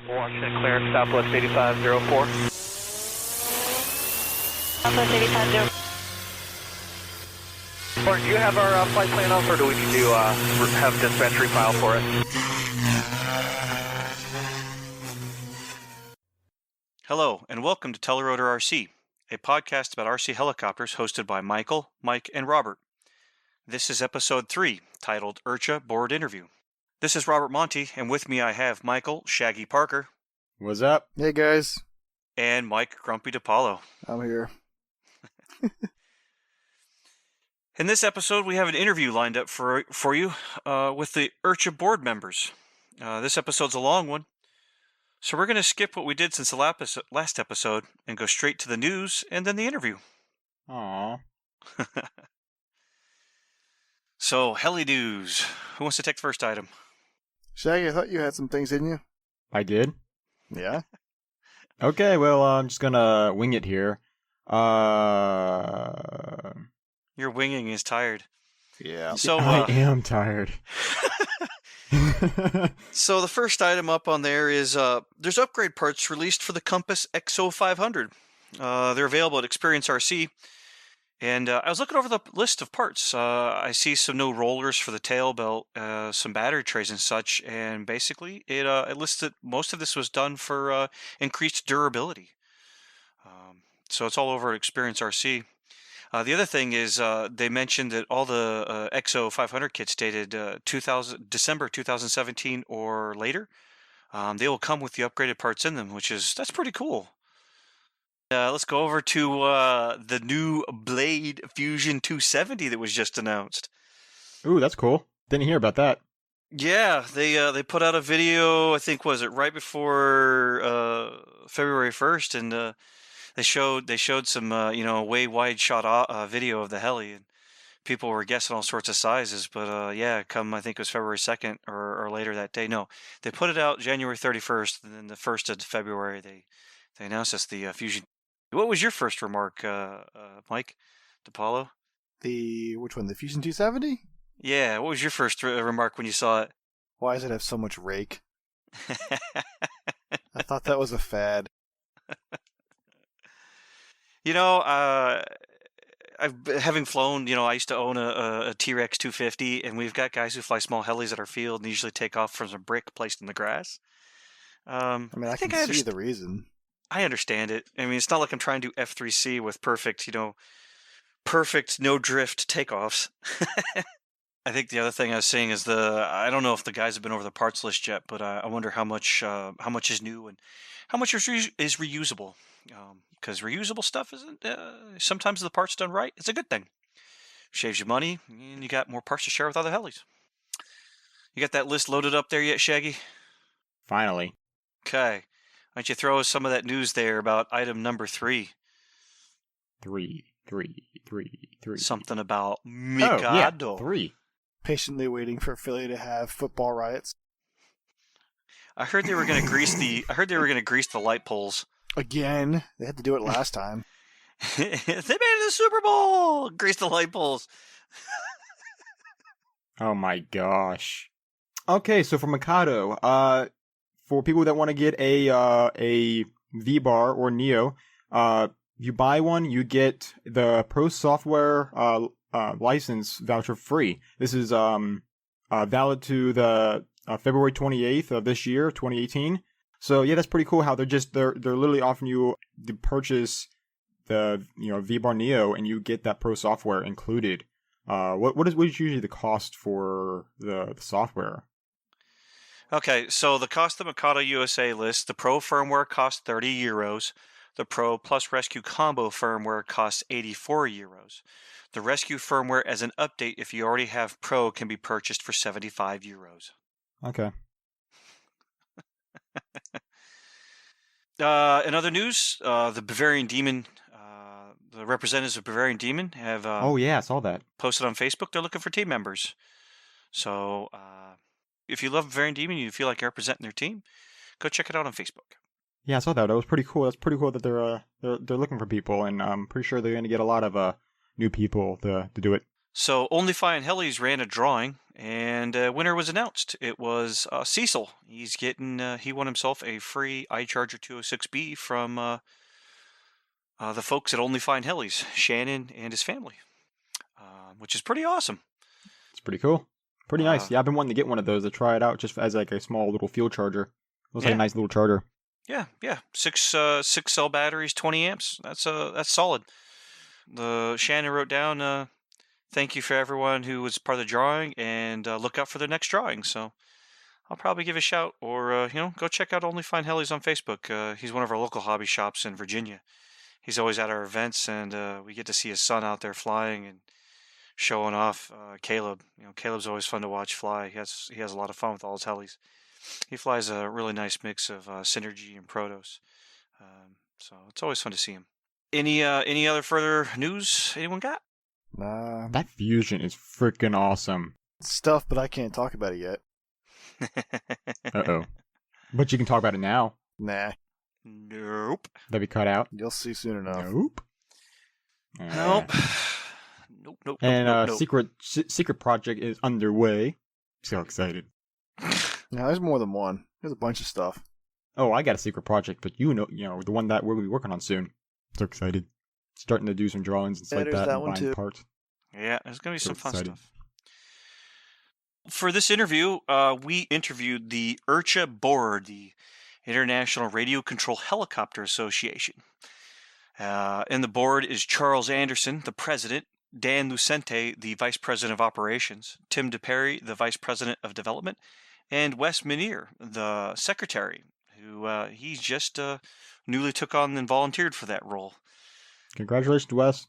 Washington clear, Southwest 8504. Southwest 8504. Mark, do you have our flight plan up, or do we need to have dispatchery file for it? Hello, and welcome to TellARotor RC, a podcast about RC helicopters hosted by Michael, Mike, and Robert. This is episode 3, titled IRCHA Board Interview. This is Robert Monty, and with me I have Michael, Shaggy Parker. What's up? Hey guys, And Mike, Grumpy Dipalo. I'm here. In this episode, we have an interview lined up for you with the IRCHA board members. This episode's a long one, so we're going to skip what we did since the last episode and go straight to the news and then the interview. Aww. So, heli news. Who wants to take the first item? Shaggy, I thought you had some things in you. I did? Yeah? Okay, well, I'm just gonna wing it here. Your winging is tired. Yeah. So, I am tired. So the first item up on there is there's upgrade parts released for the Compass XO500. They're available at Experience RC. And I was looking over the list of parts. I see some new rollers for the tail belt, some battery trays and such. And basically, it lists that most of this was done for increased durability. So it's all over at Experience RC. The other thing is they mentioned that all the XO 500 kits dated December 2017 or later, they will come with the upgraded parts in them, that's pretty cool. Let's go over to the new Blade Fusion 270 that was just announced. Ooh, that's cool. Didn't hear about that. Yeah, they put out a video, I think, was it right before February 1st, and they showed some way wide shot video of the heli, and people were guessing all sorts of sizes. But I think it was February 2nd or later that day. No, they put it out January 31st, and then the 1st of February they announced us the Fusion. What was your first remark, Mike Dipalo? Which one? The Fusion 270? Yeah, what was your first remark when you saw it? Why does it have so much rake? I thought that was a fad. Having flown, I used to own a T-Rex 250, and we've got guys who fly small helis at our field and usually take off from a brick placed in the grass. I can see the reason. I understand it. I mean, it's not like I'm trying to do F3C with perfect no drift takeoffs. I think the other thing I was saying is I don't know if the guys have been over the parts list yet, but I wonder how much is new and how much is reusable. Because reusable stuff isn't, sometimes the parts done right, it's a good thing. Saves you money, and you got more parts to share with other helis. You got that list loaded up there yet, Shaggy? Finally. Okay. Why don't you throw us some of that news there about item number 3? 3. Something about Mikado. Oh, yeah, 3. Patiently waiting for Philly to have football riots. I heard they were going to grease the light poles. Again, they had to do it last time. They made it to the Super Bowl. Grease the light poles. Oh my gosh. Okay, so for Mikado, for people that want to get a V-Bar or Neo, you buy one, you get the Pro Software license voucher free. This is valid to the February 28th of this year, 2018. So yeah, that's pretty cool how they're literally offering you to purchase the V-Bar Neo and you get that Pro Software included. What is usually the cost for the software? Okay, so the cost of Mikado USA list, the Pro firmware costs €30. The Pro plus Rescue combo firmware costs €84. The Rescue firmware as an update, if you already have Pro, can be purchased for €75. Okay. In other news, the Bavarian Demon, the representatives of Bavarian Demon have oh yeah, I saw that. Posted on Facebook. They're looking for team members. So if you love Bavarian Demon, you feel like you're representing their team, go check it out on Facebook. Yeah, I saw that. That was pretty cool. That's pretty cool that they're looking for people, and I'm pretty sure they're going to get a lot of new people to do it. So Only Flying Helis ran a drawing, and a winner was announced. It was Cecil. He's getting he won himself a free iCharger 206B from the folks at Only Flying Helis, Shannon and his family, which is pretty awesome. It's pretty cool. Pretty nice. Yeah, I've been wanting to get one of those to try it out, just as like a small little field charger. Looks like a nice little charger. Yeah. Six cell batteries, 20 amps. That's solid. The Shannon wrote down, thank you for everyone who was part of the drawing, and look out for the next drawing. So I'll probably give a shout, or go check out Only Fine Helis on Facebook. He's one of our local hobby shops in Virginia. He's always at our events, and we get to see his son out there flying and showing off. Caleb, Caleb's always fun to watch fly. He has a lot of fun with all his helis. He flies a really nice mix of Synergy and Protos, so it's always fun to see him. Any other further news anyone got? Nah. That fusion is freaking awesome. Stuff, but I can't talk about it yet. Uh-oh. But you can talk about it now. Nah. Nope. That'd be cut out. You'll see soon enough. Nope. Nope. Nope. And secret project is underway. So excited. Now, there's more than one. There's a bunch of stuff. Oh, I got a secret project, but the one that we'll be working on soon. So excited. Starting to do some drawings and stuff like that. That and one buying too. Parts. Yeah, there's gonna be some fun excited. stuff. For this interview, we interviewed the IRCHA board, the International Radio Control Helicopter Association. And the board is Charles Anderson, the president, Dan Lucente, the vice president of operations, Tim DePerry, the vice president of development, and Wes Minier, the secretary, who he's just newly took on and volunteered for that role. Congratulations, Wes.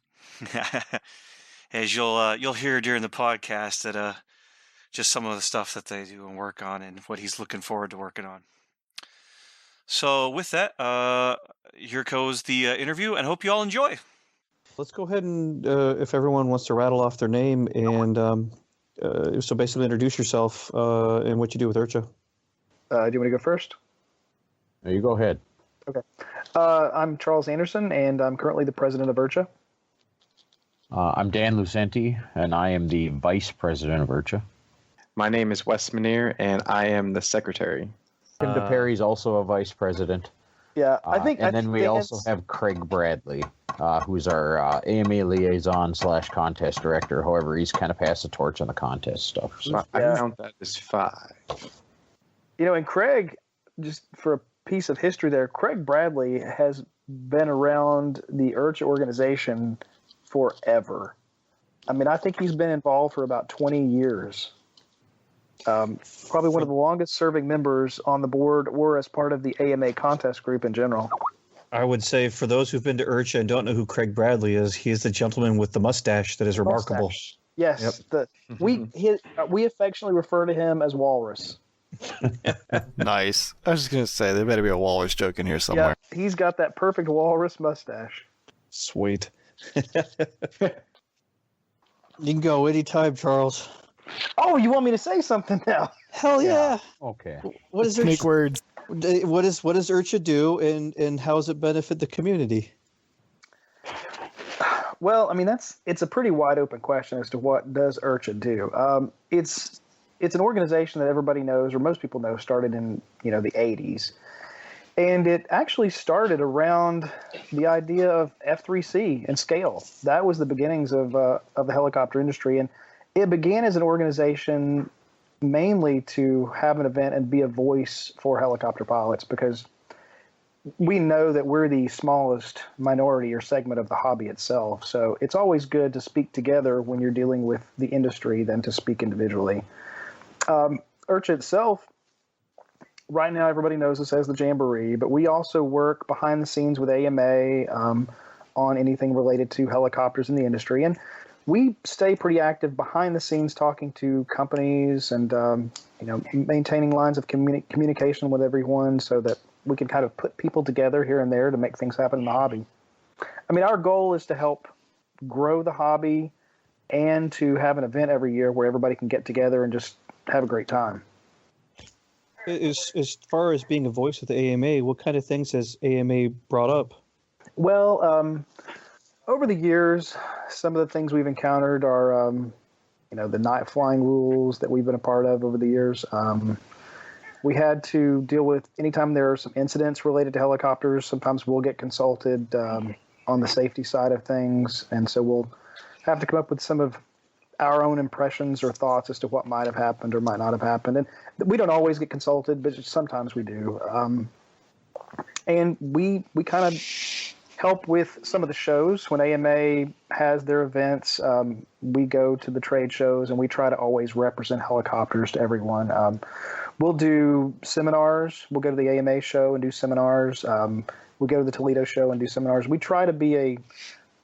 As you'll hear during the podcast that just some of the stuff that they do and work on, and what he's looking forward to working on. So with that, here goes the interview, and hope you all enjoy. Let's go ahead and, if everyone wants to rattle off their name, and so basically introduce yourself and what you do with IRCHA. Do you want to go first? No, you go ahead. Okay. I'm Charles Anderson, and I'm currently the president of IRCHA. I'm Dan Lucenti, and I am the vice president of IRCHA. My name is Wes Minier, and I am the secretary. Tim DePerry is also a vice president. Yeah, I think. And then we also have Craig Bradley, who's our AMA liaison / contest director. However, he's kind of passed the torch on the contest stuff. So. I count that as 5. And Craig, just for a piece of history there, Craig Bradley has been around the IRCHA organization forever. I mean, I think he's been involved for about 20 years. Probably one of the longest serving members on the board or as part of the AMA contest group in general. I would say for those who've been to IRCHA and don't know who Craig Bradley is, he is the gentleman with the mustache that is remarkable. Mustache. Yes. Yep. We affectionately refer to him as Walrus. Nice. I was just going to say, there better be a walrus joke in here somewhere. Yeah, he's got that perfect walrus mustache. Sweet. You can go anytime, Charles. Oh, you want me to say something now? Hell yeah. Okay. What is Make words. What does IRCHA do, and how does it benefit the community? Well, I mean, it's a pretty wide open question as to what does IRCHA do. It's an organization that everybody knows, or most people know, started in the 80s, and it actually started around the idea of F3C and scale. That was the beginnings of the helicopter industry, and it began as an organization mainly to have an event and be a voice for helicopter pilots, because we know that we're the smallest minority or segment of the hobby itself. So it's always good to speak together when you're dealing with the industry than to speak individually. IRCHA itself, right now everybody knows us as the Jamboree, but we also work behind the scenes with AMA on anything related to helicopters in the industry. And we stay pretty active behind the scenes, talking to companies and maintaining lines of communication with everyone so that we can kind of put people together here and there to make things happen in the hobby. I mean, our goal is to help grow the hobby and to have an event every year where everybody can get together and just have a great time. As far as being a voice of the AMA, what kind of things has AMA brought up? Well, Over the years, some of the things we've encountered are, the night flying rules that we've been a part of over the years. We had to deal with anytime there are some incidents related to helicopters. Sometimes we'll get consulted on the safety side of things, and so we'll have to come up with some of our own impressions or thoughts as to what might have happened or might not have happened. And we don't always get consulted, but sometimes we do. And we kind of help with some of the shows. When AMA has their events, we go to the trade shows and we try to always represent helicopters to everyone. We'll do seminars. We'll go to the AMA show and do seminars. We'll go to the Toledo show and do seminars. We try to be a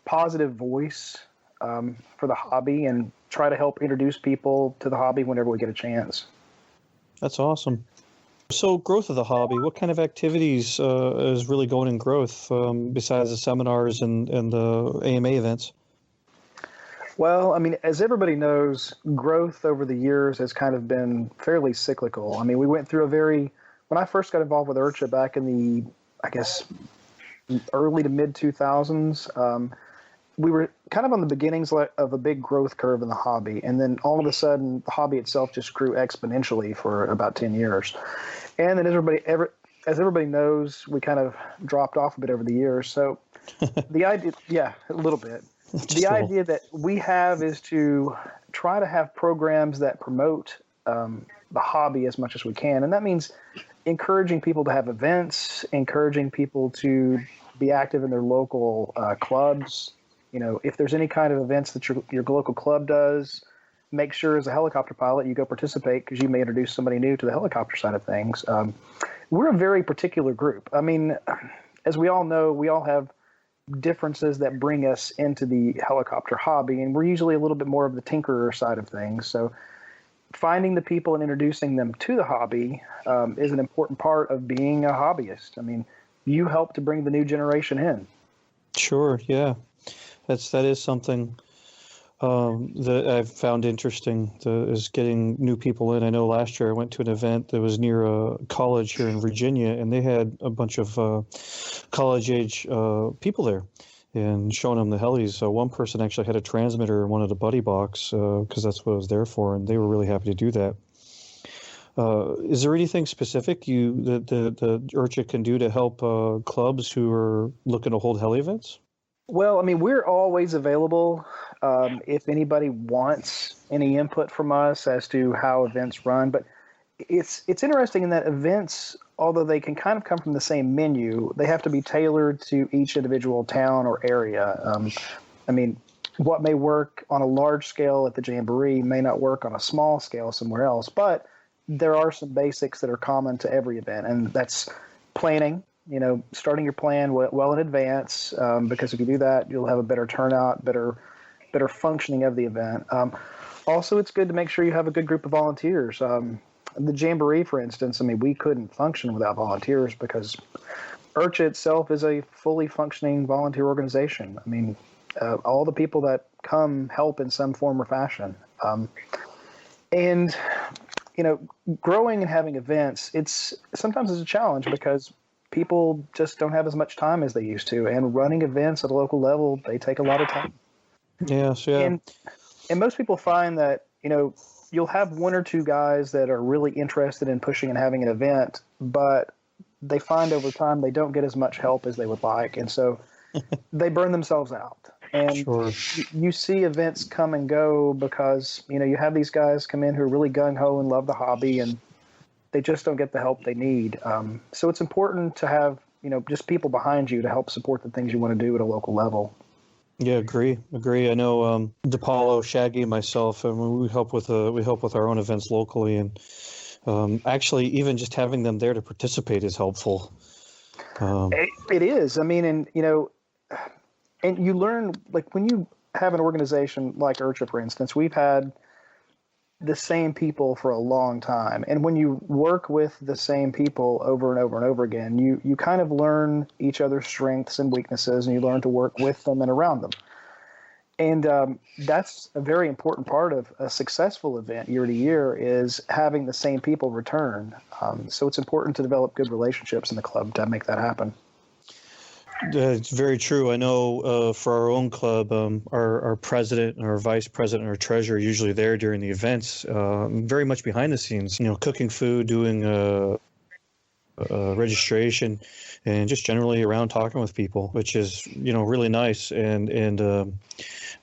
positive voice for the hobby and try to help introduce people to the hobby whenever we get a chance. That's awesome. So growth of the hobby, what kind of activities is really going in growth besides the seminars and the AMA events? Well, I mean, as everybody knows, growth over the years has kind of been fairly cyclical. I mean, we went through when I first got involved with IRCHA back in the, I guess, early to mid 2000s, we were kind of on the beginnings of a big growth curve in the hobby. And then all of a sudden, the hobby itself just grew exponentially for about 10 years. And then as everybody knows, we kind of dropped off a bit over the years. So the idea, yeah, a little bit. The idea that we have is to try to have programs that promote the hobby as much as we can. And that means encouraging people to have events, encouraging people to be active in their local clubs. If there's any kind of events that your local club does, make sure as a helicopter pilot you go participate because you may introduce somebody new to the helicopter side of things. We're a very particular group. I mean, as we all know, we all have differences that bring us into the helicopter hobby, and we're usually a little bit more of the tinkerer side of things. So finding the people and introducing them to the hobby is an important part of being a hobbyist. I mean, you help to bring the new generation in. Sure, yeah. That is something that I've found interesting, is getting new people in. I know last year I went to an event that was near a college here in Virginia, and they had a bunch of college-age people there and showing them the helis. So one person actually had a transmitter and wanted a buddy box because that's what I was there for, and they were really happy to do that. Is there anything specific that the IRCHA can do to help clubs who are looking to hold heli events? Well, I mean, we're always available if anybody wants any input from us as to how events run. But it's interesting in that events, although they can kind of come from the same menu, they have to be tailored to each individual town or area. I mean, what may work on a large scale at the Jamboree may not work on a small scale somewhere else. But there are some basics that are common to every event, and that's planning. Starting your plan well in advance, because if you do that, you'll have a better turnout, better functioning of the event. Also, it's good to make sure you have a good group of volunteers. The Jamboree, for instance, I mean, we couldn't function without volunteers because IRCHA itself is a fully functioning volunteer organization. I mean, all the people that come help in some form or fashion. And growing and having events, sometimes it's a challenge because people just don't have as much time as they used to, and running events at a local level, they take a lot of time. Yes, yeah. And most people find that, you'll have one or two guys that are really interested in pushing and having an event, but they find over time they don't get as much help as they would like, and so they burn themselves out. And Sure. You see events come and go because, you have these guys come in who are really gung-ho and love the hobby, and they just don't get the help they need. So it's important to have, just people behind you to help support the things you want to do at a local level. Yeah, agree. I know Dipalo, Shaggy, and myself, and we help with our own events locally, and actually even just having them there to participate is helpful. It is. I mean, and you learn, like when you have an organization like IRCHA, for instance, we've had the same people for a long time. And when you work with the same people over and over and over again, you kind of learn each other's strengths and weaknesses, and you learn to work with them and around them. And that's a very important part of a successful event year to year, is having the same people return. So it's important to develop good relationships in the club to make that happen. It's very true. I know for our own club, our president and our vice president and our treasurer are usually there during the events, very much behind the scenes, cooking food, doing registration, and just generally around talking with people, which is, really nice. And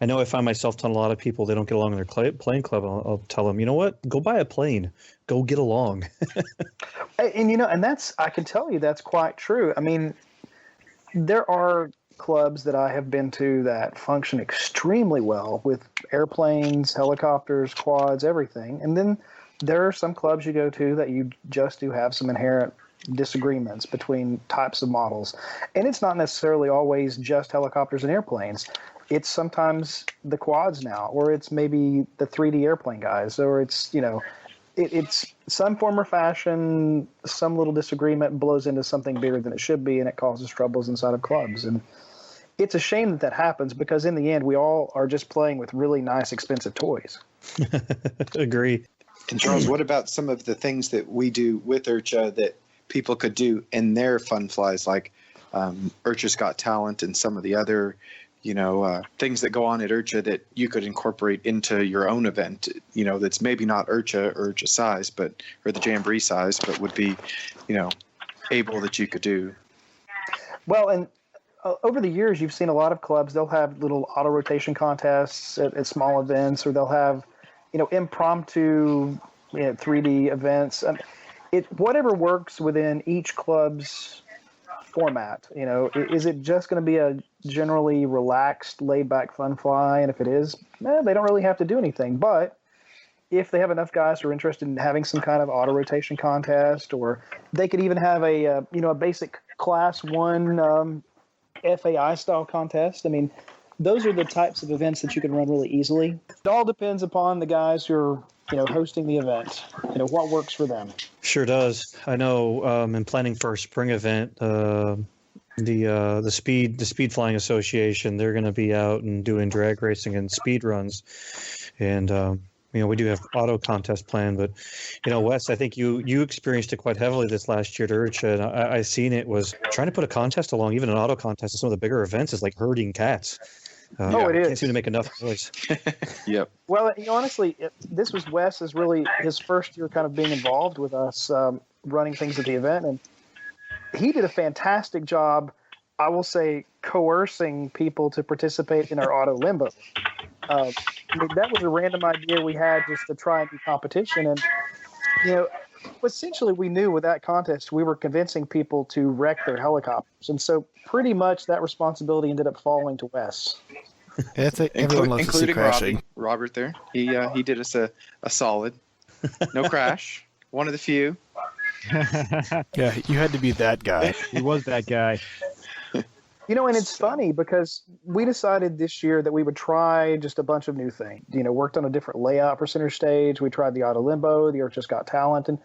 I know I find myself telling a lot of people they don't get along in their plane club. I'll tell them, you know what, go buy a plane, go get along. And that's, I can tell you that's quite true. I mean, there are clubs that I have been to that function extremely well with airplanes, helicopters, quads, everything. And then there are some clubs you go to that you just do have some inherent disagreements between types of models. And it's not necessarily always just helicopters and airplanes. It's sometimes the quads now, or it's maybe the 3D airplane guys, or it's, it's some form or fashion, some little disagreement blows into something bigger than it should be, and it causes troubles inside of clubs. And it's a shame that happens, because in the end, we all are just playing with really nice, expensive toys. Agree. And Charles, what about some of the things that we do with IRCHA that people could do in their fun flies, like IRCHA's Got Talent and some of the other things that go on at IRCHA that you could incorporate into your own event, that's maybe not IRCHA size, or the Jamboree size, but would be, able that you could do? Well, and over the years, you've seen a lot of clubs, they'll have little auto rotation contests at small events, or they'll have, impromptu 3D events. Whatever works within each club's format. Is it just going to be a generally relaxed, laid-back fun fly? And if it is, they don't really have to do anything. But if they have enough guys who are interested in having some kind of auto rotation contest, or they could even have a basic class 1 FAI style contest. I mean, those are the types of events that you can run really easily. It all depends upon the guys who are hosting the event, what works for them. Sure does. I know in planning for a spring event, the Speed Flying Association, they're going to be out and doing drag racing and speed runs. And, we do have auto contest planned, but, Wes, I think you experienced it quite heavily this last year at IRCHA, and I seen it was trying to put a contest along, even an auto contest at some of the bigger events is like herding cats. It is. Can't seem to make enough noise. Yep. Well, honestly, this was Wes's really his first year kind of being involved with us running things at the event, and he did a fantastic job, I will say, coercing people to participate in our auto limbo. That was a random idea we had just to try and do competition, and essentially we knew with that contest we were convincing people to wreck their helicopters, and so pretty much that responsibility ended up falling to Wes. Everyone loves to see crashing. Robert there. He did us a solid. No crash. One of the few. Yeah, you had to be that guy. He was that guy. And it's funny because we decided this year that we would try just a bunch of new things. Worked on a different layout for center stage. We tried the auto limbo, the IRCHA's Got Talent, and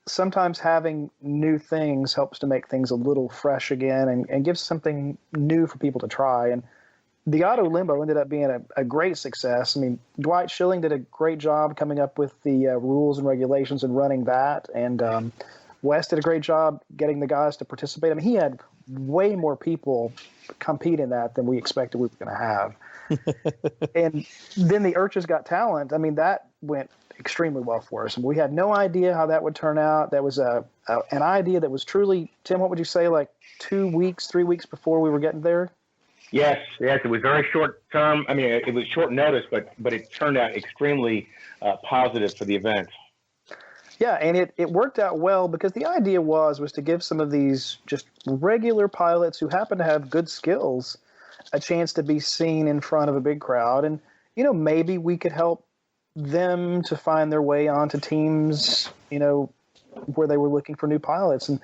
sometimes having new things helps to make things a little fresh again and gives something new for people to try. And the auto limbo ended up being a great success. I mean, Dwight Schilling did a great job coming up with the rules and regulations and running that. And Wes did a great job getting the guys to participate. I mean, he had way more people compete in that than we expected we were going to have. And then the IRCHA's Got Talent. I mean, that went extremely well for us. And we had no idea how that would turn out. That was an idea that was truly, Tim, what would you say, like 3 weeks before we were getting there? Yes, it was very short term. I mean, it was short notice, but it turned out extremely positive for the event. Yeah, and it worked out well because the idea was to give some of these just regular pilots who happen to have good skills a chance to be seen in front of a big crowd. And, maybe we could help them to find their way onto teams, where they were looking for new pilots. And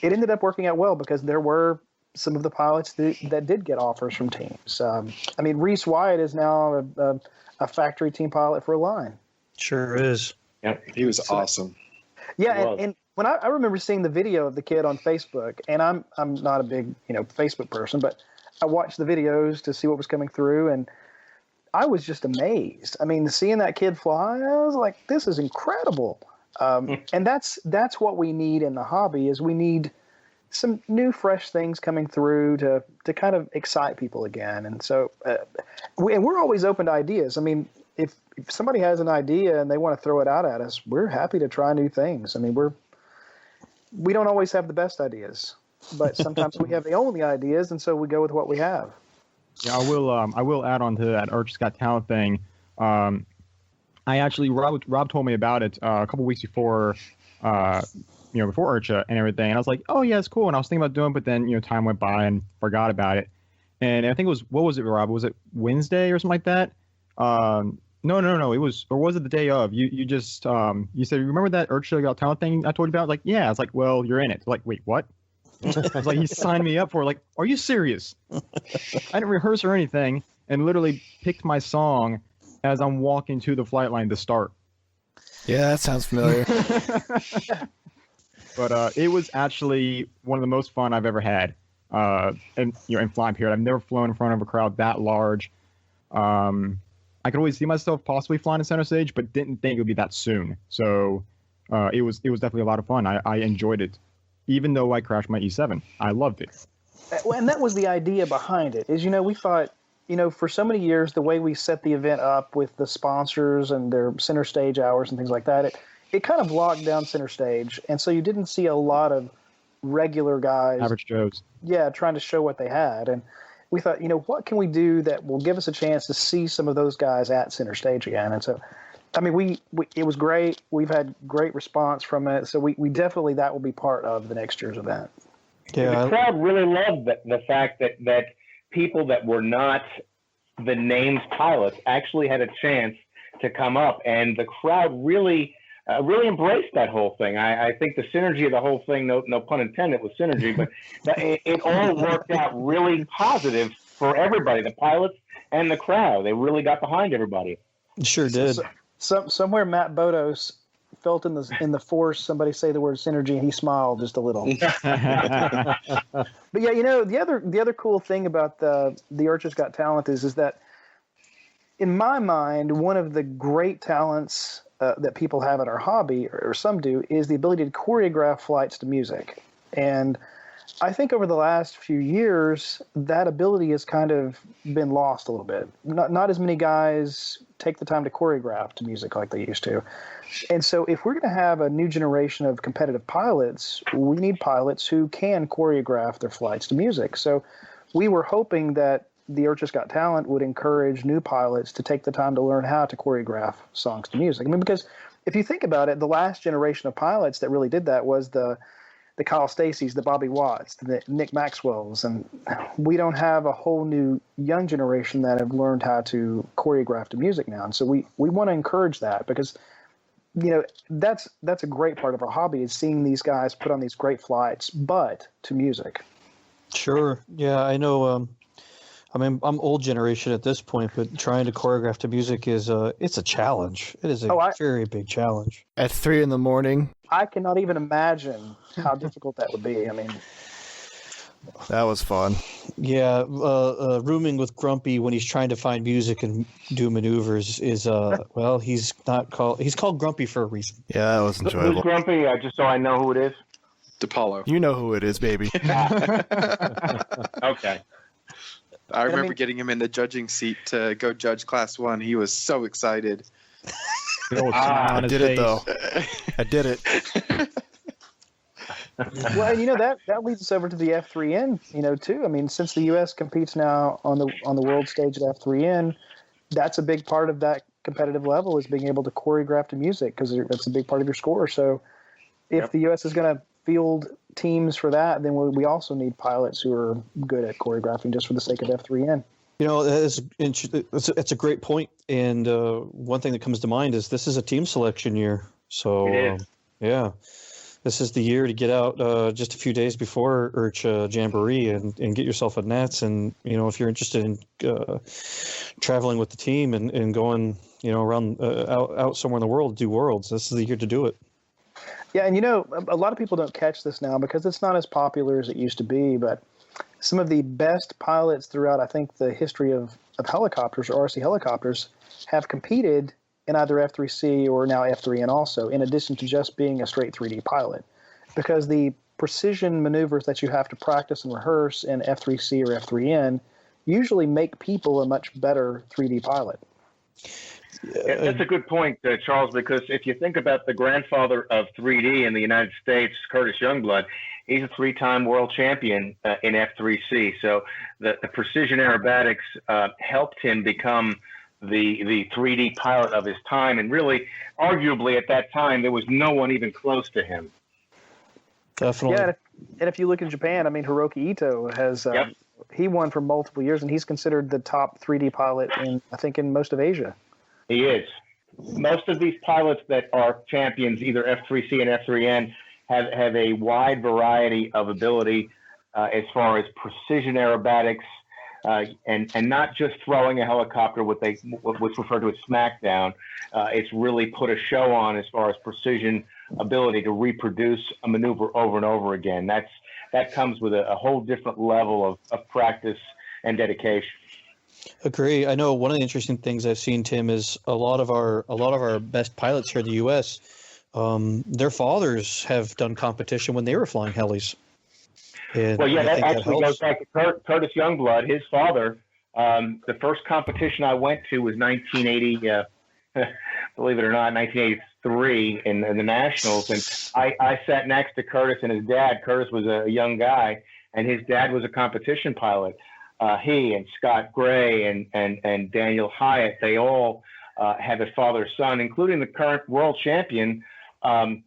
it ended up working out well because there were some of the pilots that did get offers from teams. I mean, Reese Wyatt is now a factory team pilot for a line. Sure is. Yeah, he was awesome. Yeah, and when I remember seeing the video of the kid on Facebook, and I'm not a big Facebook person, but I watched the videos to see what was coming through, and I was just amazed. I mean, seeing that kid fly, I was like, this is incredible. And that's what we need in the hobby is we need some new, fresh things coming through to kind of excite people again. And so, we're always open to ideas. I mean, if somebody has an idea and they want to throw it out at us, we're happy to try new things. I mean, we don't always have the best ideas, but sometimes we have the only ideas, and so we go with what we have. Yeah, I will add on to that IRCHA's Got Talent thing. I actually, Rob told me about it a couple weeks before, before IRCHA and everything. And I was like, oh yeah, it's cool. And I was thinking about doing it, but then, time went by and forgot about it. And I think it was, what was it, Rob? Was it Wednesday or something like that? No. It was, or was it the day of? You just, you said, remember that IRCHA Got Talent thing I told you about? Like, yeah. I was like, well, you're in it. Like, wait, what? I was like, he signed me up for it. Like, are you serious? I didn't rehearse or anything, and literally picked my song as I'm walking to the flight line to start. Yeah, that sounds familiar. But it was actually one of the most fun I've ever had. In flying period, I've never flown in front of a crowd that large. I could always see myself possibly flying in center stage, but didn't think it would be that soon. So it was definitely a lot of fun. I enjoyed it, even though I crashed my E7. I loved it. And that was the idea behind it. Is we thought, for so many years, the way we set the event up with the sponsors and their center stage hours and things like that, it kind of locked down center stage, and so you didn't see a lot of regular guys, average Joes, trying to show what they had. And we thought, what can we do that will give us a chance to see some of those guys at center stage again? And so, I mean, it was great. We've had great response from it. So we definitely, that will be part of the next year's event. Yeah, the crowd really loved the fact that people that were not the named pilots actually had a chance to come up, and the crowd really embraced that whole thing. I think the synergy of the whole thing, no pun intended with synergy, but it all worked out really positive for everybody, the pilots and the crowd. They really got behind everybody. Sure did. Somewhere Matt Bodos felt in the force somebody say the word synergy, and he smiled just a little. But yeah, the other cool thing about the IRCHA's Got Talent is that, in my mind, one of the great talents that people have in our hobby, or some do, is the ability to choreograph flights to music. And I think over the last few years, that ability has kind of been lost a little bit. Not as many guys take the time to choreograph to music like they used to. And so if we're going to have a new generation of competitive pilots, we need pilots who can choreograph their flights to music. So we were hoping that the IRCHA's Got Talent would encourage new pilots to take the time to learn how to choreograph songs to music. I mean, because if you think about it, the last generation of pilots that really did that was the Kyle Stacey's, the Bobby Watts, the Nick Maxwell's, and we don't have a whole new young generation that have learned how to choreograph to music now. And so we want to encourage that, because that's a great part of our hobby, is seeing these guys put on these great flights, but to music. Sure. Yeah, I know. I mean, I'm old generation at this point, but trying to choreograph to music it's a challenge. It is a very big challenge. At 3 a.m, I cannot even imagine how difficult that would be. I mean, that was fun. Yeah, rooming with Grumpy when he's trying to find music and do maneuvers is he's called Grumpy for a reason. Yeah, that was enjoyable. Who's Grumpy? Just so I know who it is. Dipalo. You know who it is, baby. Okay. I remember getting him in the judging seat to go judge Class 1. He was so excited. I did it, though. I did it. Well, and that leads us over to the F3N, too. I mean, since the U.S. competes now on the world stage at F3N, that's a big part of that competitive level, is being able to choreograph to music, because that's a big part of your score. So if the U.S. is going to field teams for that, then we also need pilots who are good at choreographing just for the sake of F3N. It's a great point. And one thing that comes to mind is this is a team selection year. So, this is the year to get out just a few days before IRCHA Jamboree and get yourself a nets. And, if you're interested in traveling with the team and going, around out somewhere in the world to do worlds, this is the year to do it. Yeah, and a lot of people don't catch this now because it's not as popular as it used to be, but some of the best pilots throughout, I think, the history of helicopters, or RC helicopters, have competed in either F3C or now F3N also, in addition to just being a straight 3D pilot. Because the precision maneuvers that you have to practice and rehearse in F3C or F3N usually make people a much better 3D pilot. Yeah, that's a good point, Charles, because if you think about the grandfather of 3D in the United States, Curtis Youngblood, he's a 3-time world champion in F3C. So the precision aerobatics helped him become the 3D pilot of his time. And really, arguably at that time, there was no one even close to him. Definitely. Yeah, and if you look in Japan, I mean, Hiroki Ito has he won for multiple years, and he's considered the top 3D pilot in most of Asia. He is. Most of these pilots that are champions, either F3C and F3N, have a wide variety of ability as far as precision aerobatics and not just throwing a helicopter, what's referred to as smackdown. It's really put a show on as far as precision ability to reproduce a maneuver over and over again. That comes with a whole different level of practice and dedication. Agree. I know one of the interesting things I've seen, Tim, is a lot of our best pilots here in the U.S. Their fathers have done competition when they were flying helis. And well, yeah, that actually goes helps. back to Curtis Youngblood. His father. The first competition I went to was 1980. Believe it or not, 1983 in the Nationals, and I sat next to Curtis and his dad. Curtis was a young guy, and his dad was a competition pilot. He and Scott Gray and Daniel Hyatt, they all have a father-son, including the current world champion, Ennio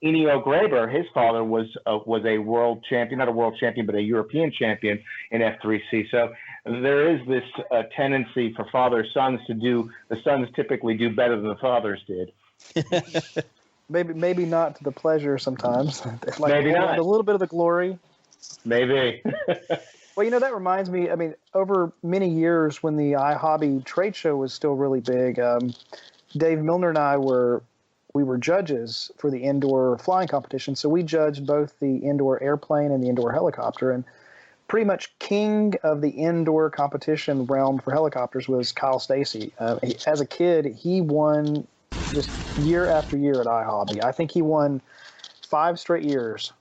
Graber. His father was a world champion, not a world champion, but a European champion in F3C. So there is this tendency for father-sons the sons typically do better than the fathers did. Maybe not to the pleasure sometimes. Maybe not. A little bit of the glory. Maybe. Well, that reminds me, I mean, over many years when the iHobby trade show was still really big, Dave Milner and I were judges for the indoor flying competition. So we judged both the indoor airplane and the indoor helicopter. And pretty much king of the indoor competition realm for helicopters was Kyle Stacy. As a kid, he won just year after year at iHobby. I think he won 5 straight years.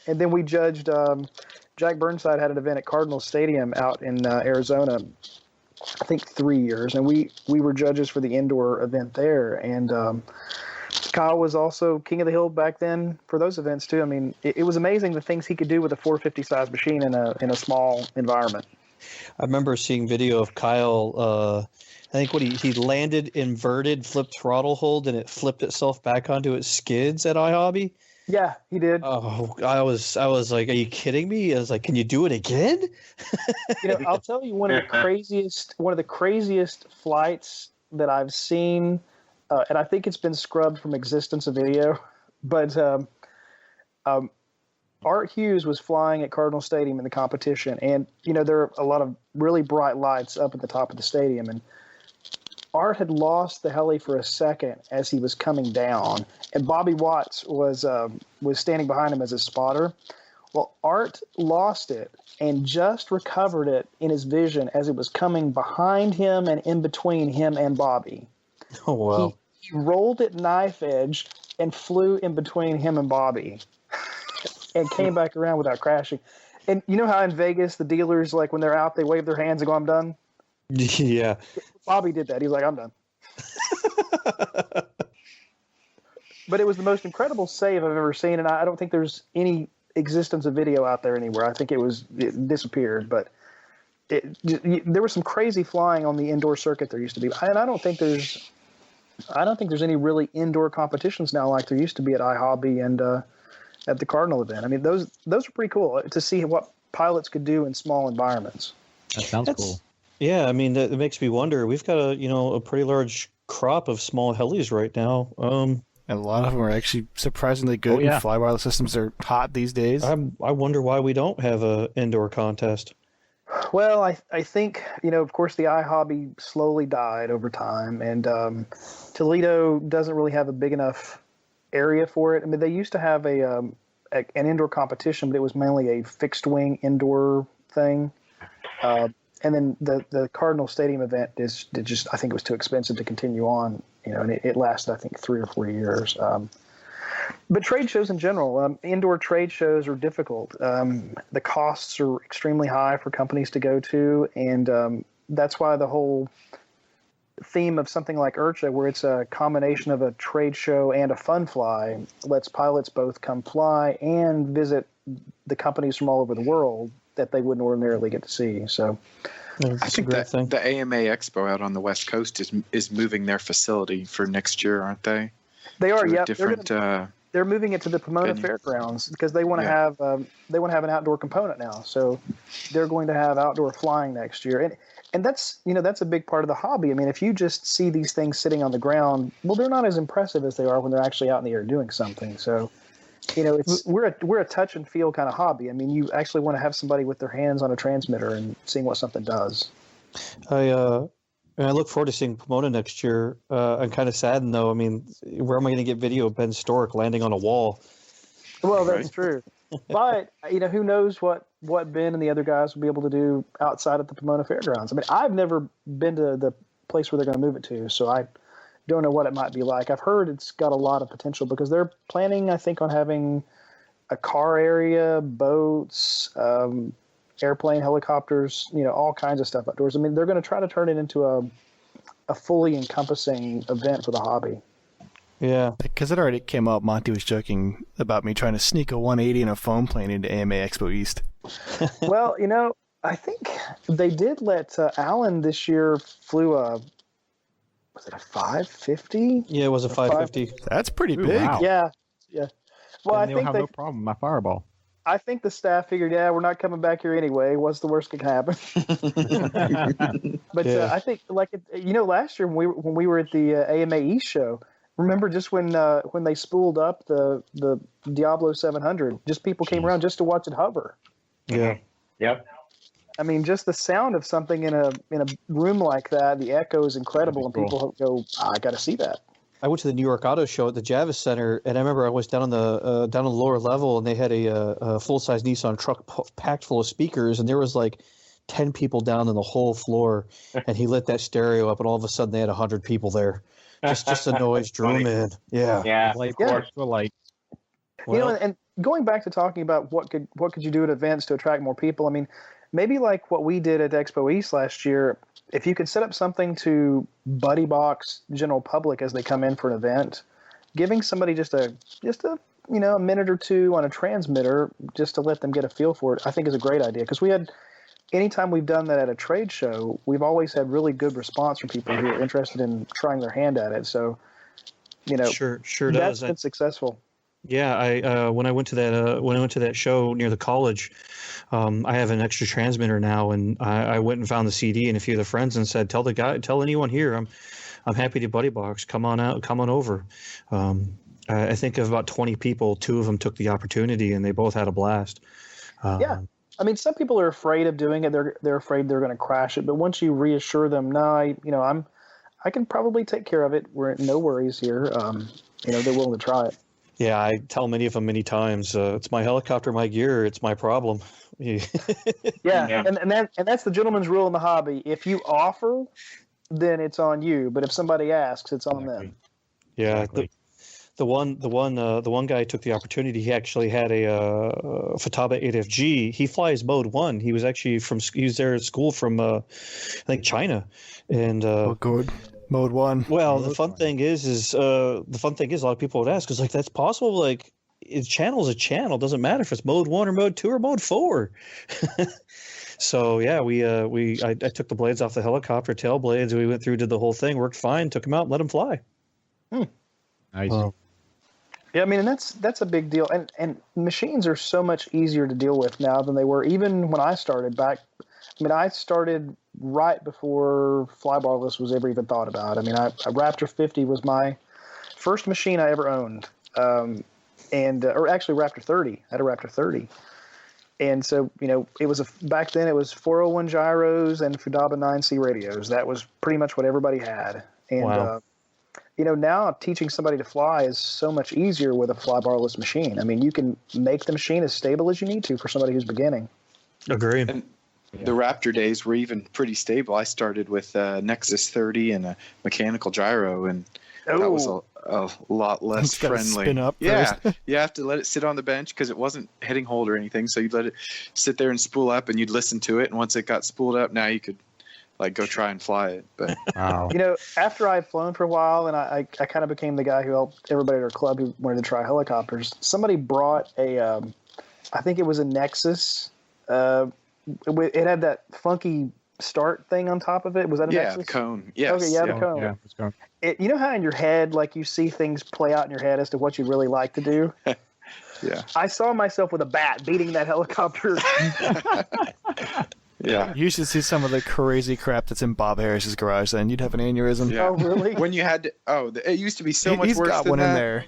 And then we judged, Jack Burnside had an event at Cardinal Stadium out in Arizona, I think 3 years. And we were judges for the indoor event there. And Kyle was also king of the hill back then for those events too. I mean, it was amazing the things he could do with a 450 size machine in a small environment. I remember seeing video of Kyle, I think he landed inverted, flipped throttle hold, and it flipped itself back onto its skids at iHobby. Yeah, he did. Oh, I was like, are you kidding me? I was like, can you do it again? I'll tell you one of the craziest flights that I've seen, and I think it's been scrubbed from existence of video, but Art Hughes was flying at Cardinal Stadium in the competition, and there are a lot of really bright lights up at the top of the stadium, and Art had lost the heli for a second as he was coming down, and Bobby Watts was standing behind him as a spotter. Well, Art lost it and just recovered it in his vision as it was coming behind him and in between him and Bobby. Oh, wow. He rolled it knife edge and flew in between him and Bobby and came back around without crashing. And you know how in Vegas the dealers, like when they're out, they wave their hands and go, "I'm done"? Yeah. Bobby did that. He's like, "I'm done." But it was the most incredible save I've ever seen, and I don't think there's any existence of video out there anywhere. I think it disappeared, but there was some crazy flying on the indoor circuit there used to be, and I don't think there's any really indoor competitions now like there used to be at iHobby and at the Cardinal event. I mean, those are pretty cool to see what pilots could do in small environments. That sounds cool. Yeah, I mean, that makes me wonder. We've got a pretty large crop of small helis right now. And a lot of them are actually surprisingly good. Yeah. Fly-wire systems are hot these days. I wonder why we don't have a indoor contest. Well, I think, of course, the iHobby slowly died over time, and Toledo doesn't really have a big enough area for it. I mean, they used to have an indoor competition, but it was mainly a fixed-wing indoor thing. And then the Cardinal Stadium event I think it was too expensive to continue on, and it lasted, I think, 3 or 4 years. But trade shows in general, indoor trade shows are difficult. The costs are extremely high for companies to go to, and that's why the whole theme of something like IRCHA, where it's a combination of a trade show and a fun fly, lets pilots both come fly and visit the companies from all over the world that they wouldn't ordinarily get to see. So I think that the AMA Expo out on the West Coast is moving their facility for next year, aren't they? They are, To a yeah. different, They're moving it to the Pomona venue. Fairgrounds because they want to have an outdoor component now. So they're going to have outdoor flying next year, and that's a big part of the hobby. I mean, if you just see these things sitting on the ground, well, they're not as impressive as they are when they're actually out in the air doing something. So, we're a touch and feel kind of hobby. I mean, you actually want to have somebody with their hands on a transmitter and seeing what something does. I look forward to seeing Pomona next year. I'm kind of saddened, though. I mean, where am I going to get video of Ben Stork landing on a wall? Well, that's true. But, who knows what Ben and the other guys will be able to do outside of the Pomona Fairgrounds. I mean, I've never been to the place where they're going to move it to, so I don't know what it might be like. I've heard it's got a lot of potential because they're planning, I think, on having a car area, boats, airplane, helicopters, all kinds of stuff outdoors. I mean, they're going to try to turn it into a fully encompassing event for the hobby. Yeah. Because it already came up, Monty was joking about me trying to sneak a 180 in a foam plane into AMA Expo East. Well, I think they did let Alan this year flew was it a 550? Yeah, it was a 550. That's pretty Ooh, big. wow. Yeah. Well, I they'll think have no problem with my fireball. I think the staff figured, we're not coming back here anyway. What's the worst that can happen? But I think, last year when we were at the AMA East show, remember just when they spooled up the Diablo 700, just people came around just to watch it hover. Yeah. Yep. I mean, just the sound of something in a room like that, the echo is incredible, and people go, I got to see that. I went to the New York Auto Show at the Javits Center, and I remember I was down on the lower level, and they had a full-size Nissan truck packed full of speakers, and there was like 10 people down on the whole floor, and he lit that stereo up, and all of a sudden they had 100 people there. Just the noise drew them in. Yeah. Yeah. Light. Well, and going back to talking about what could you do at events to attract more people, I mean, maybe like what we did at Expo East last year, if you could set up something to buddy box general public as they come in for an event, giving somebody just a minute or two on a transmitter just to let them get a feel for it, I think is a great idea. Because anytime we've done that at a trade show, we've always had really good response from people who are interested in trying their hand at it. So, sure that's does. been successful. Yeah, I when I went to that show near the college, I have an extra transmitter now, and I went and found the CD and a few of the friends and said, tell anyone here, I'm happy to buddy box. Come on out, come on over. I think of about 20 people. 2 of them took the opportunity, and they both had a blast. Yeah. I mean, some people are afraid of doing it. They're afraid they're going to crash it. But once you reassure them, I can probably take care of it. We're no worries here. They're willing to try it. Yeah, I tell many of them many times, it's my helicopter, my gear, it's my problem. And that's the gentleman's rule in the hobby. If you offer, then it's on you. But if somebody asks, it's on them. Yeah, Exactly. the one guy took the opportunity. He actually had a Futaba 8FG. He flies mode 1. He was there at school from I think China, and Good. Mode 1. well, the fun thing is a lot of people would ask, is like, that's possible. Like, channel is a channel. It doesn't matter if it's mode 1 or mode 2 or mode 4. So yeah, I took the blades off the helicopter, tail blades. We went through, did the whole thing, worked fine. Took them out, and let them fly. Nice. Yeah, I mean, and that's a big deal. And machines are so much easier to deal with now than they were even when I started back. I mean, I started right before flybarless was ever even thought about. I mean, a Raptor 50 was my first machine I ever owned, or actually Raptor 30. I had a Raptor 30, and so it was back then it was 401 gyros and Futaba 9C radios. That was pretty much what everybody had, and Wow. Now teaching somebody to fly is so much easier with a flybarless machine. I mean, you can make the machine as stable as you need to for somebody who's beginning. Agreed. And the Raptor days were even pretty stable. I started with Nexus 30 and a mechanical gyro, and that was a lot less It's gotta friendly. spin up Yeah, first. you have to let it sit on the bench because it wasn't hitting hold or anything. So you'd let it sit there and spool up, and you'd listen to it. And once it got spooled up, now you could like go try and fly it. But Wow. You know, after I had flown for a while, and I kind of became the guy who helped everybody at our club who wanted to try helicopters. Somebody brought I think it was a Nexus. It had that funky start thing on top of it. Was that a yeah, Nexus? the cone. Yes. Okay, yeah, the cone. Yeah, let's go. You know how in your head, like you see things play out in your head as to what you'd really like to do? Yeah. I saw myself with a bat beating that helicopter. Yeah. You should see some of the crazy crap that's in Bob Harris's garage. Then you'd have an aneurysm. Yeah. Oh, really? When you had to, it used to be so much He's worse got than one that. in there.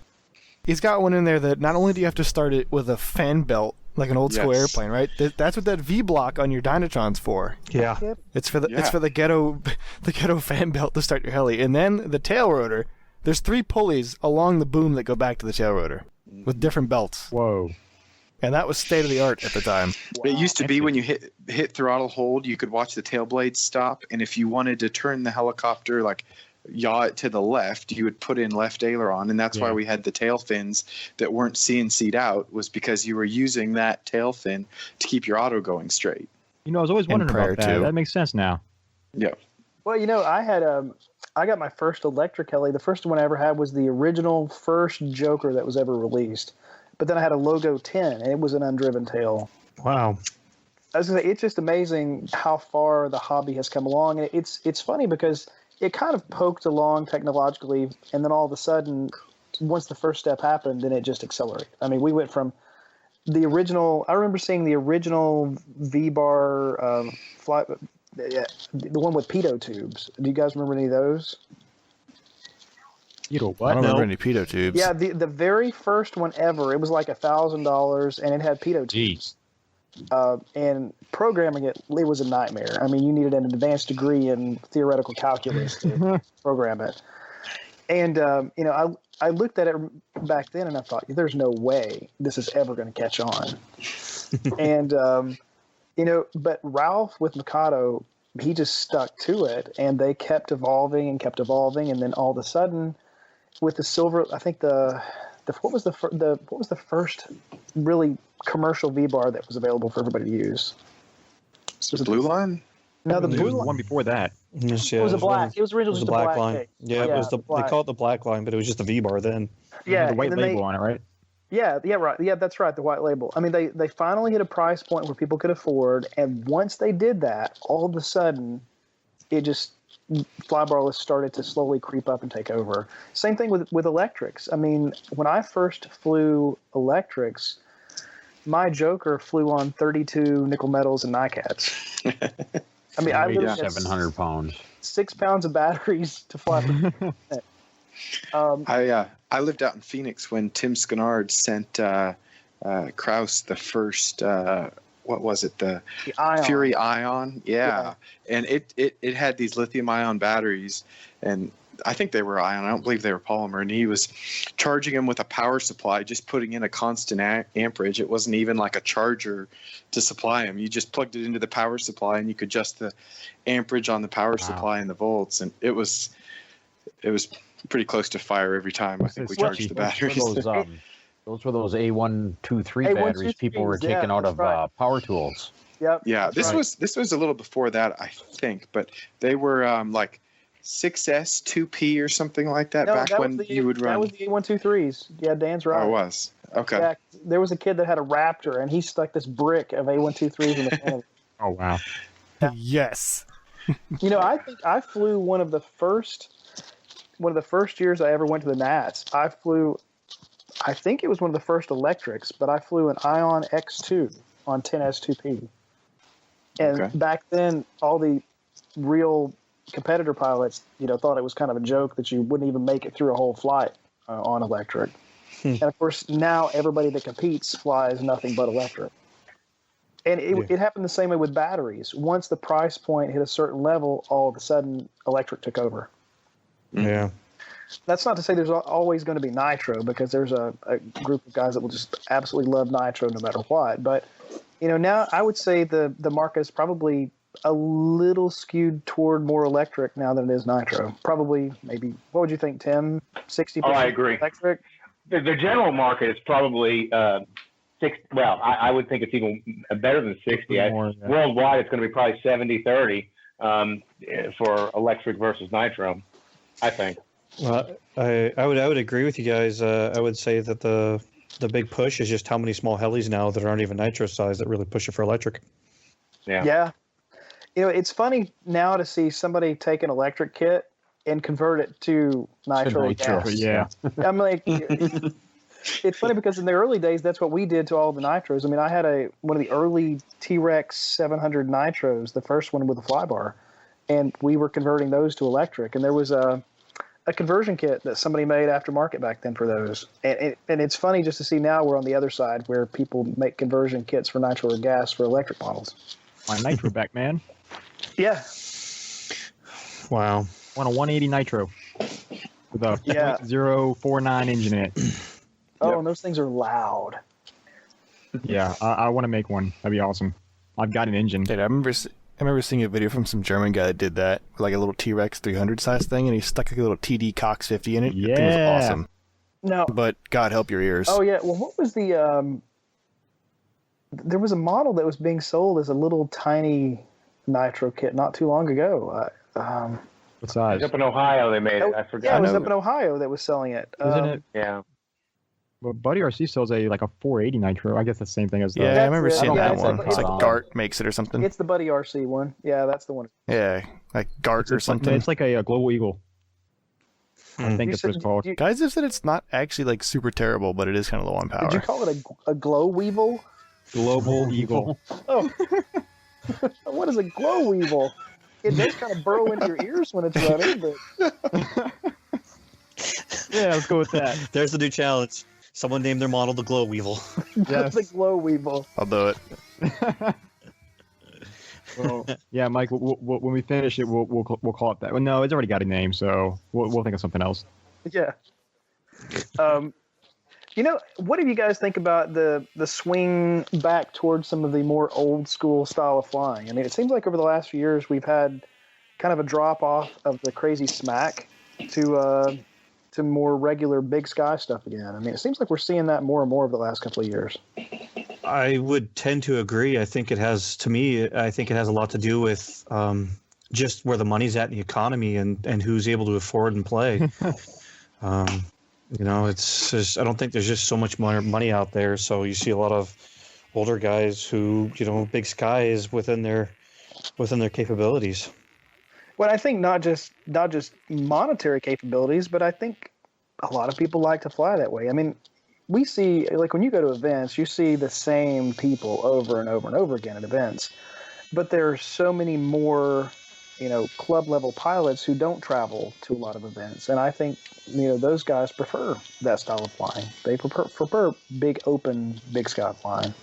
He's got one in there that not only do you have to start it with a fan belt like an old school Yes. airplane, right? That's what that V block on your Dynatron's for. Yeah. It's for the Yeah. it's for the ghetto fan belt to start your heli, and then the tail rotor. There's 3 pulleys along the boom that go back to the tail rotor with different belts, Whoa. and that was state of the art at the time. It used to be when you hit throttle hold, you could watch the tail blades stop, and if you wanted to turn the helicopter, like yaw it to the left, you would put in left aileron, and that's why we had the tail fins that weren't CNC'd out, was because you were using that tail fin to keep your auto going straight. You know, I was always wondering prior about that. to. That makes sense now. Yeah. Well, you know, I got my first electric heli. The first one I ever had was the original first Joker that was ever released. But then I had a Logo 10, and it was an undriven tail. Wow. I was going to say, it's just amazing how far the hobby has come along. And it's funny because it kind of poked along technologically, and then all of a sudden, once the first step happened, then it just accelerated. I mean, we went from the original – I remember seeing the original V-bar fly – the one with pitot tubes. Do you guys remember any of those? You know I what? don't remember any pitot tubes. Yeah, the very first one ever. It was like $1,000, and it had pitot tubes. Jeez. And programming it was a nightmare. I mean, you needed an advanced degree in theoretical calculus to program it. And you know, I looked at it back then, and I thought, there's no way this is ever going to catch on. And you know, but Ralph with Mikado, he just stuck to it, and they kept evolving, and then all of a sudden, with the silver, I think what was the first really commercial V-bar that was available for everybody to use? Was it Blue Line? No, the There blue was line. one before that. Yes, It was a black. It was It originally was just the a black black line. cake. Yeah, it was the they black. call it the black line, but it was just the V-bar then. Yeah, The white and then label on it, right? Yeah, right. Yeah, that's right. The white label. I mean, they finally hit a price point where people could afford, and once they did that, all of a sudden, it just flybarless started to slowly creep up and take over. Same thing with electrics. I mean, when I first flew electrics, my Joker flew on 32 nickel metals and NiCads. I mean, I literally had 700 pounds. 6 pounds of batteries to fly. I lived out in Phoenix when Tim Scannard sent Kraus the first what was it, the Ion. Fury Ion? Yeah. And it had these lithium ion batteries, and I think they were ion. I don't believe they were polymer. And he was charging them with a power supply, just putting in a constant amperage. It wasn't even like a charger to supply them. You just plugged it into the power supply, and you could adjust the amperage on the power supply and the volts. And it was pretty close to fire every time. I think we charged the batteries. Those were those A123 batteries people were taking out of power tools. Yep. Yeah, this was a little before that, I think, but they were like 6S 2P or something like that. No, back that when was you would run. That was the A123s. Yeah, Dan's right. Oh, it was. Okay. Yeah, there was a kid that had a Raptor, and he stuck this brick of A123s in the fan. Oh wow. Yes. You know, I think I flew one of the first years I ever went to the Nats. I think it was one of the first electrics, but I flew an Ion X2 on 10S2P. And back then, all the real competitor pilots, thought it was kind of a joke that you wouldn't even make it through a whole flight on electric. And of course, now everybody that competes flies nothing but electric. And it happened the same way with batteries. Once the price point hit a certain level, all of a sudden, electric took over. Yeah. That's not to say there's always going to be Nitro, because there's a group of guys that will just absolutely love Nitro no matter what. But, now I would say the market is probably a little skewed toward more electric now than it is nitro. Probably, maybe. What would you think, Tim? 60% Oh, I agree. electric. The general market is probably 60. Well, I would think it's even better than 60. More, yeah. Worldwide, it's going to be probably 70-30 for electric versus nitro, I think. Well, I would agree with you guys. I would say that the big push is just how many small helis now that aren't even nitro size that really push it for electric. Yeah. It's funny now to see somebody take an electric kit and convert it to nitro gas. Yeah. I'm like, it's funny because in the early days, that's what we did to all the nitros. I mean, I had one of the early T-Rex 700 nitros, the first one with a flybar, and we were converting those to electric. And there was a conversion kit that somebody made aftermarket back then for those. And it's funny just to see now we're on the other side where people make conversion kits for nitro or gas for electric models. My nitro back, man. Yeah. Wow. Want a 180 nitro with a 0.049 engine in it. Oh, and those things are loud. Yeah, I want to make one. That'd be awesome. I've got an engine. Dude, I remember seeing a video from some German guy that did that, with like a little T-Rex 300 size thing, and he stuck like a little TD Cox 50 in it. Yeah. That thing was awesome. No. But God help your ears. Oh, yeah. Well, what was the... there was a model that was being sold as a little tiny nitro kit not too long ago. What size? Up in Ohio, they made it. I forgot. Yeah, it was up in Ohio that was selling it. Isn't it? Yeah. Well, Buddy RC sells a 480 nitro. I guess the same thing as the. Yeah, I remember seeing that one. It's like Dipalo. Gart makes it or something. It's the Buddy RC one. Yeah, that's the one. Yeah, like Gart or something. It's like a Global Eagle. I think that's what it's called. Guys have said it's not actually like super terrible, but it is kind of low on power. Did you call it a glow weevil? Global Eagle. Oh. What is a glow weevil? It does kind of burrow into your ears when it's running, but... Yeah, let's go with that. There's the new challenge. Someone named their model the Glow Weevil. Yes. The glow weevil. I'll do it. Well, yeah, Mike. When we finish it, we'll call it that. Well, no, it's already got a name, so we'll think of something else. Yeah. What do you guys think about the swing back towards some of the more old school style of flying? I mean, it seems like over the last few years we've had kind of a drop off of the crazy smack to more regular big sky stuff again. I mean, it seems like we're seeing that more and more over the last couple of years. I would tend to agree. I think it has a lot to do with just where the money's at in the economy and who's able to afford and play. It's just, I don't think there's just so much more money out there. So you see a lot of older guys who, big sky is within their capabilities. Well, I think not just monetary capabilities, but I think a lot of people like to fly that way. I mean, we see, like when you go to events, you see the same people over and over and over again at events, but there are so many more, club level pilots who don't travel to a lot of events. And I think, those guys prefer that style of flying. They prefer big open, big sky flying.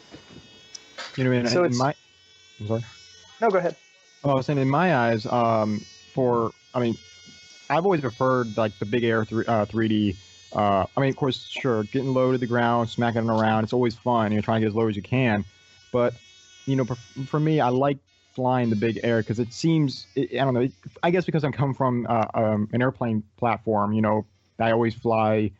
I'm sorry. No, go ahead. Oh, I was saying in my eyes, I've always preferred like the big air 3D. Of course, sure, getting low to the ground, smacking it around, it's always fun. Trying to get as low as you can. But, for me, I like flying the big air because it seems, I don't know, I guess because I'm coming from an airplane platform, I always fly,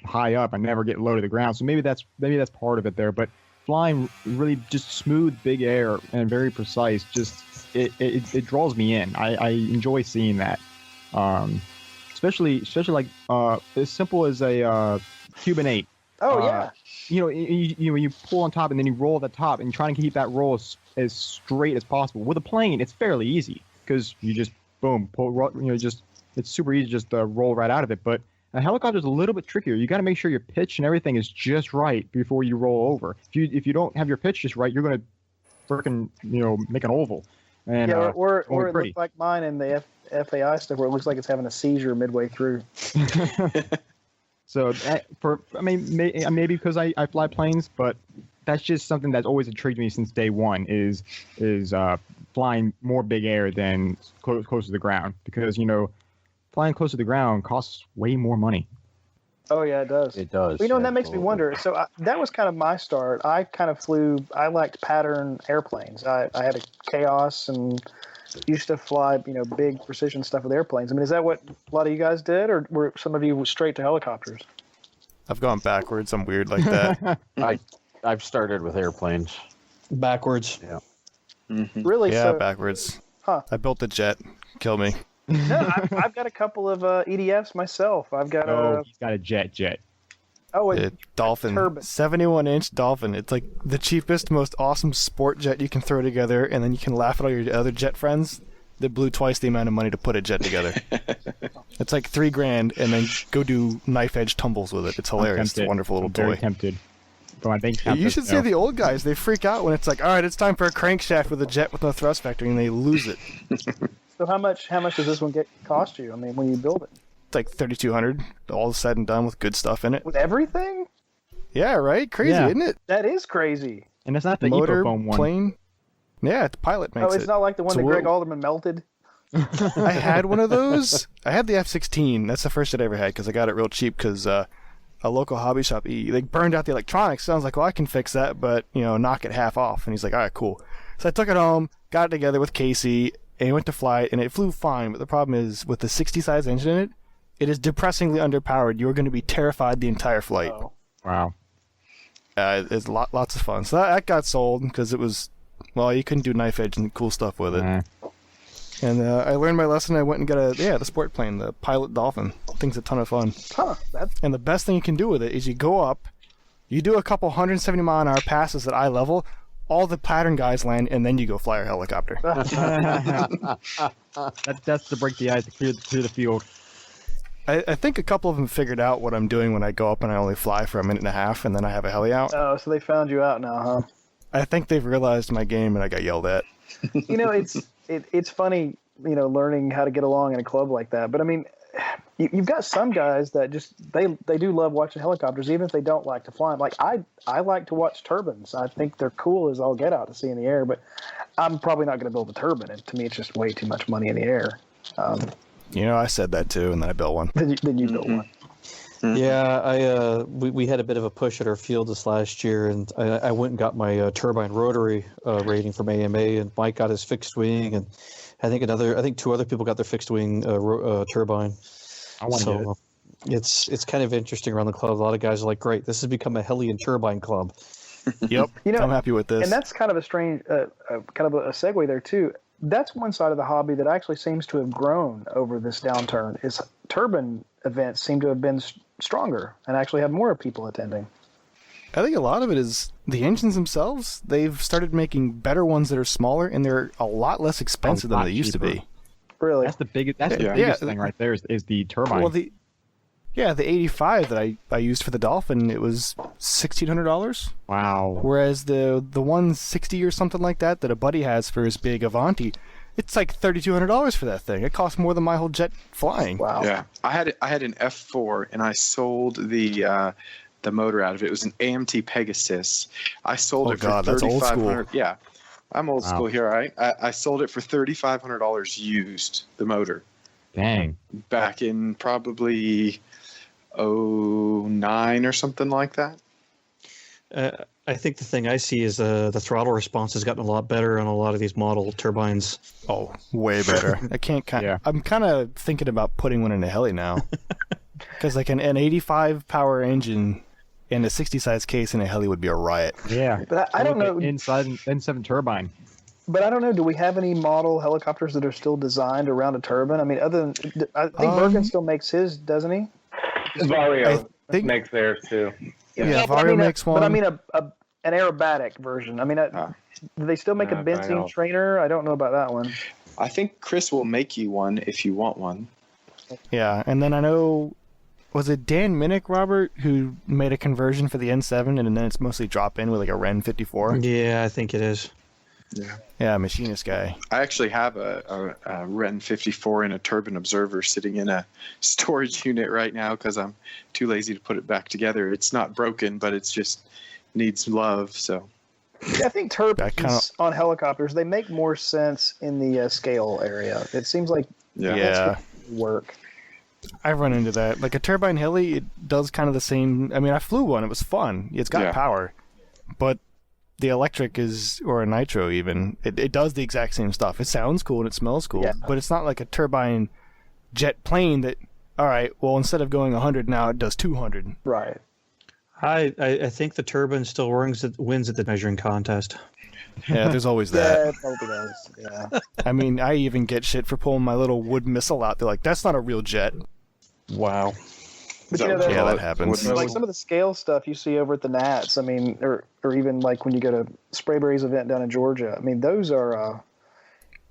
high up. I never get low to the ground. So maybe that's part of it there. But flying really just smooth, big air and very precise, just it draws me in. I enjoy seeing that. Especially like as simple as a Cuban 8. Oh yeah. You pull on top and then you roll at the top and try to keep that roll as straight as possible. With a plane, it's fairly easy because you just boom pull. It's super easy just to roll right out of it. But a helicopter is a little bit trickier. You got to make sure your pitch and everything is just right before you roll over. If you don't have your pitch just right, you're gonna freaking make an oval. And, or it looks like mine in the FAI stuff where it looks like it's having a seizure midway through. So maybe because I fly planes, but that's just something that's always intrigued me since day one is flying more big air than close to the ground because flying close to the ground costs way more money. Oh yeah, it does. It does. Well, and that makes me absolutely. wonder. So that was kind of my start. I liked pattern airplanes. I had a Chaos and used to fly, big precision stuff with airplanes. I mean, is that what a lot of you guys did, or were some of you straight to helicopters? I've gone backwards. I'm weird like that. I've started with airplanes. Backwards. Yeah. Mm-hmm. Really? Yeah, So, backwards. Huh. I built a jet. Kill me. no, I've got a couple of EDFs myself. I've got Oh, he's got a jet. A Dolphin, Turbine. 71-inch Dolphin. It's like the cheapest, most awesome sport jet you can throw together, and then you can laugh at all your other jet friends that blew twice the amount of money to put a jet together. It's like $3,000, and then go do knife edge tumbles with it. It's hilarious. It's a wonderful little Very toy. tempted. But I think You should see the old guys. They freak out when it's like, all right, it's time for a crankshaft with a jet with no thrust vector, and they lose it. So how much does this one cost you? I mean, when you build it, It's like $3,200, all said and done with good stuff in it. with everything? Yeah, right? Crazy, Yeah. isn't it? That is crazy. And it's not the Motor, Ecofoam one. plane. Yeah, the pilot makes Oh, it's it. not like the one So that we're- Greg Alderman melted. I had one of those. I had the F-16. That's the first jet I ever had because I got it real cheap because a local hobby shop, they burned out the electronics. So I was like, well, I can fix that, but, knock it half off. And he's like, all right, cool. So I took it home, got it together with Casey, and went to fly it, and it flew fine. But the problem is, with the 60-size engine in it, it is depressingly underpowered. You're going to be terrified the entire flight. Oh. Wow. It's lots of fun. So that got sold because it was, well, you couldn't do knife edge and cool stuff with it. And I learned my lesson. I went and got the sport plane, the Pilot Dolphin. Thing's a ton of fun. Huh. And the best thing you can do with it is you go up, you do a couple 170-mile-an-hour passes at eye level, all the pattern guys land, and then you go fly a helicopter. That's to break the ice, to clear the field. I think a couple of them figured out what I'm doing when I go up and I only fly for a minute and a half, and then I have a heli out. Oh, so they found you out now, huh? I think they've realized my game, and I got yelled at. It's funny, learning how to get along in a club like that. But I mean, you've got some guys that just they do love watching helicopters, even if they don't like to fly them. Like I like to watch turbines. I think they're cool as all get out to see in the air. But I'm probably not going to build a turbine. And to me, it's just way too much money in the air. I said that too, and then I built one. Then you built one. Yeah, we had a bit of a push at our field this last year, and I went and got my turbine rotary rating from AMA, and Mike got his fixed wing, and I think two other people got their fixed wing turbine. I want to do it. It's kind of interesting around the club. A lot of guys are like, "Great, this has become a heli and turbine club." Yep, I'm happy with this. And that's kind of a strange, kind of a segue there too. That's one side of the hobby that actually seems to have grown over this downturn. Is turbine events seem to have been stronger and actually have more people attending. I think a lot of it is the engines themselves. They've started making better ones that are smaller, and they're a lot less expensive than they used to be. Really? That's the biggest thing right there is the turbine. Well, the 85 that I used for the Dolphin, it was $1,600. Wow. Whereas the 160 or something like that a buddy has for his big Avanti, it's like $3,200 for that thing. It costs more than my whole jet flying. Wow. Yeah, I had an F4 and I sold the motor out of it. It was an AMT Pegasus. I sold it for that's old school. $3,500. Yeah, I'm old school here. Right? I sold it for $3,500 used, the motor. Dang. Back in probably 2009 or something like that. I think the thing I see is the throttle response has gotten a lot better on a lot of these model turbines. Oh, way better. I'm kind of thinking about putting one in a heli now. Because like an 85 power engine and a 60 size case in a heli would be a riot. Yeah. But I don't know. Inside N7 turbine. But I don't know. Do we have any model helicopters that are still designed around a turbine? I mean, I think Bergen still makes his, doesn't he? Vario makes theirs too. Yeah, Vario makes one. But I mean, an aerobatic version. I mean, do they still make a benzene trainer? I don't know about that one. I think Chris will make you one if you want one. Yeah, and then I know, was it Dan Minnick, Robert, who made a conversion for the N7, and then it's mostly drop-in with like a Ren 54? Yeah, I think it is. Yeah, machinist guy. I actually have a Ren 54 and a turbine observer sitting in a storage unit right now because I'm too lazy to put it back together. It's not broken, but it's just needs love. So I think turbines on helicopters, they make more sense in the scale area. It seems like that's what work. I've run into that. Like a turbine heli, it does kind of the same. I mean, I flew one. It was fun. It's got power. But the electric is, or a Nitro even, it does the exact same stuff. It sounds cool and it smells cool, but it's not like a turbine jet plane that, all right, well, instead of going 100 now, it does 200. Right. I think the turbine still wins at the measuring contest. Yeah, there's always that. Yeah, it probably does. Yeah. I mean, I even get shit for pulling my little wood missile out. They're like, that's not a real jet. Wow. But Yeah, that happens. Like some of the scale stuff you see over at the Nats, I mean, or even like when you go to Sprayberry's event down in Georgia, I mean, those are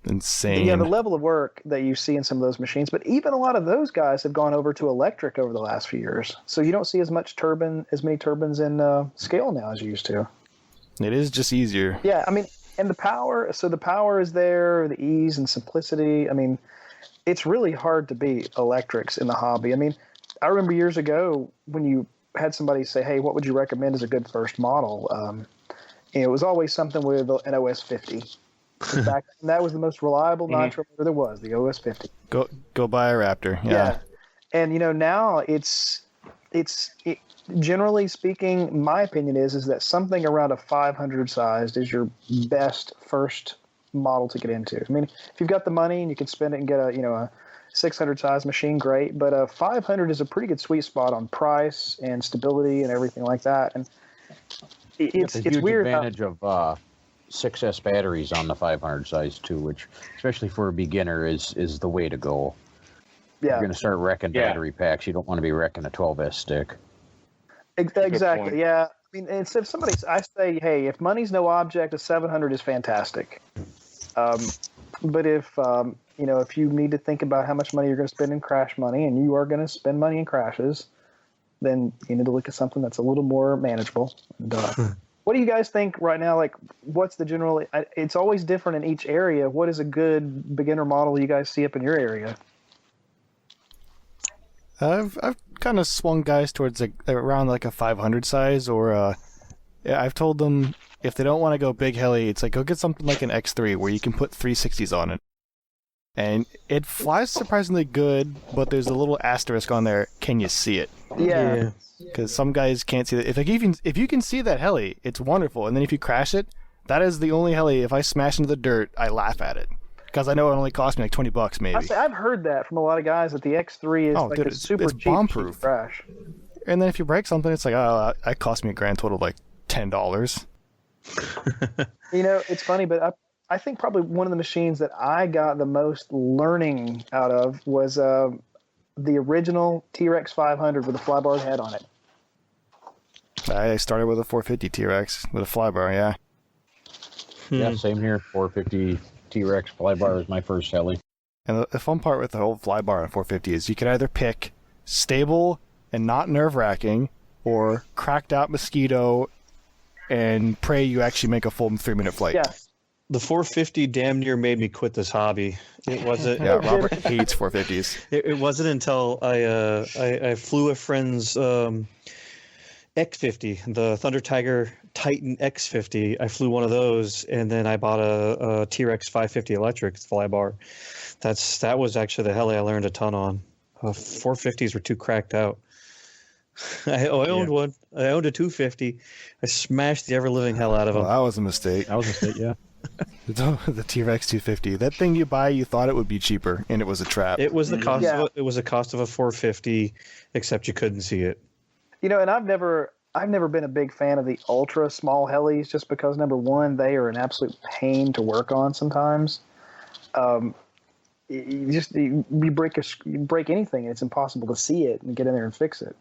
insane. Yeah, the level of work that you see in some of those machines. But even a lot of those guys have gone over to electric over the last few years. So you don't see as many turbines in scale now as you used to. It is just easier. Yeah, I mean, and the power. So the power is there, the ease and simplicity. I mean, it's really hard to beat electrics in the hobby. I mean, I remember years ago when you had somebody say, "Hey, what would you recommend as a good first model?" It was always something with an OS 50. In fact, that was the most reliable nitro motor there was, the OS 50. Go buy a Raptor. Yeah. And now it's generally speaking, my opinion is that something around a 500 sized is your best first model to get into. I mean, if you've got the money and you can spend it and get a 600 size machine, great. But a 500 is a pretty good sweet spot on price and stability and everything like that. And it's a huge weird. Advantage of 6S batteries on the 500 size too, which especially for a beginner is the way to go. Yeah. You're going to start wrecking battery packs. You don't want to be wrecking a 12S stick. Exactly. Yeah. I mean, and so if I say, hey, if money's no object, a 700 is fantastic. But if if you need to think about how much money you're going to spend in crash money, and you are going to spend money in crashes, then you need to look at something that's a little more manageable. And, what do you guys think right now? Like, what's the general? It's always different in each area. What is a good beginner model you guys see up in your area? I've kind of swung guys towards around like a 500 size, or I've told them if they don't want to go big heli, it's like go get something like an X3 where you can put 360s on it, and it flies surprisingly good. But there's a little asterisk on there. Can you see it? Yeah. Because some guys can't see that. If you can see that heli, it's wonderful. And then if you crash it, that is the only heli. If I smash into the dirt, I laugh at it because I know it only cost me like $20 maybe. I've heard that from a lot of guys that the X3 is a super it's cheap bomb-proof. crash. And then if you break something, it's like, oh, that cost me a grand total of like $10. It's funny, but I think probably one of the machines that I got the most learning out of was the original T-Rex 500 with a flybarred head on it. I started with a 450 T-Rex with a flybar, yeah. Yeah, same here. 450 T-Rex flybar was my first heli. And the fun part with the whole flybar on 450 is you can either pick stable and not nerve-wracking, or cracked out mosquito and pray you actually make a full 3-minute flight. Yeah. The 450 damn near made me quit this hobby. It wasn't. Yeah, Robert hates 450s. It wasn't until I flew a friend's X50, the Thunder Tiger Titan X50. I flew one of those, and then I bought a T-Rex 550 electric flybar. That was actually the heli I learned a ton on. 450s were too cracked out. I owned one. I owned a 250. I smashed the ever-living hell out of them. Well, that was a mistake. That was a mistake, yeah. The T-Rex 250. That thing you buy, you thought it would be cheaper, and it was a trap. It was the cost. It was the cost of a 450, except you couldn't see it. And I've never been a big fan of the ultra small helis, just because number one, they are an absolute pain to work on sometimes. You break anything, and it's impossible to see it and get in there and fix it.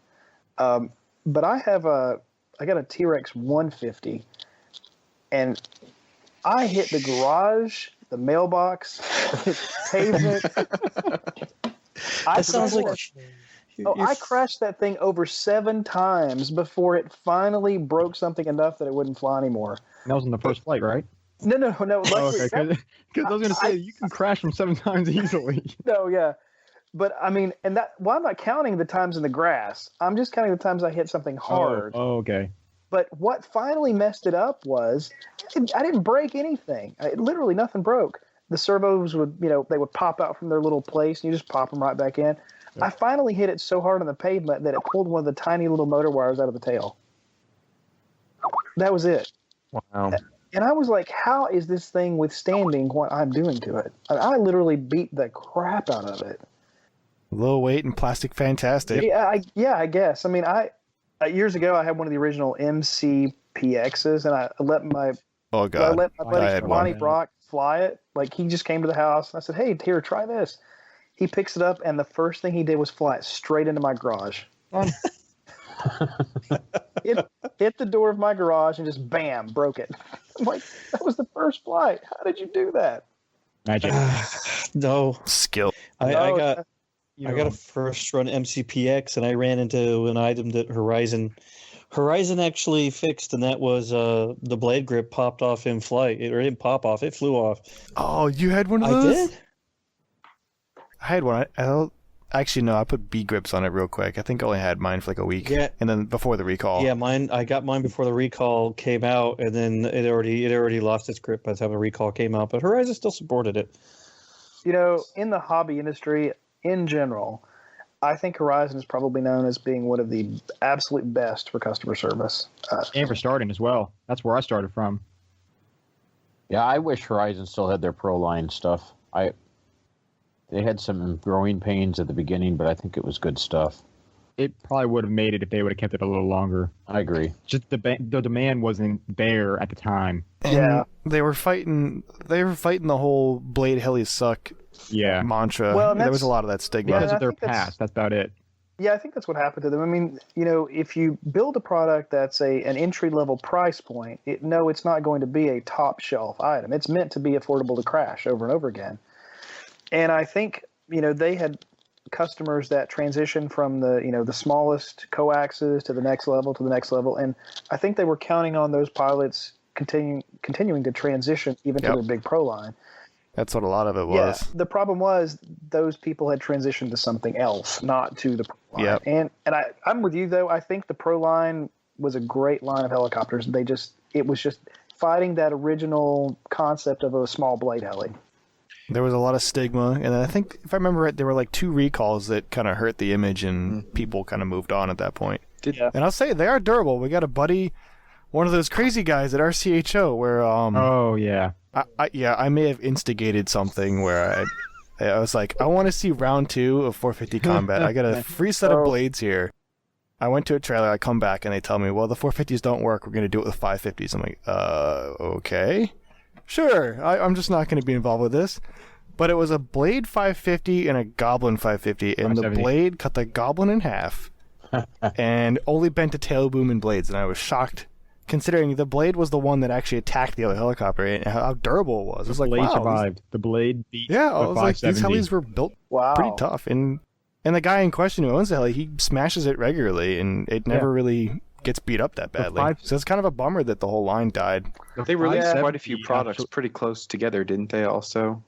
But I got a T-Rex 150, and I hit the garage, the mailbox, the pavement. That sounds like. I crashed that thing over 7 times before it finally broke something enough that it wouldn't fly anymore. That was in the first flight, right? No. Oh, okay, because I was going to say, you can crash them 7 times easily. No, yeah. But, I mean, well, I'm not counting the times in the grass. I'm just counting the times I hit something hard. Oh, okay. But what finally messed it up was I didn't break anything. Literally nothing broke. The servos would, they would pop out from their little place, and you just pop them right back in. I finally hit it so hard on the pavement that it pulled one of the tiny little motor wires out of the tail. That was it. Wow. And I was like, how is this thing withstanding what I'm doing to it? I literally beat the crap out of it. Low weight and plastic fantastic. Yeah, I guess. I mean, years ago, I had one of the original MCPXs, and I let my buddy Lonnie Brock fly it. Like, he just came to the house, and I said, hey, here, try this. He picks it up, and the first thing he did was fly it straight into my garage. It hit the door of my garage and just bam, broke it. I'm like, that was the first flight. How did you do that? Magic. No Skill. I got a first run MCPX, and I ran into an item that Horizon actually fixed, and that was the blade grip popped off in flight. It didn't pop off; it flew off. Oh, you had one of those? I did. I had one. Actually, no, I put B grips on it real quick. I think I only had mine for like a week. Yeah. And then before the recall. Yeah, I got mine before the recall came out, and then it already lost its grip by the time the recall came out. But Horizon still supported it. You know, in the hobby industry in general, I think Horizon is probably known as being one of the absolute best for customer service. And for starting as well. That's where I started from. Yeah, I wish Horizon still had their Pro Line stuff. They had some growing pains at the beginning, but I think it was good stuff. It probably would have made it if they would have kept it a little longer. I agree. Just the demand wasn't there at the time. And they were fighting the whole blade helis suck mantra. Well, there was a lot of that stigma. Because of their past, that's about it. Yeah, I think that's what happened to them. I mean, you know, if you build a product that's an entry-level price point, it's not going to be a top-shelf item. It's meant to be affordable to crash over and over again. And I think, you know, they had customers that transition from the smallest coaxes to the next level. And I think they were counting on those pilots continuing to transition even to their big Pro Line. That's what a lot of it was. Yeah, the problem was those people had transitioned to something else, not to the Pro Line. Yep. And I'm with you, though. I think the Pro Line was a great line of helicopters. It was just fighting that original concept of a small blade heli. There was a lot of stigma, and I think, if I remember right, there were like 2 recalls that kind of hurt the image, and people kind of moved on at that point. And I'll say, they are durable. We got a buddy, one of those crazy guys at RCHO, where I may have instigated something where I was like, I want to see round 2 of 450 combat. I got a free set of blades here. I went to a trailer, I come back, and they tell me, well, the 450s don't work, we're going to do it with 550s. I'm like, okay. Sure, I'm just not going to be involved with this. But it was a Blade 550 and a Goblin 550, and the Blade cut the Goblin in half and only bent the tail boom and blades, and I was shocked, considering the Blade was the one that actually attacked the other helicopter and how durable it was. It was like, wow. Survived. The Blade beat I was like, these helis were built pretty tough. And the guy in question who owns the heli, he smashes it regularly, and it never really gets beat up that badly. So it's kind of a bummer that the whole line died. They released quite a few products pretty close together, didn't they, also?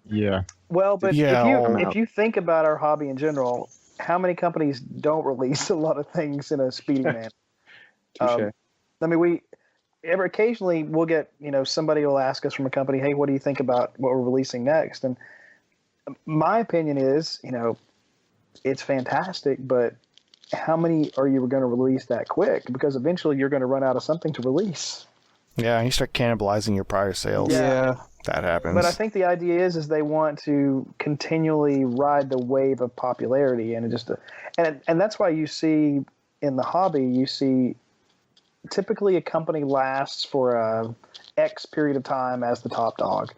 Yeah. Well, but if you think about our hobby in general, how many companies don't release a lot of things in a speedy manner? I mean, occasionally we'll get, somebody will ask us from a company, hey, what do you think about what we're releasing next? And my opinion is, it's fantastic, but how many are you going to release that quick? Because eventually you're going to run out of something to release. Yeah, you start cannibalizing your prior sales. Yeah. That happens. But I think the idea is they want to continually ride the wave of popularity, and and that's why you see in the hobby, typically a company lasts for a X period of time as the top dog.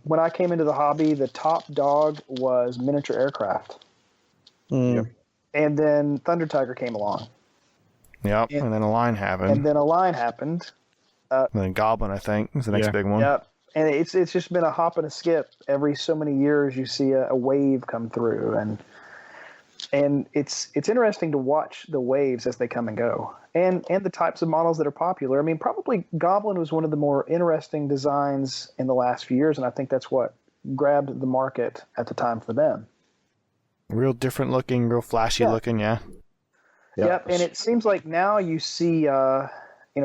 When I came into the hobby, the top dog was miniature aircraft. Yep. And then Thunder Tiger came along. Yep, and then a line happened. And then Goblin, I think, was the next big one. Yep. And it's just been a hop and a skip. Every so many years you see a wave come through, and it's interesting to watch the waves as they come and go, and the types of models that are popular. I mean, probably Goblin was one of the more interesting designs in the last few years, and I think that's what grabbed the market at the time for them. Real different looking, real flashy looking, yeah. Yep, and it seems like now you see,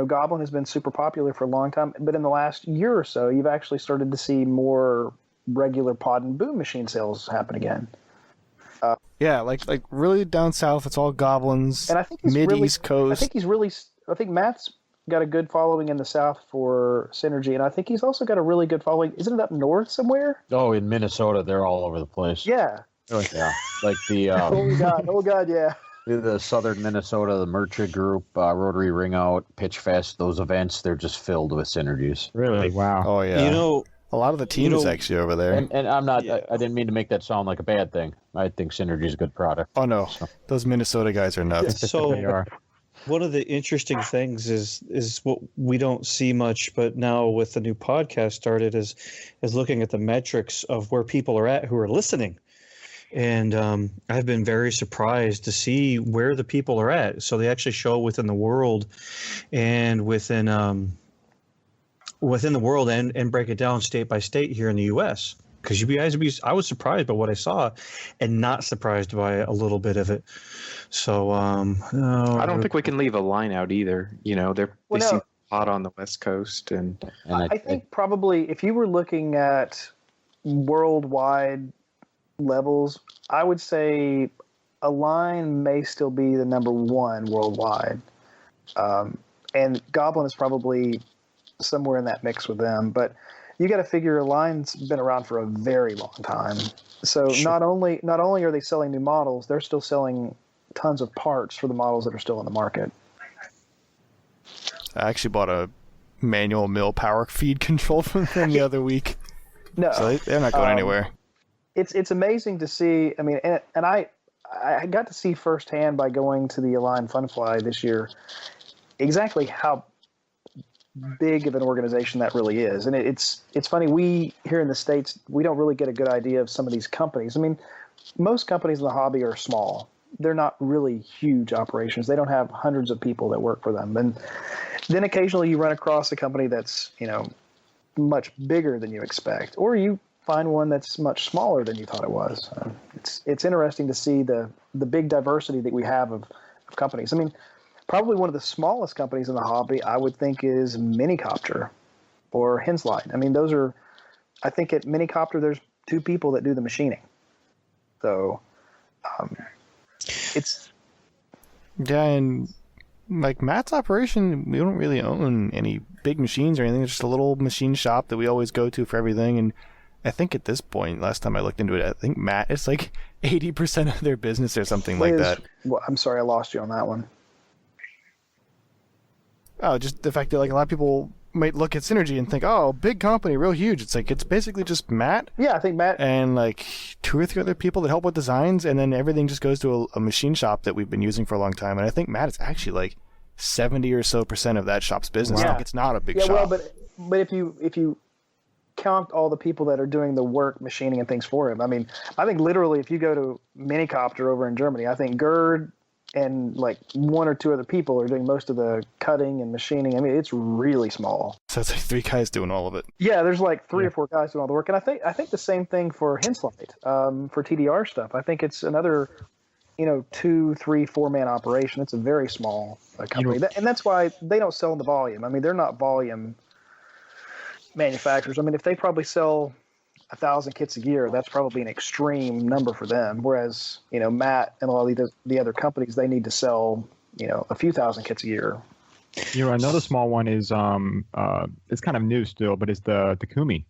Goblin has been super popular for a long time, but in the last year or so, you've actually started to see more regular pod and boom machine sales happen again. Yeah, like really down south, it's all goblins. And I think he's East Coast. I think Matt's got a good following in the south for Synergy, and I think he's also got a really good following. Isn't it up north somewhere? Oh, in Minnesota, they're all over the place. Yeah. Yeah, like the Oh God, yeah. the Southern Minnesota, the IRCHA group, Rotary Ring Out, Pitch Fest, those events, they're just filled with synergies. Really? Wow. Oh yeah. You know, a lot of the team is actually over there. And I'm not. Yeah. I didn't mean to make that sound like a bad thing. I think Synergy is a good product. Oh no, those Minnesota guys are nuts. so They are. one of the interesting things is what we don't see much, but now with the new podcast started is looking at the metrics of where people are at who are listening. And I've been very surprised to see where the people are at. So they actually show within the world and within the world and break it down state by state here in the U.S. Because you guys would be, I was surprised by what I saw and not surprised by a little bit of it. So I don't think we can leave a line out either. You know, they seem hot on the West Coast. And I think probably if you were looking at worldwide levels, I would say Align may still be the number one worldwide. And Goblin is probably somewhere in that mix with them. But you got to figure Align's been around for a very long time. So not only are they selling new models, they're still selling tons of parts for the models that are still on the market. I actually bought a manual mill power feed control from them the other week. No, so they're not going anywhere. It's amazing to see. I mean, and I got to see firsthand by going to the Align Funfly this year exactly how big of an organization that really is. And it's funny, we here in the States, we don't really get a good idea of some of these companies. I mean, most companies in the hobby are small. They're not really huge operations. They don't have hundreds of people that work for them. And then occasionally you run across a company that's, much bigger than you expect, or you find one that's much smaller than you thought it was. It's interesting to see the big diversity that we have of companies. I mean, probably one of the smallest companies in the hobby, I would think, is Minicopter or Henslide. I mean, I think at Minicopter, there's 2 people that do the machining. So it's... Yeah, and like Matt's operation, we don't really own any big machines or anything. It's just a little machine shop that we always go to for everything. And I think at this point, last time I looked into it, I think Matt, it's like 80% of their business or something like that. Well, I'm sorry, I lost you on that one. Oh, just the fact that like a lot of people might look at Synergy and think, oh, big company, real huge. It's like, it's basically just Matt. Yeah, I think Matt. And like 2 or 3 other people that help with designs. And then everything just goes to a machine shop that we've been using for a long time. And I think Matt is actually like 70 or so % of that shop's business. Wow. Like it's not a big shop. Yeah, well, but if you count all the people that are doing the work, machining and things for him, I mean, I think literally if you go to Minicopter over in Germany, I think Gerd and like 1 or 2 other people are doing most of the cutting and machining. I mean, it's really small. So it's like 3 guys doing all of it. Yeah, there's like 3 or 4 guys doing all the work. And I think the same thing for Henslide, for TDR stuff. I think it's another, 2, 3, 4 man operation. It's a very small company. And that's why they don't sell in the volume. I mean, they're not volume manufacturers. I mean, if they probably sell 1,000 kits a year, that's probably an extreme number for them. Whereas, Matt and a lot of the other companies, they need to sell, a few thousand kits a year. Another small one is it's kind of new still, but it's the Takumi.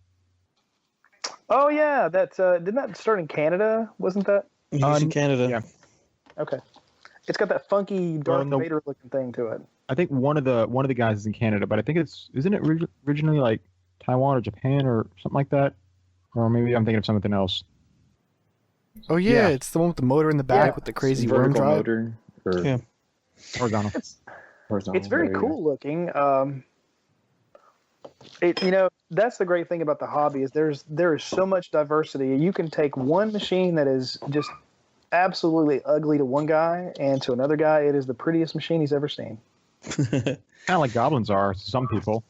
Oh yeah, that didn't that start in Canada? Wasn't that? He's in Canada. Yeah. Okay. It's got that funky Darth Vader looking thing to it. I think one of the guys is in Canada, but I think isn't it originally like Taiwan or Japan or something like that? Or maybe I'm thinking of something else. Oh yeah, it's the one with the motor in the back with the crazy worm drive. Motor Yeah. Horizontal. It's very cool looking. That's the great thing about the hobby is there is so much diversity. You can take one machine that is just absolutely ugly to one guy, and to another guy, it is the prettiest machine he's ever seen. Kind of like goblins are to some people.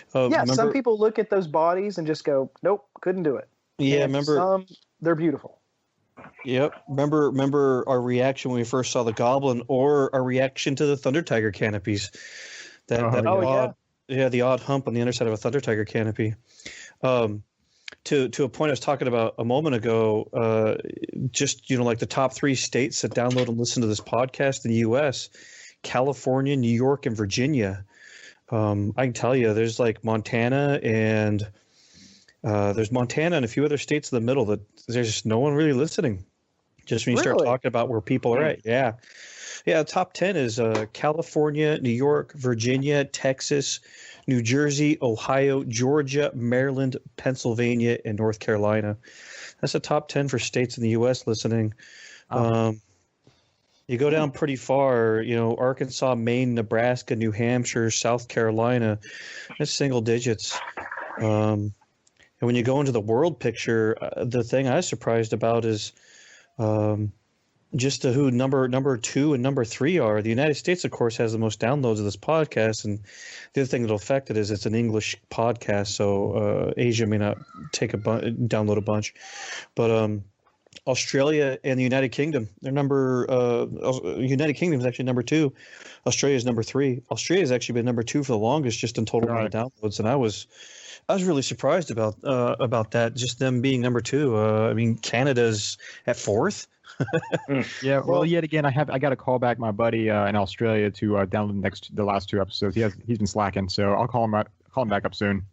Some people look at those bodies and just go, "Nope, couldn't do it." Yeah, and some they're beautiful. Yep. Remember our reaction when we first saw the Goblin, or our reaction to the Thunder Tiger canopies. The odd hump on the underside of a Thunder Tiger canopy. to a point I was talking about a moment ago, just, like the top 3 states that download and listen to this podcast in the U.S., California, New York, and Virginia. I can tell you there's like Montana and a few other states in the middle that there's just no one really listening. Just when you start talking about where people are at. Yeah. Yeah. Top 10 is California, New York, Virginia, Texas, New Jersey, Ohio, Georgia, Maryland, Pennsylvania, and North Carolina. That's the top 10 for states in the U.S. listening. You go down pretty far, Arkansas, Maine, Nebraska, New Hampshire, South Carolina. That's single digits. And when you go into the world picture, the thing I was surprised about is just who number 2 and number 3 are. The United States, of course, has the most downloads of this podcast, and the other thing that'll affect it is it's an English podcast, so Asia may not download a bunch, but Australia and the United Kingdom, they're United Kingdom is actually number 2. Australia is number 3. Australia has actually been number 2 for the longest, just in total amount of downloads, and I was really surprised about that, just them being number 2. Canada's at 4th. Yeah, well, yet again, I got to call back my buddy in Australia to download the last 2 episodes. He's been slacking, so I'll call him back up soon.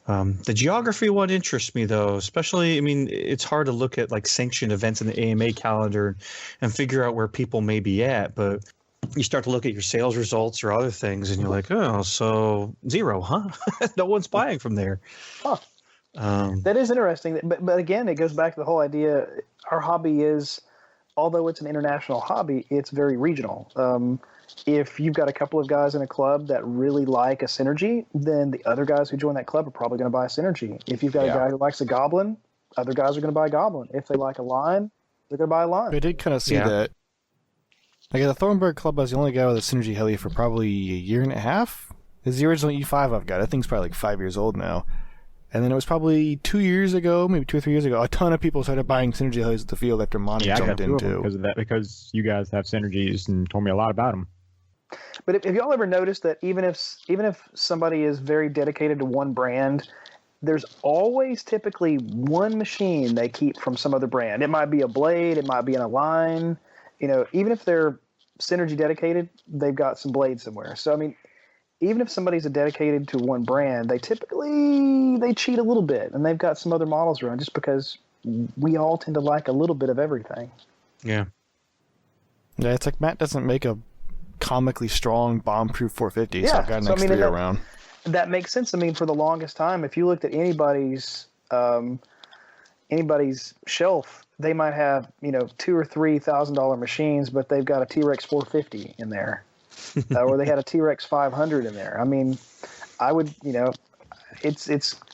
The geography one interests me, though, especially, it's hard to look at like sanctioned events in the AMA calendar and figure out where people may be at, but you start to look at your sales results or other things and you're like, oh, so 0, huh? No one's buying from there. Huh. That is interesting. But again, it goes back to the whole idea. Our hobby is, although it's an international hobby, it's very regional. If you've got a couple of guys in a club that really like a Synergy, then the other guys who join that club are probably going to buy a Synergy. If you've got a guy who likes a Goblin, other guys are going to buy a Goblin. If they like a Line, they're going to buy a Line. I did kind of see that. Like the Thornburg Club, I was the only guy with a Synergy heli for probably a year and a half. It's the original E5 I've got. I think it's probably like 5 years old now. And then it was probably 2 years ago, maybe 2 or 3 years ago, a ton of people started buying Synergy helis at the field after Monty jumped into. Because of that, because you guys have Synergies and told me a lot about them. But if y'all ever noticed that even if somebody is very dedicated to one brand, there's always typically one machine they keep from some other brand. It might be a blade, it might be in a line. Even if they're Synergy dedicated, they've got some blades somewhere. So even if somebody's dedicated to one brand, they typically cheat a little bit, and they've got some other models around just because we all tend to like a little bit of everything. Yeah. Yeah, it's like Matt doesn't make a comically strong bomb-proof 450, so I've got an X3 around. That makes sense. For the longest time, if you looked at anybody's shelf, they might have $2,000 or $3,000 machines, but they've got a T-Rex 450 in there. Or they had a T-Rex 500 in there. I would,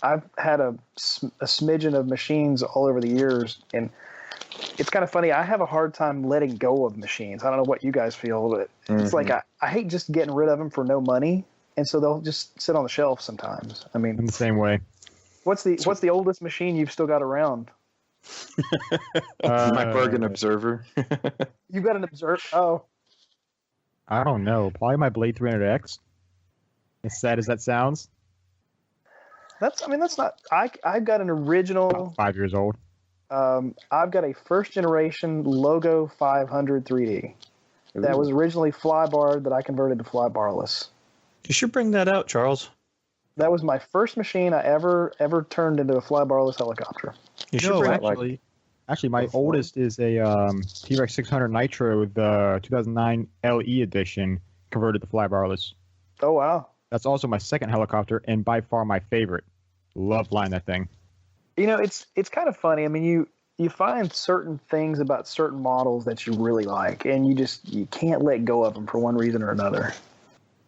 I've had a smidgen of machines all over the years, and it's kind of funny. I have a hard time letting go of machines. I don't know what you guys feel, but it's like I hate just getting rid of them for no money, and so they'll just sit on the shelf sometimes. I'm the same way. What's the oldest machine you've still got around? My Bergen Observer. You've got an Observer? Oh. I don't know. Probably my Blade 300X. As sad as that sounds. That's not. I've got an original. About 5 years old. I've got a first generation Logo 500 3D. That was originally flybarred that I converted to flybarless. You should bring that out, Charles. That was my first machine I ever turned into a flybarless helicopter. You should bring it. Actually, my oldest is a T-Rex 600 Nitro with the 2009 LE edition converted to flybarless. Oh, wow. That's also my second helicopter and by far my favorite. Love flying that thing. It's kind of funny. You find certain things about certain models that you really like, and you can't let go of them for one reason or another.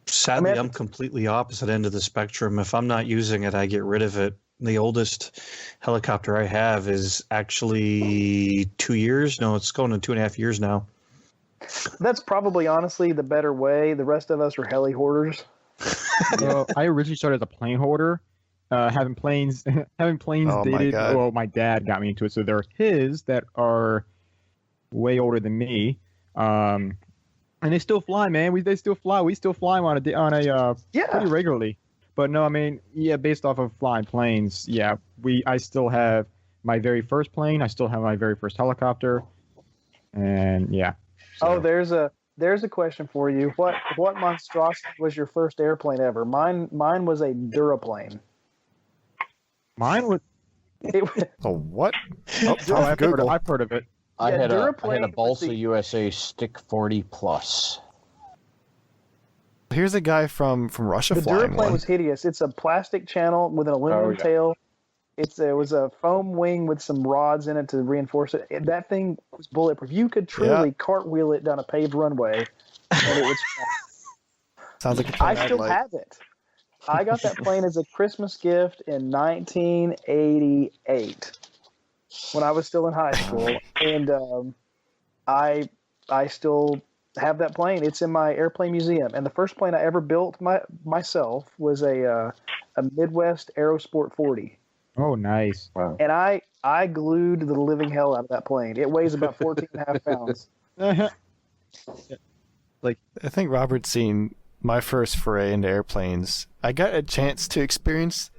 Sadly, I'm completely opposite end of the spectrum. If I'm not using it, I get rid of it. The oldest helicopter I have is actually 2 years. No, it's going on 2.5 years now. That's probably honestly the better way. The rest of us are heli hoarders. Well, I originally started as a plane hoarder, having planes dated. Well, my dad got me into it, so there are his that are way older than me, and they still fly, man. They still fly. We still fly them on a pretty regularly. But no, I mean, yeah, based off of flying planes, yeah, I still have my very first plane. I still have my very first helicopter, and yeah. So. Oh, there's a question for you. What monstrosity was your first airplane ever? Mine was a DuraPlane. Mine was. What? I've heard of it. I had a Balsa USA Stick 40 Plus. Here's a guy from Russia the flying DuraPlane one. was hideous. It's a plastic channel with an aluminum tail. It was a foam wing with some rods in it to reinforce it. That thing was bulletproof. You could truly cartwheel it down a paved runway, and it was. Sounds like a I still have it. I got that plane as a Christmas gift in 1988 when I was still in high school, and I still have that plane. It's in my airplane museum, and the first plane I ever built myself was a Midwest Aerosport 40. Oh, nice! Wow. And I glued the living hell out of that plane. It weighs about 14 and a half pounds. Like, I think Robert's seen my first foray into airplanes. I got a chance to experience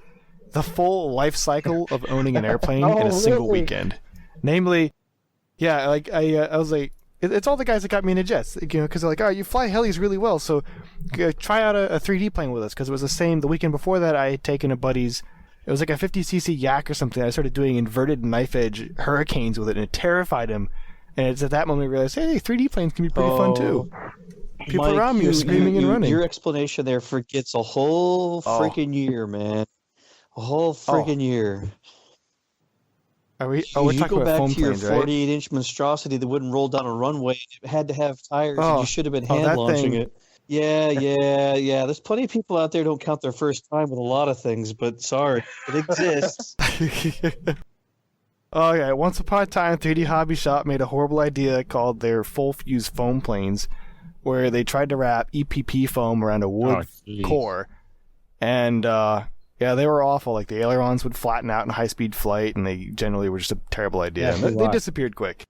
the full life cycle of owning an airplane in a single weekend. Namely, yeah, like I was like, it's all the guys that got me into jets, you know, because they're like, oh, you fly helis really well, so try out a 3D plane with us, because it was the weekend before that I had taken a buddy's, it was like a 50cc Yak or something. I started doing inverted knife edge hurricanes with it, and it terrified him. And it's at that moment I realized, hey, 3D planes can be pretty fun too. People Mike, around me are screaming and running. Your explanation there forgets a whole freaking year, man. A whole freaking year. We're you talking go about back foam to your planes, right? 48-inch monstrosity that wouldn't roll down a runway. It had to have tires, and you should have been hand launching it. Yeah. There's plenty of people out there who don't count their first time with a lot of things, but sorry, it exists. Oh yeah, once upon a time, 3D Hobby Shop made a horrible idea called their full fuse foam planes, where they tried to wrap EPP foam around a wood core, and they were awful. Like the ailerons would flatten out in high-speed flight, and they generally were just a terrible idea. Yeah, they disappeared quick.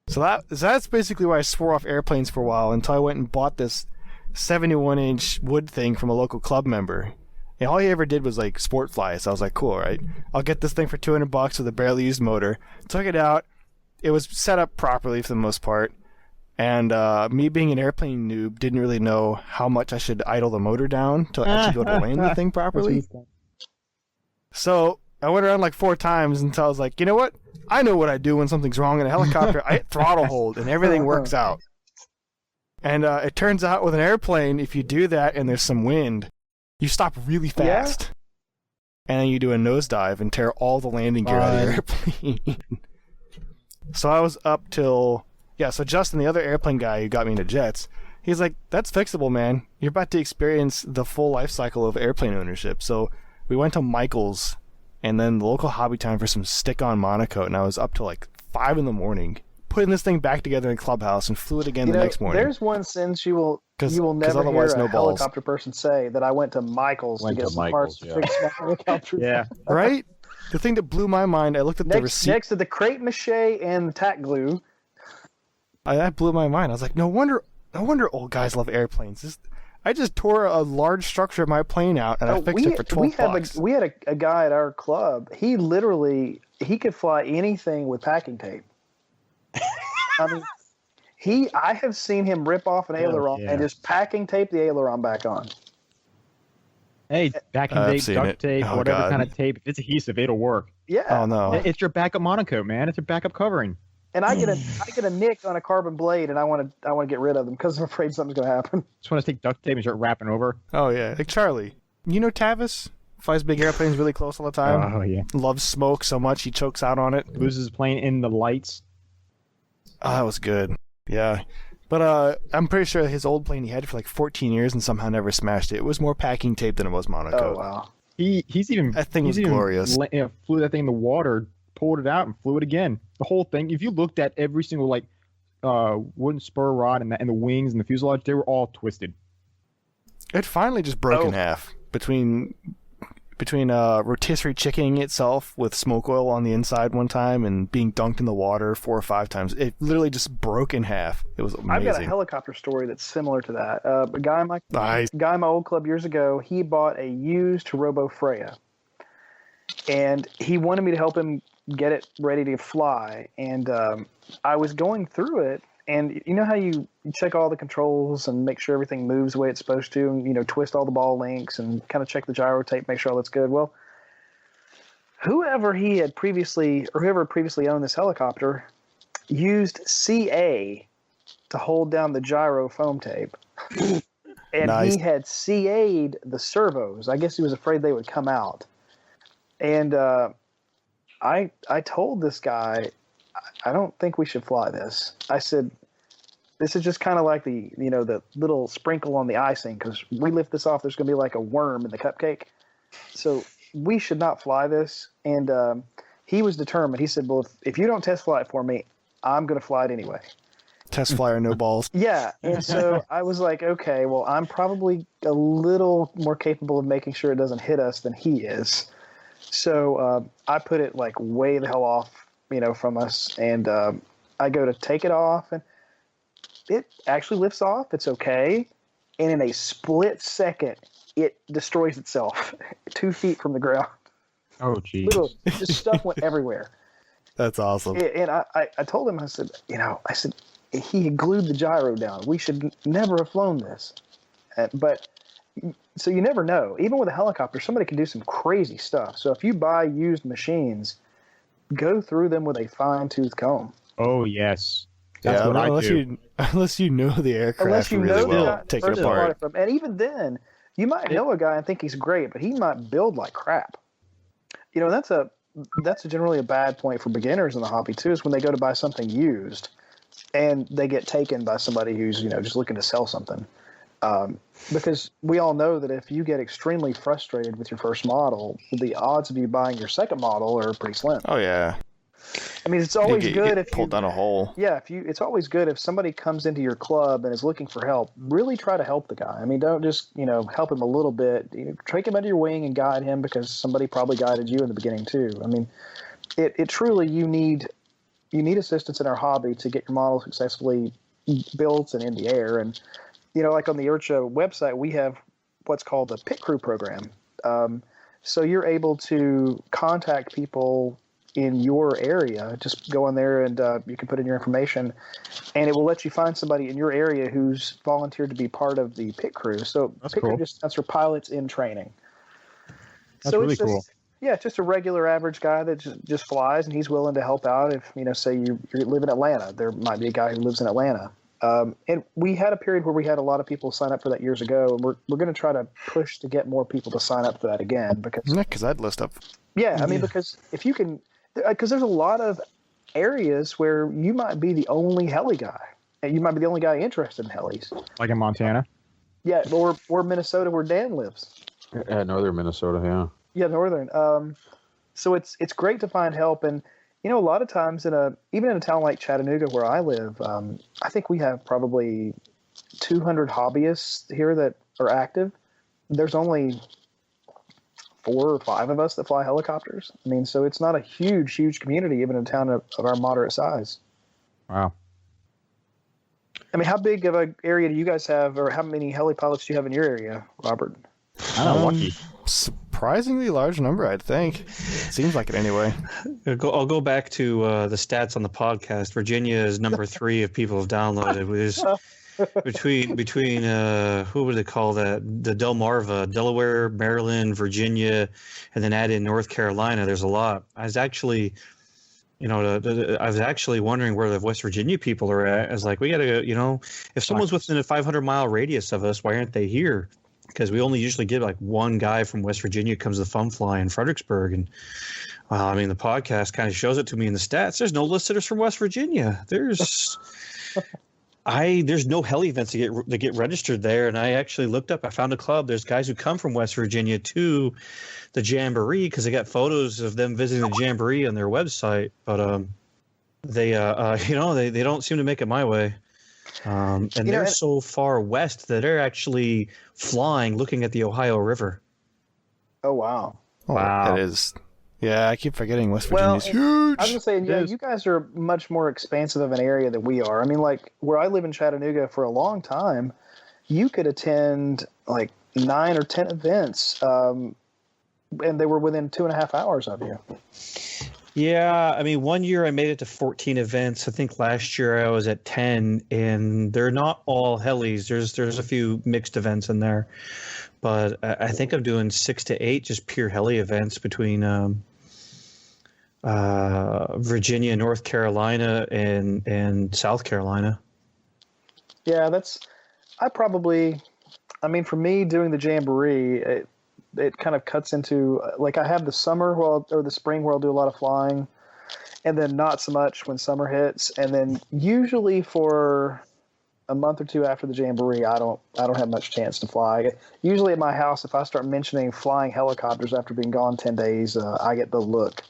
So that's basically why I swore off airplanes for a while until I went and bought this 71-inch wood thing from a local club member. And all he ever did was like sport fly. So I was like, cool, right? I'll get this thing for $200 with a barely used motor. Took it out. It was set up properly for the most part. And me being an airplane noob didn't really know how much I should idle the motor down to actually be able to land the thing properly. So I went around like 4 times until I was like, you know what? I know what I do when something's wrong in a helicopter. I hit throttle hold and everything works out. And it turns out with an airplane, if you do that and there's some wind, you stop really fast. Yeah. And then you do a nosedive and tear all the landing gear out of your airplane. So I was up till... Yeah, so Justin, the other airplane guy who got me into jets, he's like, that's fixable, man. You're about to experience the full life cycle of airplane ownership. So we went to Michael's and then the local Hobby Time for some stick-on monocoat, and I was up till like 5 in the morning putting this thing back together in Clubhouse and flew it again the next morning. There's one sentence you will never hear a helicopter person say, that I went to Michael's to get some parts to fix my helicopter. Yeah. Right? The thing that blew my mind, I looked at the receipt. Next to the crepe mache and the tack glue. That blew my mind. I was like, no wonder old guys love airplanes. I just tore a large structure of my plane out and I fixed it for $12. We had a guy at our club. He could fly anything with packing tape. I mean, I have seen him rip off an aileron and just packing tape the aileron back on. Hey, packing tape, duct tape, whatever kind of tape. If it's adhesive, it'll work. Yeah. Oh no. It's your backup monocoat, man. It's your backup covering. And I get a nick on a carbon blade, and I want to get rid of them because I'm afraid something's going to happen. Just want to take duct tape and start wrapping over. Oh yeah, like Charlie. You know Tavis? Flies big airplanes really close all the time. Oh yeah. Loves smoke so much he chokes out on it. Loses his plane in the lights. Oh, that was good. Yeah. But I'm pretty sure his old plane he had for like 14 years and somehow never smashed it. It was more packing tape than it was monocoat. Oh wow. That thing was glorious. Flew that thing in the water, pulled it out, and flew it again. The whole thing. If you looked at every single wooden spur rod and the wings and the fuselage, they were all twisted. It finally just broke in half between between rotisserie chickening itself with smoke oil on the inside one time and being dunked in the water 4 or 5 times. It literally just broke in half. It was amazing. I've got a helicopter story that's similar to that. A guy in my old club years ago, he bought a used Robo Freya, and he wanted me to help him get it ready to fly. And I was going through it, and you know how you check all the controls and make sure everything moves the way it's supposed to, and twist all the ball links and kind of check the gyro tape, make sure all that's good. Well, whoever previously owned this helicopter used CA to hold down the gyro foam tape. And Nice. He had CA'd the servos. I guess he was afraid they would come out. And I told this guy, I don't think we should fly this. I said, this is just kind of like the little sprinkle on the icing, because we lift this off, there's going to be like a worm in the cupcake. So we should not fly this. And he was determined. He said, well, if you don't test fly it for me, I'm going to fly it anyway. Test flyer, no balls. Yeah. And so I was like, okay, well, I'm probably a little more capable of making sure it doesn't hit us than he is. So I put it like way the hell off, from us. And I go to take it off, and it actually lifts off. It's okay. And in a split second, it destroys itself 2 feet from the ground. Oh, geez. Literally, just stuff went everywhere. That's awesome. And I told him, I said, he had glued the gyro down. We should never have flown this. But so you never know. Even with a helicopter, somebody can do some crazy stuff. So if you buy used machines, go through them with a fine-tooth comb. Oh, yes. That's what I do. Unless you know the aircraft really well, take it apart. And even then, you might know a guy and think he's great, but he might build like crap. That's generally a bad point for beginners in the hobby too, is when they go to buy something used and they get taken by somebody who's just looking to sell something. Because we all know that if you get extremely frustrated with your first model, the odds of you buying your second model are pretty slim. Oh yeah. I mean, it's always good if you pulled down a hole. Yeah, it's always good if somebody comes into your club and is looking for help. Really try to help the guy. I mean, don't just help him a little bit. Take him under your wing and guide him, because somebody probably guided you in the beginning too. I mean, it truly you need assistance in our hobby to get your model successfully built and in the air. And like on the IRCHA website, we have what's called the pit crew program. So you're able to contact people in your area. Just go in there and you can put in your information, and it will let you find somebody in your area who's volunteered to be part of the pit crew. So That's pit cool. crew just stands for pilots in training. That's so really it's just, cool. Yeah, just a regular average guy that just flies, and he's willing to help out. If say you live in Atlanta, there might be a guy who lives in Atlanta. And we had a period where we had a lot of people sign up for that years ago, and we're going to try to push to get more people to sign up for that again, because I'd list up. Yeah, I mean, because if you can, because there's a lot of areas where you might be the only heli guy, and you might be the only guy interested in helis. Like in Montana? Yeah, or Minnesota, where Dan lives. Northern Minnesota, yeah. Yeah, northern. So it's great to find help, and a lot of times even in a town like Chattanooga, where I live, I think we have probably 200 hobbyists here that are active. There's only 4 or 5 of us that fly helicopters. I mean, so it's not a huge community, even in a town of our moderate size. Wow. I mean, how big of an area do you guys have, or how many heli pilots do you have in your area, Robert? Lucky. Surprisingly large number, I'd think. Seems like it anyway. I'll go back to the stats on the podcast. Virginia is number 3 of people have downloaded. Between who would they call that? The Delmarva, Delaware, Maryland, Virginia, and then add in North Carolina. There's a lot. I was actually wondering where the West Virginia people are at. I was like, we gotta go. If someone's within a 500-mile radius of us, why aren't they here? Because we only usually get like one guy from West Virginia comes to Fun Fly in Fredericksburg, and the podcast kind of shows it to me in the stats. There's no listeners from West Virginia. There's no heli events to get registered there, and I actually looked up. I found a club. There's guys who come from West Virginia to the Jamboree because they got photos of them visiting the Jamboree on their website, but they don't seem to make it my way. And they're so far west that they're actually flying, looking at the Ohio River. Oh, wow. Oh, Wow. That is. Yeah, I keep forgetting West Well, Virginia's huge. I was gonna say, yeah, you guys are much more expansive of an area than we are. I mean, like where I live in Chattanooga for a long time, you could attend like 9 or 10 events, and they were within 2.5 hours of you. Yeah, I mean, one year I made it to 14 events. I think last year I was at 10, and they're not all helis. There's a few mixed events in there, but I think I'm doing 6 to 8 just pure heli events between Virginia, North Carolina, and South Carolina. Yeah, I mean, for me doing the Jamboree, it kind of cuts into, like I have the summer or the spring where I'll do a lot of flying, and then not so much when summer hits. And then usually for a month or two after the Jamboree, I don't have much chance to fly. Usually at my house, if I start mentioning flying helicopters after being gone 10 days, I get the look.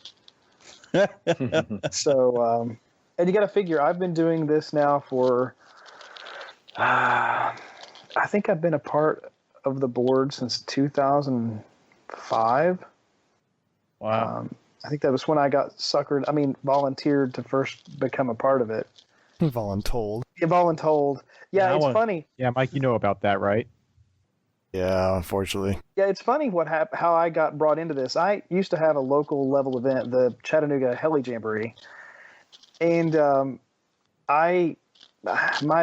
So, and you got to figure, I've been doing this now for, I think I've been a part of the board since 2005. Wow. I think that was when I got volunteered to first become a part of it. Voluntold. Yeah, voluntold. Yeah, it's funny. Yeah, Mike, you know about that, right? Yeah, unfortunately. Yeah, it's funny how I got brought into this. I used to have a local level event, the Chattanooga Heli Jamboree, and my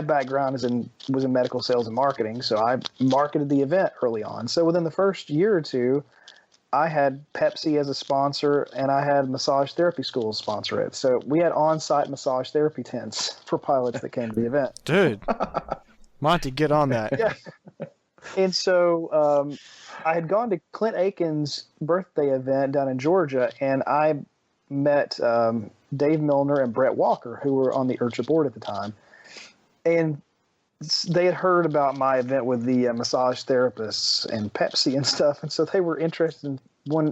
background was in medical sales and marketing, so I marketed the event early on. So within the first year or two, I had Pepsi as a sponsor, and I had massage therapy schools sponsor it. So we had on-site massage therapy tents for pilots that came to the event. Dude, Monty, get on that. Yeah. And so I had gone to Clint Aiken's birthday event down in Georgia, and I met Dave Milner and Brett Walker, who were on the IRCHA board at the time. And they had heard about my event with the massage therapists and Pepsi and stuff, and so they were interested in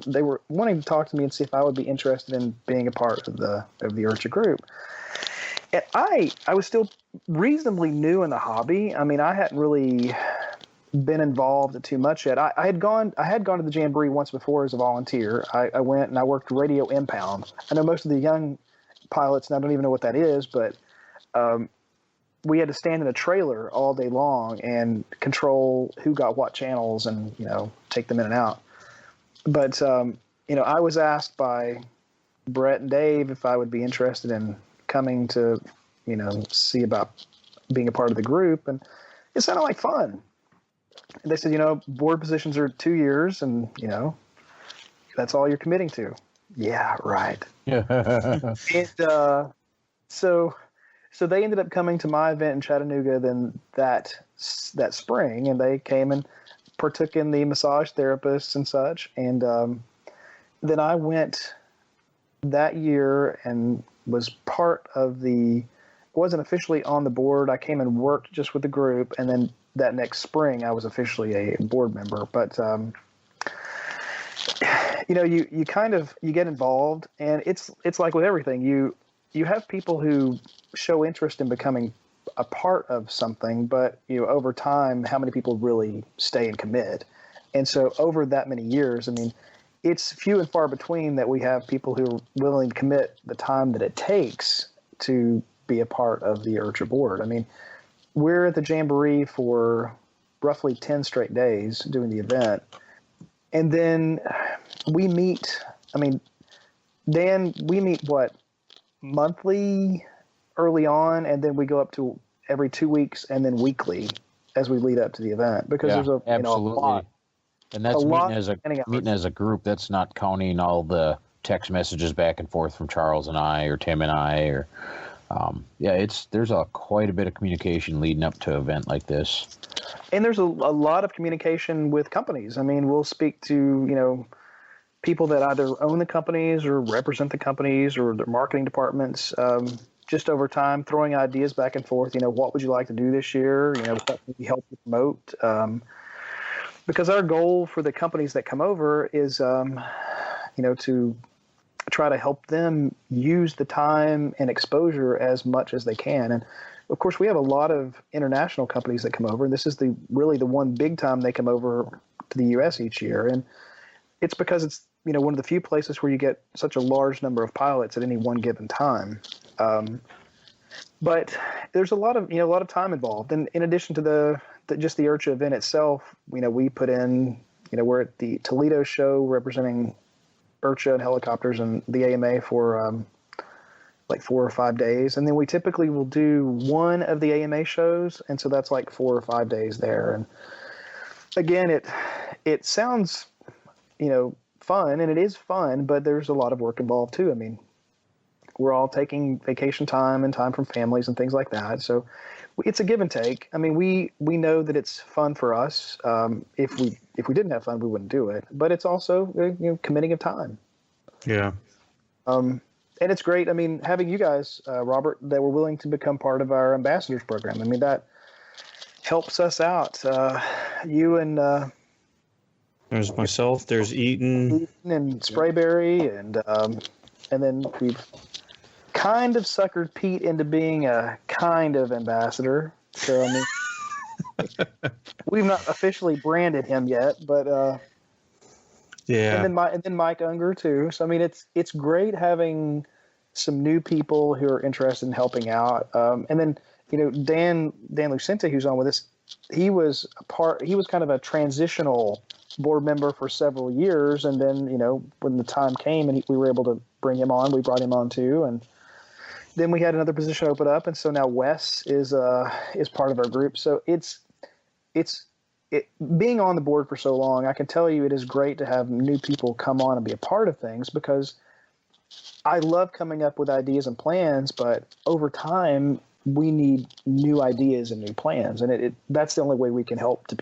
they were wanting to talk to me and see if I would be interested in being a part of the IRCHA group. And I was still reasonably new in the hobby. I mean, I hadn't really been involved too much yet. I had gone to the Jamboree once before as a volunteer. I went and I worked radio impound. I know most of the young pilots, and I don't even know what that is, but we had to stand in a trailer all day long and control who got what channels and, take them in and out. But, I was asked by Brett and Dave if I would be interested in coming to, see about being a part of the group. And it sounded like fun. And they said, board positions are 2 years and, that's all you're committing to. Yeah, right. And so they ended up coming to my event in Chattanooga then that spring, and they came and partook in the massage therapists and such. And then I went that year and was part of wasn't officially on the board. I came and worked just with the group, and then that next spring I was officially a board member. But you get involved, and it's like with everything. You have people who show interest in becoming a part of something, but over time, how many people really stay and commit? And so over that many years, I mean, it's few and far between that we have people who are willing to commit the time that it takes to be a part of the IRCHA board. I mean, we're at the Jamboree for roughly 10 straight days doing the event. And then we meet, monthly early on, and then we go up to every 2 weeks and then weekly as we lead up to the event, because there's a lot. And that's meeting as a group. That's not counting all the text messages back and forth from Charles and I, or Tim and I, or there's quite a bit of communication leading up to an event like this. And there's a lot of communication with companies. I mean, we'll speak to people that either own the companies or represent the companies or their marketing departments. Just over time, throwing ideas back and forth. What would you like to do this year? What can we help you promote? Because our goal for the companies that come over is, to try to help them use the time and exposure as much as they can. And of course, we have a lot of international companies that come over, and this is really the one big time they come over to the U.S. each year. And it's because one of the few places where you get such a large number of pilots at any one given time. But there's a lot of time involved. And in addition to just the IRCHA event itself, we put in, we're at the Toledo show representing IRCHA and helicopters and the AMA for like 4 or 5 days. And then we typically will do one of the AMA shows. And so that's like 4 or 5 days there. And again, it sounds, fun, and it is fun, but there's a lot of work involved too. I mean, we're all taking vacation time and time from families and things like that. So it's a give and take. I mean, we know that it's fun for us. If we didn't have fun, we wouldn't do it. But it's also committing of time. Yeah. And it's great. I mean, having you guys, Robert, that were willing to become part of our ambassadors program. I mean, that helps us out. You and there's myself. There's Eaton and Sprayberry, and then we've kind of suckered Pete into being a kind of ambassador. So I mean, we've not officially branded him yet, but yeah. And then Mike Unger too. So I mean, it's great having some new people who are interested in helping out. And then Dan Lucente, who's on with us, he was kind of a transitional board member for several years, and then when the time came and we were able to bring him on, we brought him on too, and then we had another position open up, and so now Wes is part of our group. So it's being on the board for so long, I can tell you it is great to have new people come on and be a part of things, because I love coming up with ideas and plans, but over time we need new ideas and new plans, and that's the only way we can help to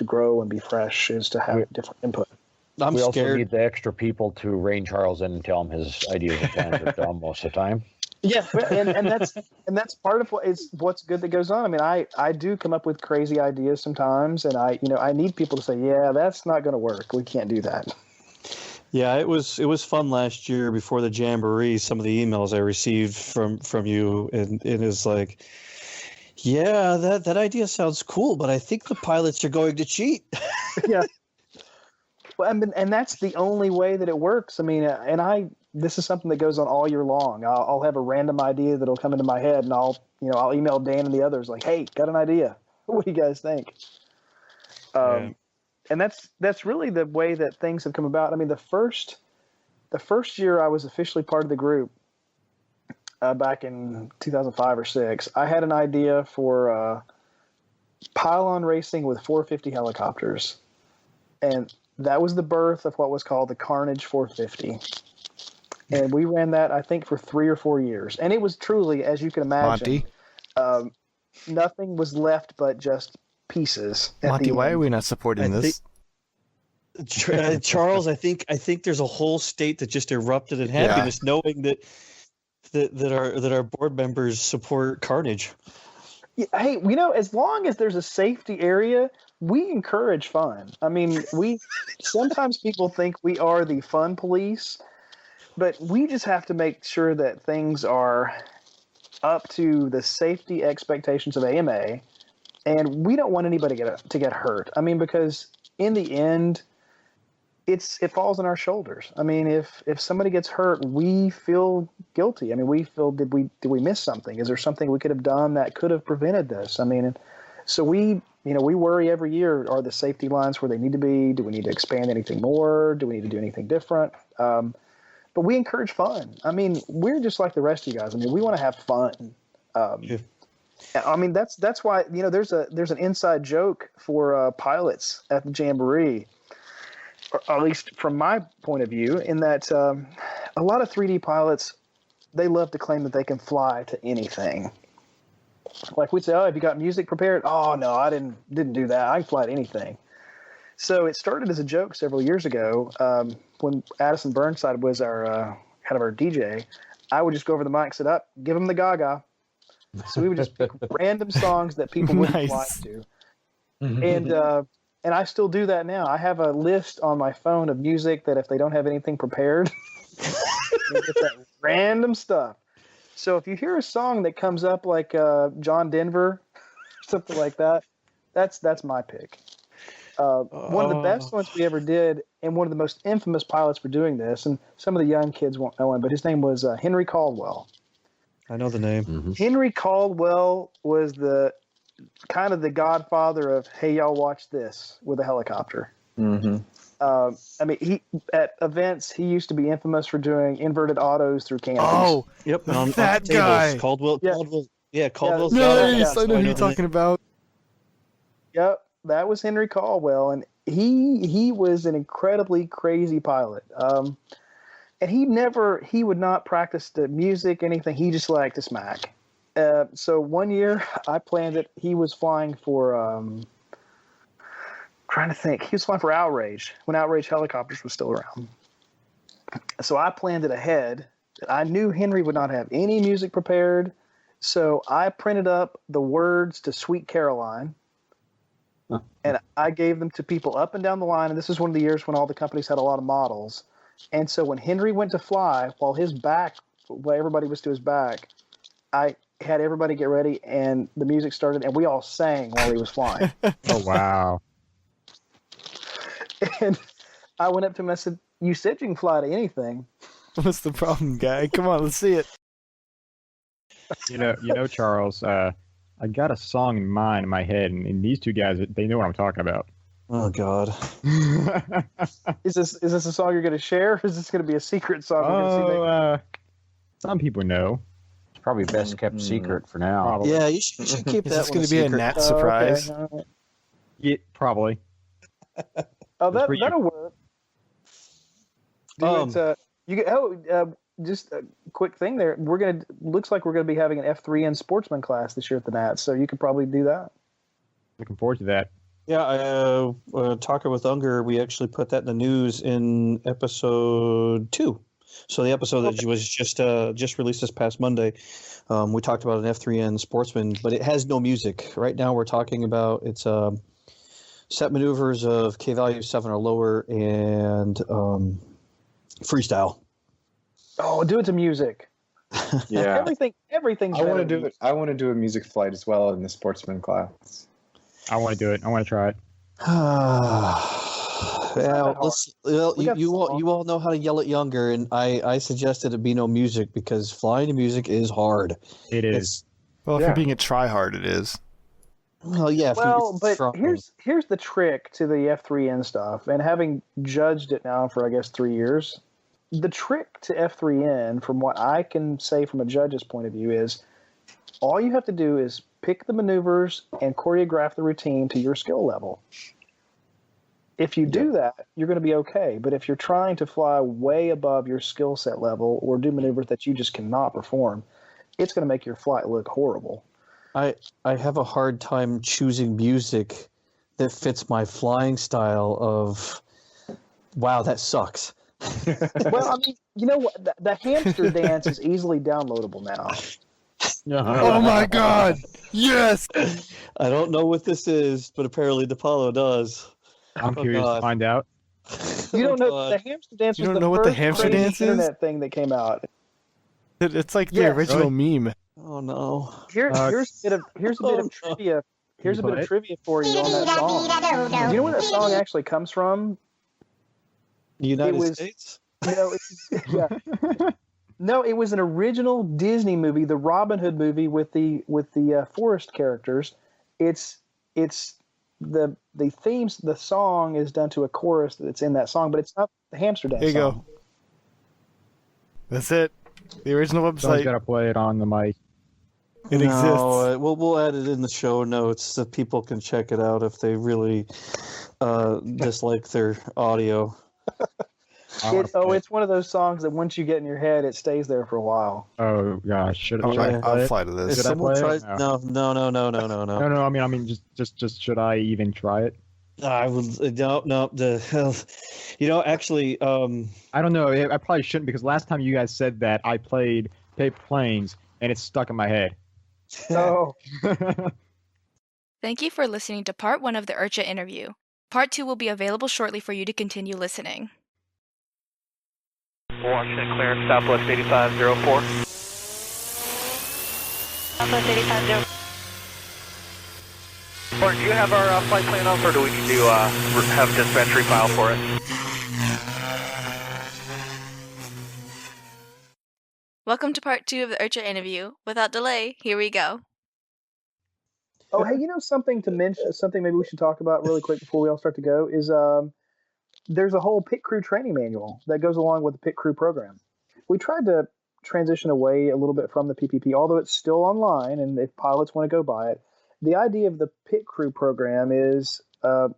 grow and be fresh, is to have different input. We also need the extra people to rein Charles in and tell him his ideas and plans are dumb most of the time. Yeah, and that's part of what's good that goes on. I mean, I do come up with crazy ideas sometimes, and I need people to say, yeah, that's not going to work. We can't do that. Yeah, it was fun last year before the Jamboree. Some of the emails I received from you, and it is like, yeah, that idea sounds cool, but I think the pilots are going to cheat. Yeah. Well, and that's the only way that it works. I mean, this is something that goes on all year long. I'll have a random idea that'll come into my head, and I'll email Dan and the others like, hey, got an idea. What do you guys think? And that's really the way that things have come about. I mean, the first year I was officially part of the group, back in 2005 or 6, I had an idea for pylon racing with 450 helicopters, and that was the birth of what was called the Carnage 450. And we ran that, I think, for 3 or 4 years, and it was truly, as you can imagine, nothing was left but just pieces. Monty, why are we not supporting this? Charles, I think there's a whole state that just erupted in happiness knowing that our board members support Carnage. Yeah, hey, as long as there's a safety area, we encourage fun. I mean, sometimes people think we are the fun police, but we just have to make sure that things are up to the safety expectations of AMA, and we don't want anybody to get hurt. I mean, because in the end, it falls on our shoulders. I mean, if somebody gets hurt, we feel guilty. I mean, we feel, did we miss something? Is there something we could have done that could have prevented this? I mean, so we worry every year, are the safety lines where they need to be? Do we need to expand anything more? Do we need to do anything different? But we encourage fun. I mean, we're just like the rest of you guys. I mean, we want to have fun. I mean, that's why, there's an inside joke for pilots at the Jamboree, or at least from my point of view, in that a lot of 3D pilots, they love to claim that they can fly to anything. Like we'd say, oh, have you got music prepared? Oh, no, I didn't do that. I can fly to anything. So it started as a joke several years ago, when Addison Burnside was our head of our DJ. I would just go over the mic and say, give him the gaga. So we would just pick random songs that people wouldn't fly to. And I still do that now. I have a list on my phone of music that if they don't have anything prepared, they get that random stuff. So if you hear a song that comes up like John Denver, something like that, that's my pick. One of the best ones we ever did, and one of the most infamous pilots for doing this, and some of the young kids won't know him, but his name was Henry Caldwell. I know the name. Mm-hmm. Henry Caldwell was the kind of the godfather of, hey, y'all watch this with a helicopter. Mm-hmm. I mean, he at events, he used to be infamous for doing inverted autos through canopies. Oh, Yep. that guy. Caldwell. Yeah. Caldwell. Yeah, Caldwell's Nice. got it. I know who you're talking about. Yep, that was Henry Caldwell, and he was an incredibly crazy pilot. And he would not practice the music, anything. He just liked to smack. So one year I planned it. He was flying for, trying to think. He was flying for Outrage when Outrage helicopters was still around. So I planned it ahead. I knew Henry would not have any music prepared. So I printed up the words to Sweet Caroline. And I gave them to people up and down the line. And this is one of the years when all the companies had a lot of models. And so when Henry went to fly, while everybody was to his back, I had everybody get ready, and the music started, and we all sang while he was flying. Oh, wow. And I went up to him and I said, you said you can fly to anything. What's the problem, guy? Come on, let's see it. You know, Charles, I got a song in my head, and these two guys, they know what I'm talking about. Oh God. Is this a song you're going to share, or is this going to be a secret song? Some people know. It's probably best kept secret for now. Probably. Yeah, you should keep that. Is this going to be a Nat surprise? Okay. Right. Yeah, probably. That'll work. Just a quick thing there. Looks like we're gonna be having an F3N sportsman class this year at the Nats, so you could probably do that. Looking forward to that. Yeah, talking with Unger, we actually put that in the news in episode 2. So the episode that was just released this past Monday, we talked about an F3N sportsman, but it has no music. Right now we're talking about it's set maneuvers of K-value 7 or lower and freestyle. Oh, do it to music. Yeah. Everything's I want to do it. I want to do a music flight as well in the sportsman class. I want to do it. I want to try it. You all know how to yell at Younger, and I suggested it be no music because flying to music is hard. It is. Well, if you're being a try-hard, it is. Well, yeah. But here's the trick to the F3N stuff, and having judged it now for, I guess, 3 years, the trick to F3N, from what I can say from a judge's point of view, is all you have to do is pick the maneuvers and choreograph the routine to your skill level. If you do that, you're going to be okay. But if you're trying to fly way above your skill set level or do maneuvers that you just cannot perform, it's going to make your flight look horrible. I have a hard time choosing music that fits my flying style of, wow, that sucks. Well, I mean, you know what? The hamster dance is easily downloadable now. Oh my God! Yes. I don't know what this is, but apparently Dipalo does. I'm curious to find out. You don't know the hamster dance? You was don't know what the hamster crazy dance is? internet thing that came out. It's like the original meme. Oh no! Here's a bit of trivia. Here's a bit of trivia for you on that song. Do you know where that song actually comes from? United States? No, it was an original Disney movie, the Robin Hood movie with the forest characters. It's the themes. The song is done to a chorus that's in that song, but it's not the hamster dance. There you song. go. That's it. The original website. Someone's got to play it on the mic. It exists. We'll add it in the show notes so people can check it out if they really dislike their audio. It's one of those songs that once you get in your head, it stays there for a while. Oh gosh, should I I'll fly to this. Should I play it? No. No. I mean, just should I even try it? I would no. Actually, I don't know. I probably shouldn't because last time you guys said that I played Paper Planes and it's stuck in my head. No. Thank you for listening to part 1 of the IRCHA interview. Part 2 will be available shortly for you to continue listening. Washington clear, Southwest 8504. Southwest 8504. Bart, do you have our flight plan up, or do we need to have a dispatch refile for it? Welcome to part 2 of the IRCHA interview. Without delay, here we go. Oh, hey, something to mention, something maybe we should talk about really quick before we all start to go is there's a whole pit crew training manual that goes along with the pit crew program. We tried to transition away a little bit from the PPP, although it's still online, and if pilots want to go buy it. The idea of the pit crew program is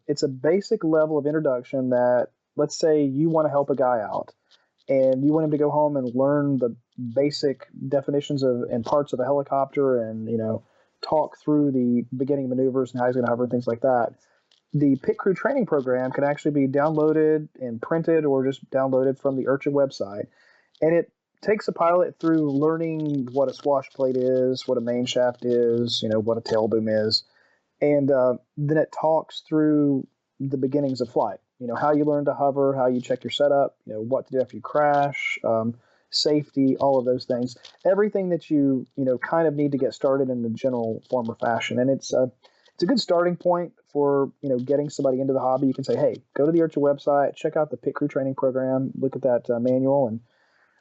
it's a basic level of introduction that, let's say you want to help a guy out, and you want him to go home and learn the basic definitions of and parts of a helicopter, and talk through the beginning maneuvers and how he's going to hover and things like that. The pit crew training program can actually be downloaded and printed, or just downloaded from the IRCHA website, and it takes a pilot through learning what a swash plate is, what a main shaft is, what a tail boom is, and then it talks through the beginnings of flight. How you learn to hover, how you check your setup, what to do after you crash, safety, all of those things, everything that you kind of need to get started in the general form or fashion. And it's a good starting point for getting somebody into the hobby. You can say, hey, go to the IRCHA website, check out the pit crew training program, look at that manual, and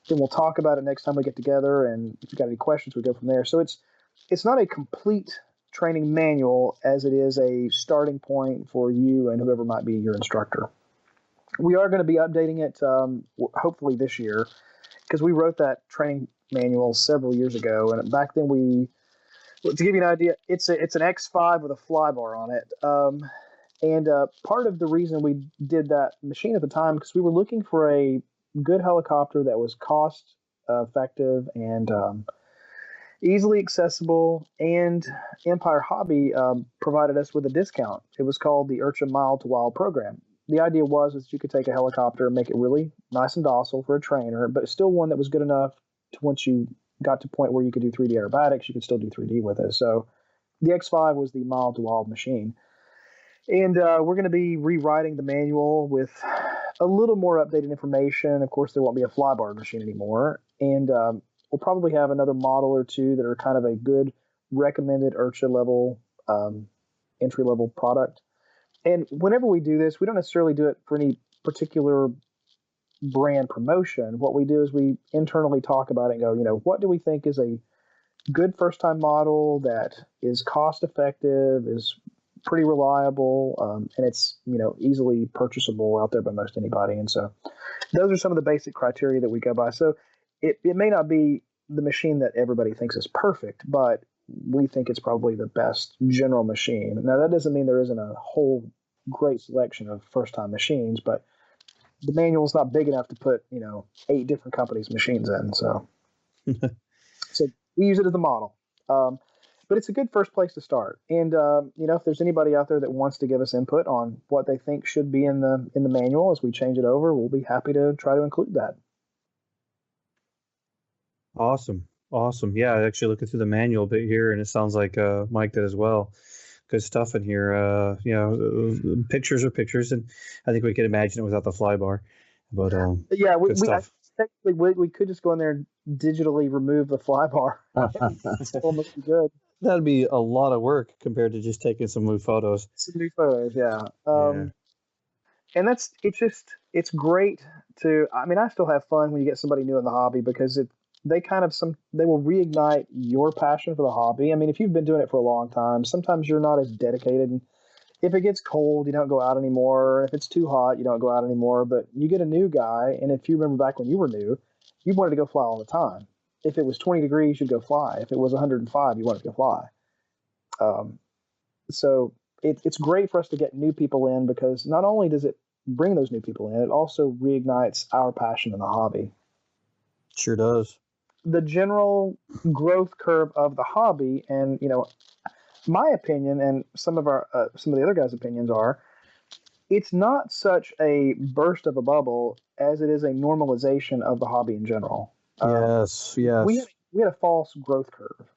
then we'll talk about it next time we get together. And if you've got any questions, we go from there. So it's not a complete training manual as it is a starting point for you and whoever might be your instructor. We are going to be updating it hopefully this year, because we wrote that training manual several years ago, and back then to give you an idea, it's an X5 with a flybar on it. And part of the reason we did that machine at the time, because we were looking for a good helicopter that was cost effective and easily accessible, and Empire Hobby provided us with a discount. It was called the IRCHA Mile to Wild program. The idea was that you could take a helicopter and make it really nice and docile for a trainer, but still one that was good enough to, once you got to a point where you could do 3D aerobatics, you could still do 3D with it. So the X5 was the Mile to Wild machine. And we're going to be rewriting the manual with a little more updated information. Of course, there won't be a flybar machine anymore. And we'll probably have another model or two that are kind of a good recommended IRCHA level, entry-level product. And whenever we do this, we don't necessarily do it for any particular brand promotion. What we do is we internally talk about it and go, what do we think is a good first-time model that is cost-effective, is pretty reliable, and it's easily purchasable out there by most anybody. And so those are some of the basic criteria that we go by. So it may not be the machine that everybody thinks is perfect, but we think it's probably the best general machine. Now, that doesn't mean there isn't a whole great selection of first-time machines, but the manual's not big enough to put 8 different companies' machines in. So we use it as the model. But it's a good first place to start. And if there's anybody out there that wants to give us input on what they think should be in the manual as we change it over, we'll be happy to try to include that. Awesome. Yeah, I actually looking through the manual a bit here, and it sounds like Mike did as well. Good stuff in here. Pictures are pictures, and I think we could imagine it without the flybar. But yeah, we could just go in there and digitally remove the flybar. It's almost good. That'd be a lot of work compared to just taking some new photos. Yeah. And it's great to. I mean, I still have fun when you get somebody new in the hobby, because they will reignite your passion for the hobby. I mean, if you've been doing it for a long time, sometimes you're not as dedicated. And if it gets cold, you don't go out anymore. If it's too hot, you don't go out anymore. But you get a new guy, and if you remember back when you were new, you wanted to go fly all the time. If it was 20 degrees, you'd go fly. If it was 105, you wanted to go fly. So it's great for us to get new people in, because not only does it bring those new people in, it also reignites our passion in the hobby. Sure does. The general growth curve of the hobby, and my opinion and some of the other guys' opinions are, it's not such a burst of a bubble as it is a normalization of the hobby in general. Yes. We had a false growth curve.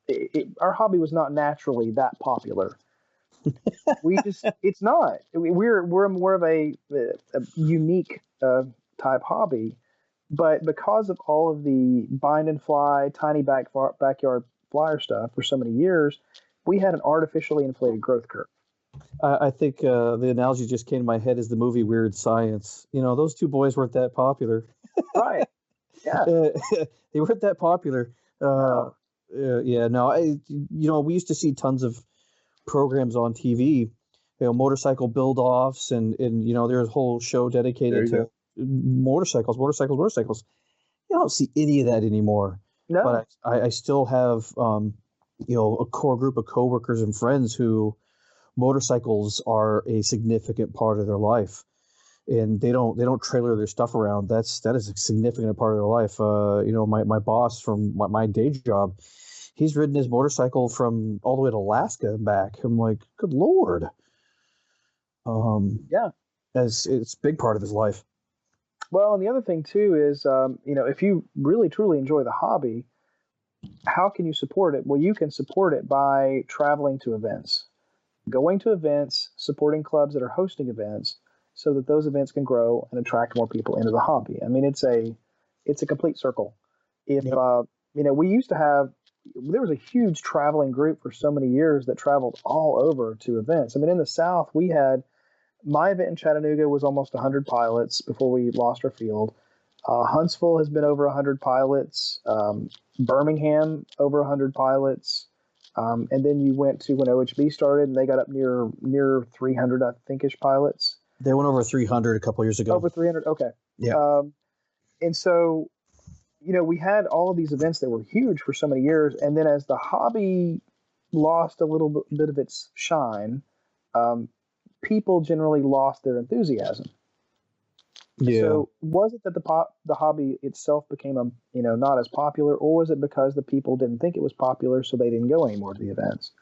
Our hobby was not naturally that popular. It's not. We're more of a unique type hobby, but because of all of the bind and fly, tiny backyard flyer stuff for so many years, we had an artificially inflated growth curve. I think the analogy just came to my head is the movie Weird Science. Those two boys weren't that popular. Right. Yeah. They weren't that popular. Yeah. No. We used to see tons of programs on TV. Motorcycle build-offs, and there's a whole show dedicated to motorcycles. You don't see any of that anymore. No. But I still have a core group of coworkers and friends who motorcycles are a significant part of their life, and they don't trailer their stuff around. That is a significant part of their life. My boss from my day job, he's ridden his motorcycle from all the way to Alaska and back. I'm like, good Lord. Yeah, as it's a big part of his life. Well, and the other thing too is, if you really truly enjoy the hobby, how can you support it? Well, you can support it by traveling to events, going to events, supporting clubs that are hosting events, so that those events can grow and attract more people into the hobby. I mean, it's a complete circle. If we used to have, there was a huge traveling group for so many years that traveled all over to events. I mean, in the South, we had. My event in Chattanooga was almost 100 pilots before we lost our field. Huntsville has been over 100 pilots. Birmingham, over 100 pilots. And then you went to when OHB started, and they got up near 300, I think-ish pilots. They went over 300 a couple years ago. Over 300, okay. Yeah. And so, we had all of these events that were huge for so many years. And then as the hobby lost a little bit of its shine, people generally lost their enthusiasm. Yeah. So was it that the hobby itself became not as popular, or was it because the people didn't think it was popular, so they didn't go anymore to the events?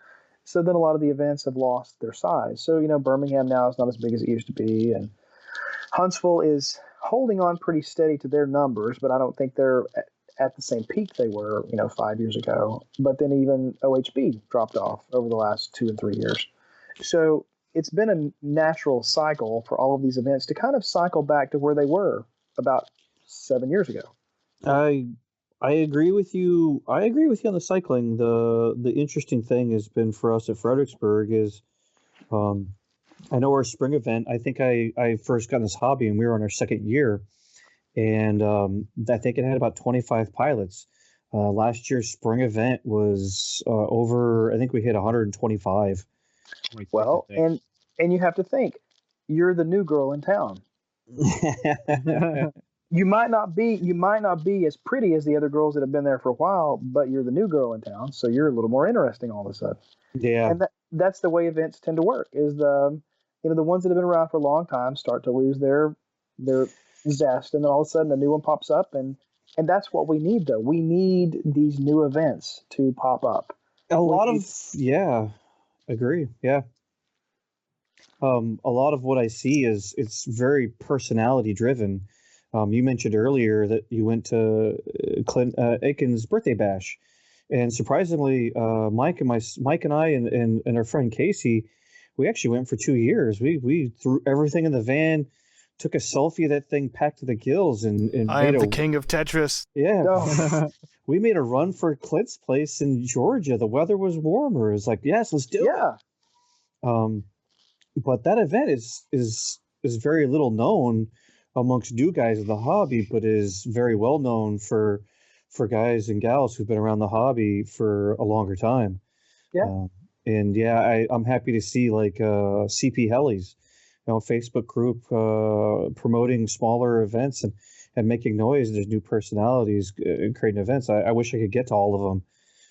So then a lot of the events have lost their size. So Birmingham now is not as big as it used to be, and Huntsville is holding on pretty steady to their numbers, but I don't think they're at the same peak they were 5 years ago. But then even OHB dropped off over the last 2 and 3 years. So it's been a natural cycle for all of these events to kind of cycle back to where they were about 7 years ago. I agree with you. I agree with you on the cycling. The interesting thing has been for us at Fredericksburg is, I know our spring event. I think I first got in this hobby and we were on our second year, and I think it had about 25 pilots. Last year's spring event was over. I think we hit 125. Well, and you have to think, you're the new girl in town. You might not be as pretty as the other girls that have been there for a while, but you're the new girl in town, so you're a little more interesting all of a sudden. Yeah. And that's the way events tend to work. Is the ones that have been around for a long time start to lose their zest, and then all of a sudden a new one pops up, and that's what we need though. We need these new events to pop up. Agree. Yeah. A lot of what I see is it's very personality driven. You mentioned earlier that you went to Clint Aiken's birthday bash, and surprisingly, Mike and I and our friend Casey, we actually went for 2 years. We threw everything in the van, took a selfie of that thing packed to the gills, and I am the king of Tetris. Yeah. No. We made a run for Clint's place in Georgia. The weather was warmer. It was like, yes, let's do it. But that event is very little known amongst new guys in the hobby, but is very well known for guys and gals who've been around the hobby for a longer time. Yeah. I'm happy to see like CP Helis, Facebook group promoting smaller events and making noise. There's new personalities creating events. I wish I could get to all of them.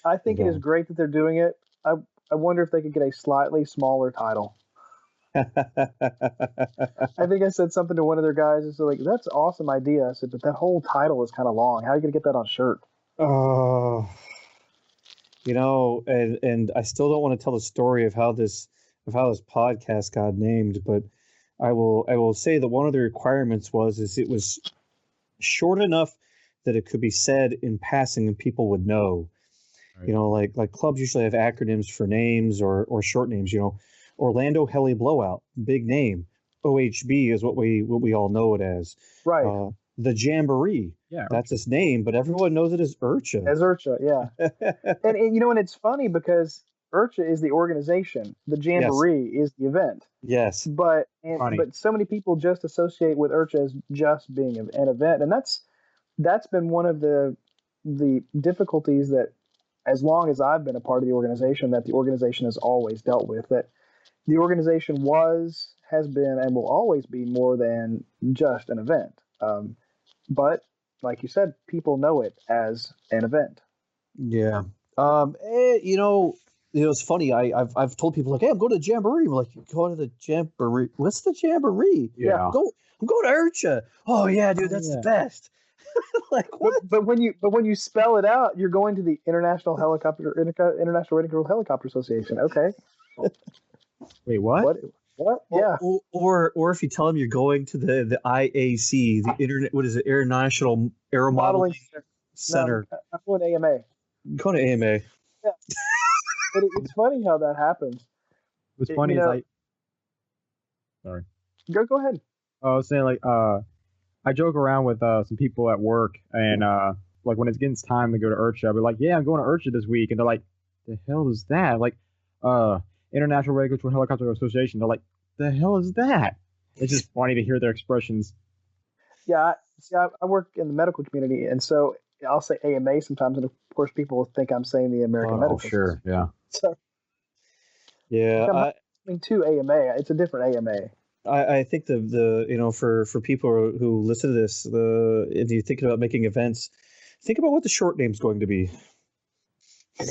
I think it is great that they're doing it. I wonder if they could get a slightly smaller title. I think I said something to one of their guys. It's like, that's an awesome idea. I said, but that whole title is kind of long. How are you going to get that on a shirt? And I still don't want to tell the story of how this podcast got named, but I will say that one of the requirements is it was short enough that it could be said in passing and people would know. Right. Like clubs usually have acronyms for names or short names. Orlando Heli Blowout, big name. OHB is what we all know it as. Right. The Jamboree. Yeah. That's its name, but everyone knows it as IRCHA. As IRCHA, yeah. and it's funny because IRCHA is the organization. The Jamboree is the event. Yes. But Funny. but so many people just associate with IRCHA as just being an event, and that's been one of the difficulties that, as long as I've been a part of the organization, that the organization has always dealt with. That the organization has been, and will always be more than just an event. But like you said, people know it as an event. Yeah. It's funny. I've told people like, hey, I'm going to the Jamboree. I'm like, go to the Jamboree. What's the Jamboree? Yeah. I'm going to IRCHA. Oh yeah, dude, that's the best. Like what? But when you spell it out, you're going to the International Radio Helicopter Association. Okay. Wait, what? What? Yeah. Or if you tell them you're going to the IAC, the International Aero Modeling Center. No, I'm going to AMA. Go to AMA. Yeah. But it's funny how that happens. What's funny is sorry. Go ahead. I was saying, like, I joke around with some people at work, and like when it's getting time to go to IRCHA, I'll be like, yeah, I'm going to IRCHA this week, and they're like, the hell is that? Like, International Regulatory Helicopter Association. They're like, the hell is that? It's just funny to hear their expressions. Yeah, I work in the medical community, and so I'll say AMA sometimes, and of course people think I'm saying the American Medical. Oh, sure, yeah. So, yeah, I'm listening to AMA. It's a different AMA. I think the for people who listen to this, if you're thinking about making events, think about what the short name's going to be.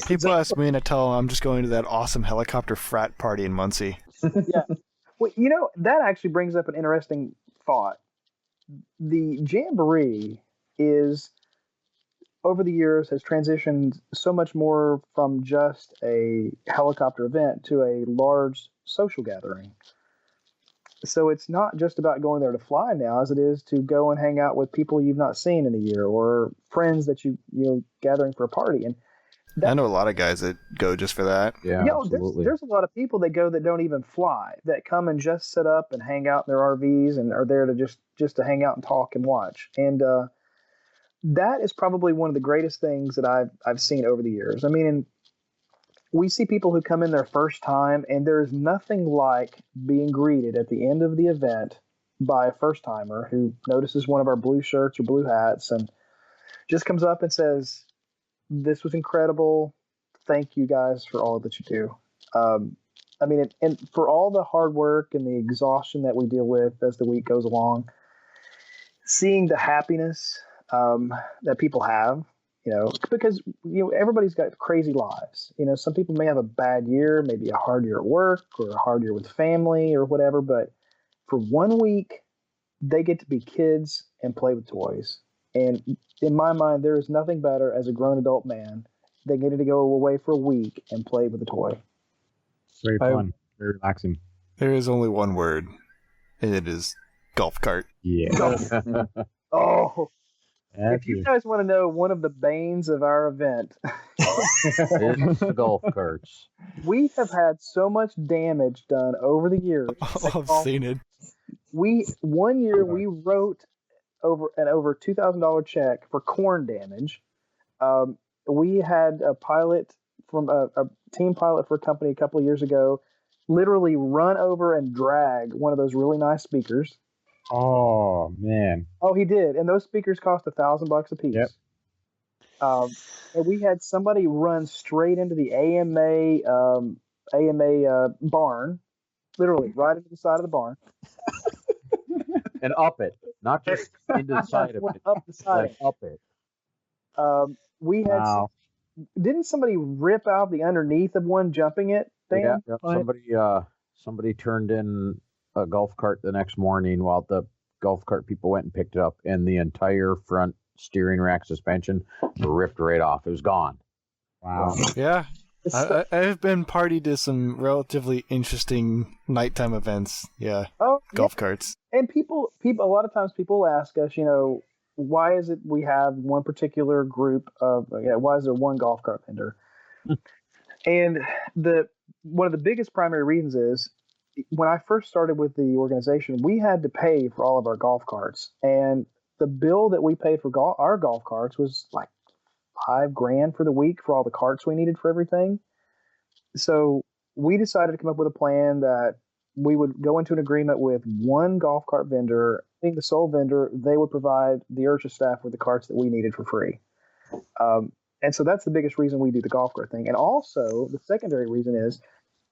People ask me, and I tell them I'm just going to that awesome helicopter frat party in Muncie. Yeah. Well, that actually brings up an interesting thought. The Jamboree over the years has transitioned so much more from just a helicopter event to a large social gathering. So it's not just about going there to fly now, as it is to go and hang out with people you've not seen in a year, or friends that you're gathering for a party. And I know a lot of guys that go just for that. Yeah, absolutely. There's a lot of people that go that don't even fly, that come and just sit up and hang out in their RVs and are there to just to hang out and talk and watch. And that is probably one of the greatest things that I've seen over the years. I mean, and we see people who come in their first time, and there's nothing like being greeted at the end of the event by a first timer who notices one of our blue shirts or blue hats and just comes up and says, "This was incredible. Thank you guys for all that you do." I mean, and for all the hard work and the exhaustion that we deal with as the week goes along, seeing the happiness that people have, because everybody's got crazy lives. Some people may have a bad year, maybe a hard year at work or a hard year with family or whatever, but for 1 week, they get to be kids and play with toys. And in my mind, there is nothing better as a grown adult man than getting to go away for a week and play with a toy. Very fun, very relaxing. There is only one word, and it is golf cart. Yeah. Oh. If you guys want to know one of the banes of our event, it's the golf carts. We have had so much damage done over the years. Oh, I've seen it. One year we wrote over $2,000 check for corn damage. We had a pilot from a team pilot for a company a couple of years ago literally run over and drag one of those really nice speakers. Oh man! Oh, he did, and those speakers cost $1,000 a piece. Yep. And we had somebody run straight into the AMA barn, literally right into the side of the barn, and up it, not just into the side of it, up the side, up it. We had didn't somebody rip out the underneath of one jumping it? Dan? Yeah, somebody turned in a golf cart the next morning while the golf cart people went and picked it up, and the entire front steering rack suspension ripped right off. It was gone. Wow. Yeah. I've been party to some relatively interesting nighttime events. Yeah. Oh, golf carts. And people, a lot of times people ask us, why is it we have one particular group of, why is there one golf cart vendor? And one of the biggest primary reasons is, when I first started with the organization, we had to pay for all of our golf carts, and the bill that we paid for our golf carts was like $5,000 for the week for all the carts we needed for everything. So we decided to come up with a plan that we would go into an agreement with one golf cart vendor. Being the sole vendor, they would provide the IRCHA staff with the carts that we needed for free. And so that's the biggest reason we do the golf cart thing. And also, the secondary reason is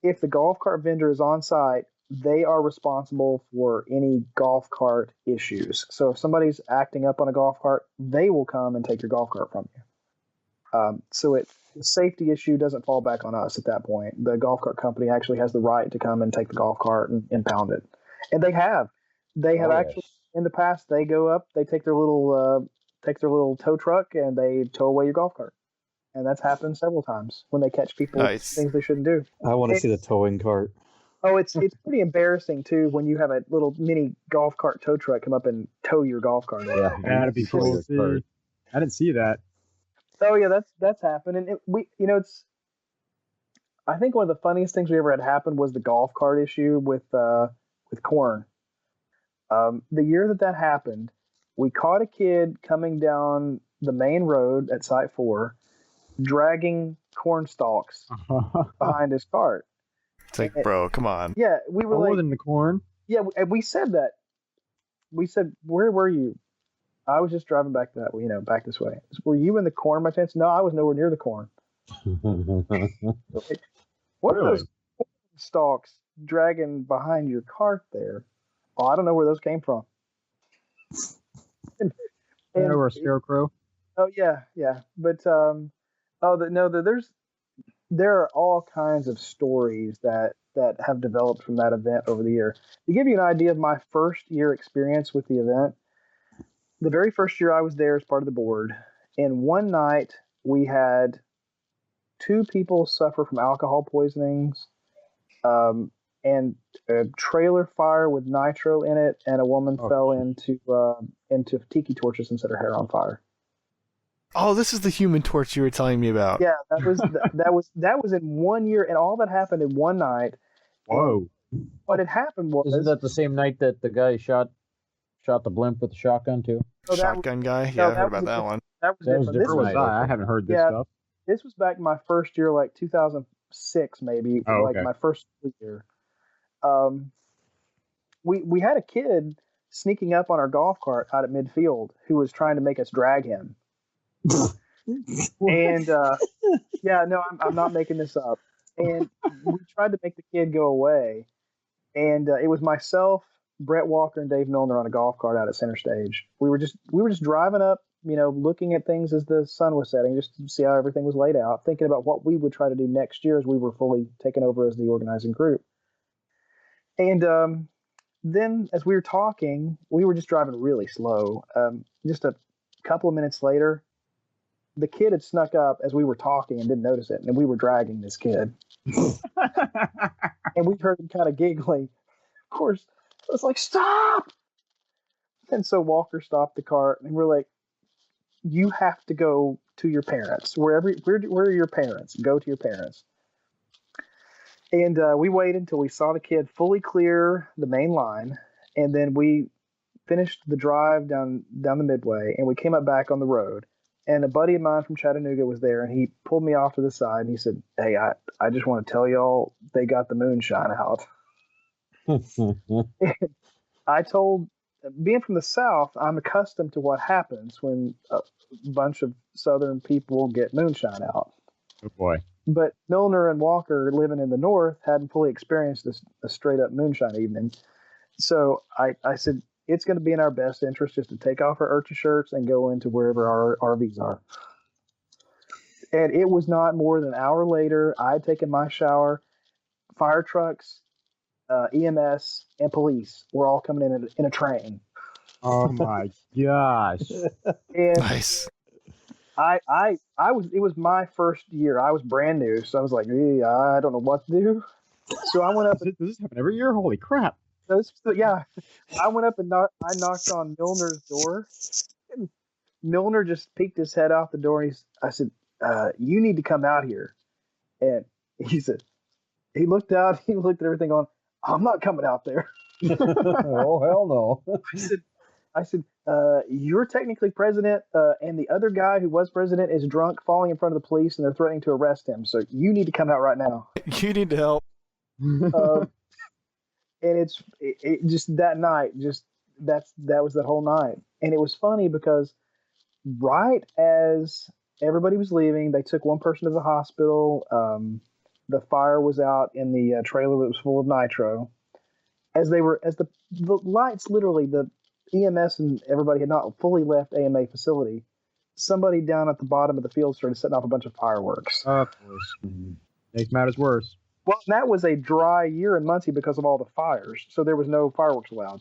if the golf cart vendor is on site, they are responsible for any golf cart issues. So if somebody's acting up on a golf cart, they will come and take your golf cart from you. So the safety issue doesn't fall back on us at that point. The golf cart company actually has the right to come and take the golf cart and impound it. And they have. Actually, in the past, they go up, they take their little tow truck and they tow away your golf cart. And that's happened several times when they catch people doing things they shouldn't do. I want to see the towing cart. Oh, it's pretty embarrassing too when you have a little mini golf cart tow truck come up and tow your golf cart. Yeah, that'd be cool to see. I didn't see that. Oh yeah, that's happened, and I think one of the funniest things we ever had happen was the golf cart issue with corn. The year that happened, we caught a kid coming down the main road at Site 4, dragging corn stalks behind his cart. It's like, bro, come on. Yeah, we were more than the corn. Yeah, and we said that. We said, "Where were you?" I was just driving back back this way. Were you in the corn by chance? No, I was nowhere near the corn. What are those stalks dragging behind your cart there? Oh, I don't know where those came from. Or a scarecrow. Oh yeah. But there are all kinds of stories that have developed from that event over the year. To give you an idea of my first year experience with the event, the very first year I was there as part of the board, and one night we had 2 people suffer from alcohol poisonings, and a trailer fire with nitro in it, and a woman fell into tiki torches and set her hair on fire. Oh, this is the Human Torch you were telling me about. Yeah, that was in 1 year, and all that happened in one night. Whoa! What had happened was, isn't that the same night that the guy shot the blimp with the shotgun too? Shotgun guy? Yeah, I heard about that one. That was different. I haven't heard this stuff. This was back my first year, like 2006, maybe, my first year. We had a kid sneaking up on our golf cart out at midfield who was trying to make us drag him. And I'm not making this up. And we tried to make the kid go away. And it was myself, Brett Walker, and Dave Milner on a golf cart out at center stage. We were just driving up, looking at things as the sun was setting, just to see how everything was laid out, thinking about what we would try to do next year as we were fully taken over as the organizing group. And then as we were talking, we were just driving really slow. Just a couple of minutes later, the kid had snuck up as we were talking and didn't notice it, and we were dragging this kid. And we heard him kind of giggling. Of course, I was like, "Stop!" And so Walker stopped the cart, and we're like, "You have to go to your parents. Where are your parents? Go to your parents." And we waited until we saw the kid fully clear the main line, and then we finished the drive down the midway, and we came up back on the road. And a buddy of mine from Chattanooga was there, and he pulled me off to the side, and he said, "Hey, I just want to tell y'all they got the moonshine out." I told, being from the South, I'm accustomed to what happens when a bunch of Southern people get moonshine out. Oh boy! But Milner and Walker, living in the North, hadn't fully experienced a straight up moonshine evening. So I said, it's going to be in our best interest just to take off our IRCHA shirts and go into wherever our RVs are. And it was not more than an hour later, I had taken my shower, fire trucks, EMS, and police were all coming in a train. Oh my gosh. And nice. It was my first year. I was brand new, so I was like, I don't know what to do. So I went up. Does this happen every year? Holy crap. Yeah, I went up and I knocked on Milner's door. And Milner just peeked his head out the door. And I said, "You need to come out here." And he said, he looked out. He looked at everything on. "I'm not coming out there." Oh hell no! I said, you're technically president, and the other guy who was president is drunk, falling in front of the police, and they're threatening to arrest him. So you need to come out right now. You need to help. And it's just that night, that was that whole night. And it was funny because right as everybody was leaving, they took one person to the hospital. The fire was out in the trailer that was full of nitro. As the lights, literally the EMS and everybody had not fully left AMA facility, somebody down at the bottom of the field started setting off a bunch of fireworks. Of course. Makes matters worse. Well, that was a dry year in Muncie because of all the fires, so there was no fireworks allowed.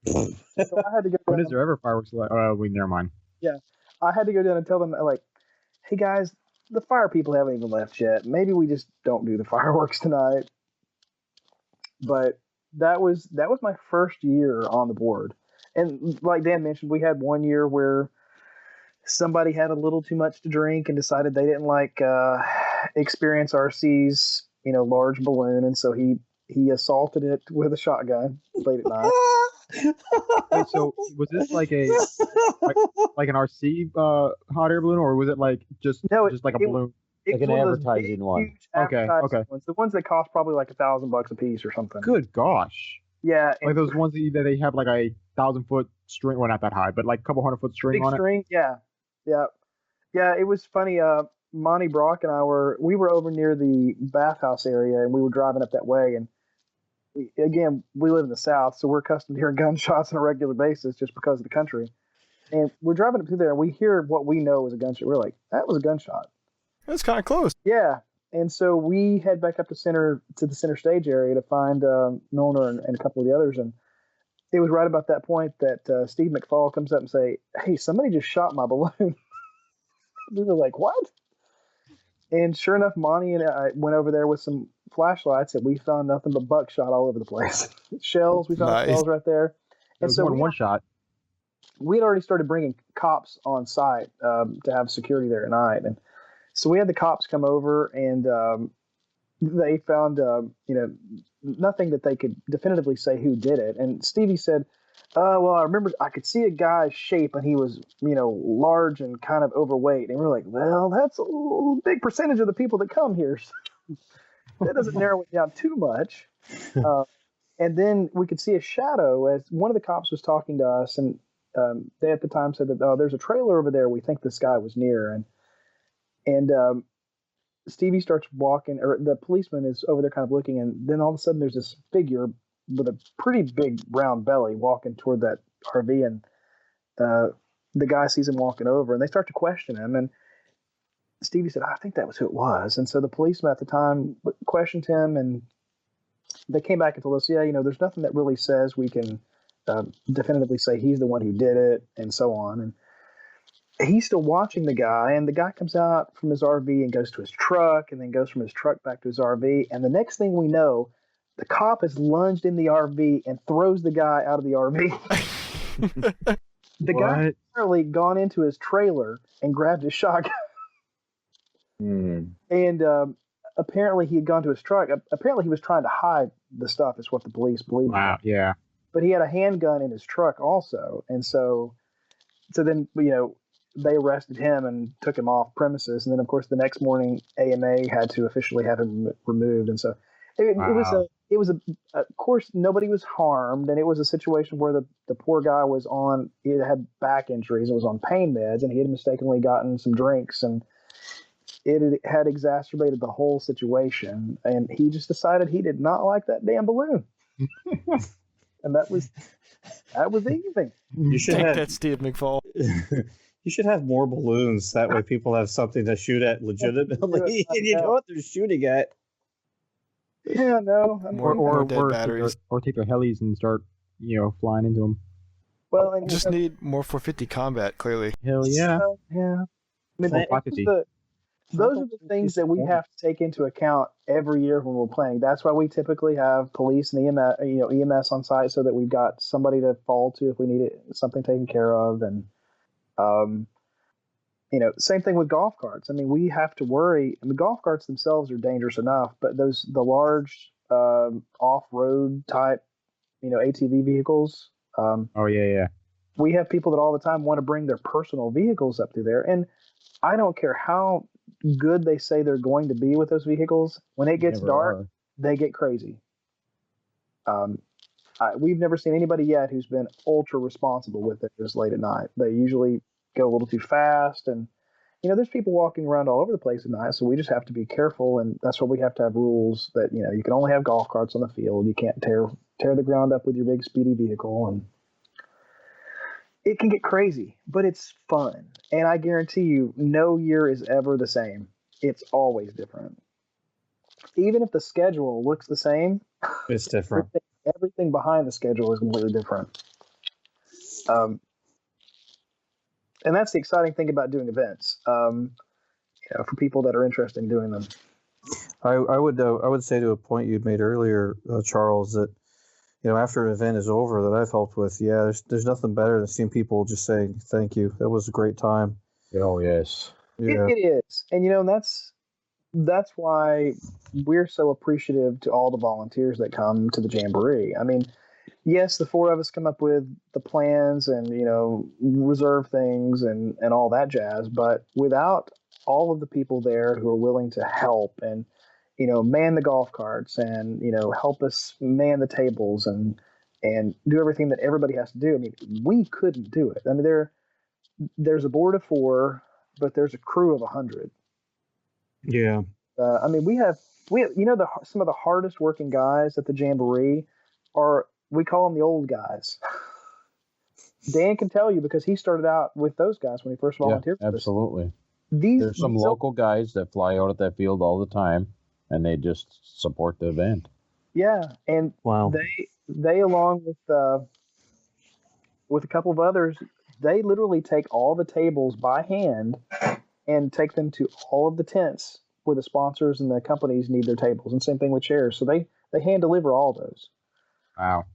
So I had to go. When is there ever fireworks allowed? Never mind. Yeah, I had to go down and tell them, like, hey guys, the fire people haven't even left yet. Maybe we just don't do the fireworks tonight. But that was my first year on the board. And like Dan mentioned, we had one year where somebody had a little too much to drink and decided they didn't like Experience RC's, large balloon, and so he assaulted it with a shotgun late at night. Wait, so was this like an RC hot air balloon, or was it like just like a balloon? Like an advertising one. Okay. Ones, the ones that cost probably like $1,000 a piece or something. Good gosh. Yeah. Like those ones that they have like a 1,000-foot string, well, not that high, but like a couple 100-foot string big on string, it. Yeah. It was funny. Monty Brock and I were over near the bathhouse area, and we were driving up that way. And we live in the South, so we're accustomed to hearing gunshots on a regular basis just because of the country. And we're driving up through there, and we hear what we know is a gunshot. We're like, that was a gunshot. That's kind of close. Yeah. And so we head back up to the center stage area to find Milner and a couple of the others. And it was right about that point that Steve McFall comes up and say, hey, somebody just shot my balloon. We were like, what? And sure enough, Monty and I went over there with some flashlights, and we found nothing but buckshot all over the place. Shells, we found shells right there. And so one shot. We had already started bringing cops on site to have security there at night. And so we had the cops come over, and they found, nothing that they could definitively say who did it. And Stevie said, well, I remember I could see a guy's shape, and he was, large and kind of overweight. And we're like, well, that's a big percentage of the people that come here. So that doesn't narrow it down too much. And then we could see a shadow as one of the cops was talking to us, and they at the time said that, there's a trailer over there we think this guy was near. And Stevie starts walking, or the policeman is over there kind of looking, and then all of a sudden there's this figure with a pretty big round belly walking toward that RV, and the guy sees him walking over, and they start to question him, and Stevie said, I think that was who it was. And so the policeman at the time questioned him, and they came back and told us, there's nothing that really says we can definitively say he's the one who did it, and so on. And he's still watching the guy, and the guy comes out from his RV and goes to his truck, and then goes from his truck back to his RV. And the next thing we know, the cop has lunged in the RV and throws the guy out of the RV. The guy apparently gone into his trailer and grabbed his shotgun. And apparently he had gone to his truck. Apparently he was trying to hide the stuff, is what the police believe. Wow, yeah. But he had a handgun in his truck also. And so then, they arrested him and took him off premises. And then, of course, the next morning, AMA had to officially have him removed. And so it was of course, nobody was harmed. And it was a situation where the poor guy he had back injuries and was on pain meds, and he had mistakenly gotten some drinks, and it had exacerbated the whole situation. And he just decided he did not like that damn balloon. And that was the evening. You should take that, Steve McFall. You should have more balloons. That way people have something to shoot at legitimately. And you know what they're shooting at. Yeah, no. Or take their helis and start, flying into them. Well, and just need more 450 combat, clearly. Hell yeah. Yeah. Those are the things that we have to take into account every year when we're playing. That's why we typically have police and EMS on site, so that we've got somebody to fall to if we need something taken care of. And same thing with golf carts. I mean, we have to worry. I mean, golf carts themselves are dangerous enough, but the large off-road type, ATV vehicles. Oh yeah. We have people that all the time want to bring their personal vehicles up through there, and I don't care how good they say they're going to be with those vehicles. When it gets dark, they get crazy. We've never seen anybody yet who's been ultra responsible with it just late at night. They usually go a little too fast, and there's people walking around all over the place at night, so we just have to be careful, and that's why we have to have rules that you can only have golf carts on the field. You can't tear the ground up with your big speedy vehicle, and it can get crazy, but it's fun. And I guarantee you, no year is ever the same. It's always different. Even if the schedule looks the same, it's different. Everything behind the schedule is completely different. And that's the exciting thing about doing events. For people that are interested in doing them. I would say to a point you'd made earlier, Charles, that after an event is over that I've helped with, there's nothing better than seeing people just saying thank you. That was a great time. Oh yes, yeah. It is, and that's why we're so appreciative to all the volunteers that come to the Jamboree. I mean, yes, the four of us come up with the plans and reserve things and all that jazz, but without all of the people there who are willing to help and man the golf carts and help us man the tables and do everything that everybody has to do. I mean, we couldn't do it. I mean, there's a board of 4, but there's a crew of 100. Yeah. I mean, we have some of the hardest working guys at the Jamboree we call them the old guys. Dan can tell you because he started out with those guys when he first volunteered. Yeah, absolutely. There's some local guys that fly out at that field all the time, and they just support the event. Yeah, and wow. They along with a couple of others, they literally take all the tables by hand and take them to all of the tents where the sponsors and the companies need their tables, and same thing with chairs. So they hand deliver all those. Wow.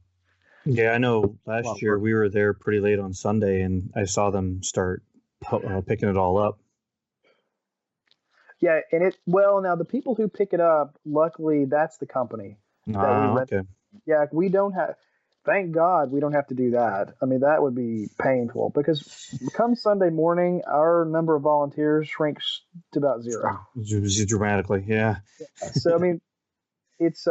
Yeah, I know. Last year we were there pretty late on Sunday, and I saw them start picking it all up. Yeah, and now the people who pick it up, luckily that's the company. Okay. Yeah, we don't have. Thank God we don't have to do that. I mean, that would be painful because come Sunday morning, our number of volunteers shrinks to about 0. Dramatically, yeah. So I mean, it's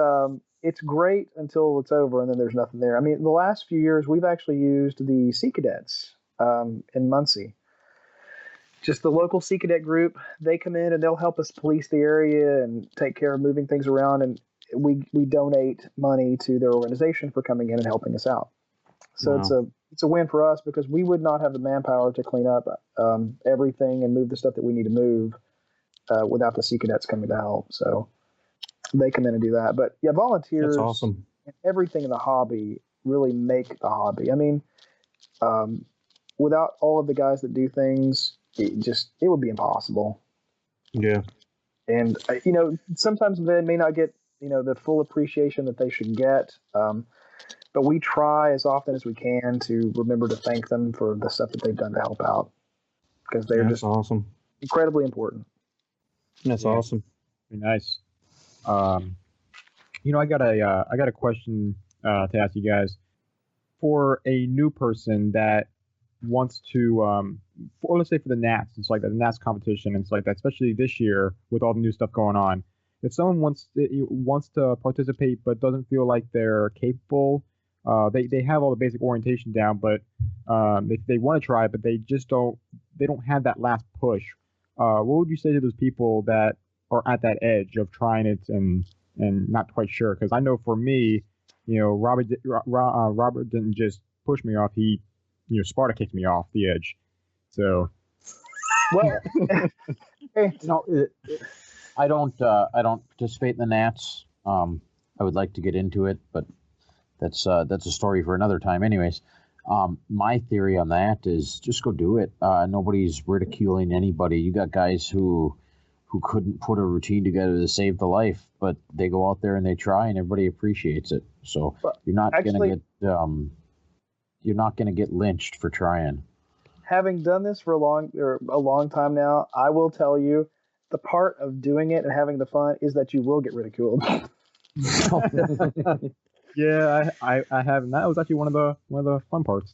great until it's over, and then there's nothing there. I mean, the last few years we've actually used the Sea Cadets in Muncie. Just the local Sea Cadet group. They come in and they'll help us police the area and take care of moving things around, and we donate money to their organization for coming in and helping us out. So wow. It's a win for us because we would not have the manpower to clean up everything and move the stuff that we need to move without the Sea Cadets coming to help. So they come in and do that. But yeah, volunteers. That's awesome. And everything in the hobby really make the hobby. I mean, without all of the guys that do things, it would be impossible. Yeah. And sometimes they may not get the full appreciation that they should get, but we try as often as we can to remember to thank them for the stuff that they've done to help out because they're just awesome, incredibly important. That's awesome. Very nice. I got a question to ask you guys. For a new person that wants to, let's say for the Nats, it's like the Nats competition, and it's like that, especially this year with all the new stuff going on. If someone wants to participate but doesn't feel like they're capable, they have all the basic orientation down, but they want to try, but they don't have that last push. What would you say to those people that are at that edge of trying it and not quite sure? Because I know for me, Robert didn't just push me off; he, Sparta kicked me off the edge. So, well, I don't participate in the Nats. I would like to get into it, but that's a story for another time. Anyways, my theory on that is just go do it. Nobody's ridiculing anybody. You got guys who couldn't put a routine together to save the life, but they go out there and they try, and everybody appreciates it. So you're not gonna get lynched for trying. Having done this for a long time now, I will tell you, the part of doing it and having the fun is that you will get ridiculed. Yeah, I have, and that was actually one of the fun parts.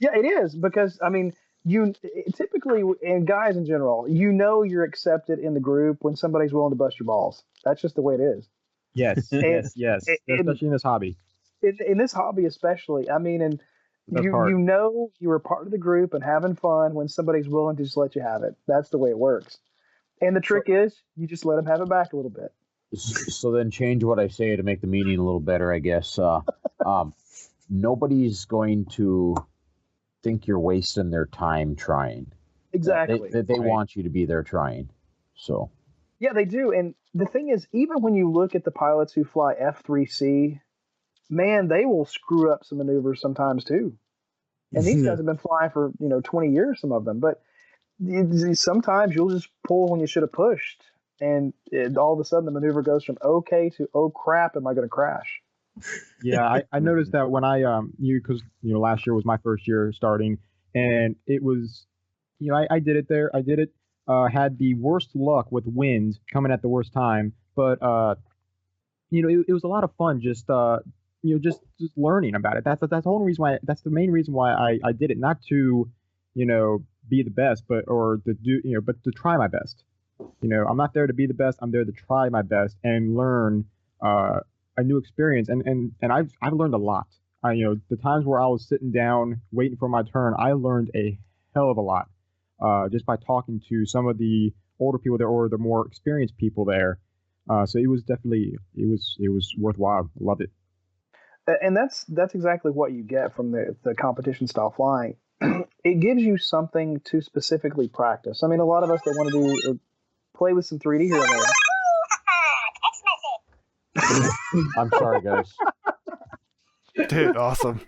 Yeah, it is, because I mean, you typically, and guys in general, you're accepted in the group when somebody's willing to bust your balls. That's just the way it is. Yes, yes. Especially in this hobby. In this hobby, especially, I mean, and you were part of the group and having fun when somebody's willing to just let you have it. That's the way it works. And the trick is, you just let them have it back a little bit. So then change what I say to make the meaning a little better, I guess. Nobody's going to think you're wasting their time trying. Exactly. They want you to be there trying. So. Yeah, they do. And the thing is, even when you look at the pilots who fly F3C, man, they will screw up some maneuvers sometimes too. And these guys have been flying for 20 years, some of them. But sometimes you'll just pull when you should have pushed, and all of a sudden the maneuver goes from okay to oh crap, am I going to crash? Yeah, I noticed that when because last year was my first year starting, and it was, I did it there. I did it. Had the worst luck with wind coming at the worst time, but it was a lot of fun. Just just learning about it. That's the whole reason why. That's the main reason why I did it. Not to be the best, but to try my best. I'm not there to be the best. I'm there to try my best and learn a new experience. And I've learned a lot. The times where I was sitting down waiting for my turn, I learned a hell of a lot just by talking to some of the older people there or the more experienced people there. So it was definitely it was worthwhile. Loved it. And that's exactly what you get from the competition style flying. It gives you something to specifically practice. I mean, a lot of us that want to do play with some 3D here and there. I'm sorry, guys. Dude, awesome.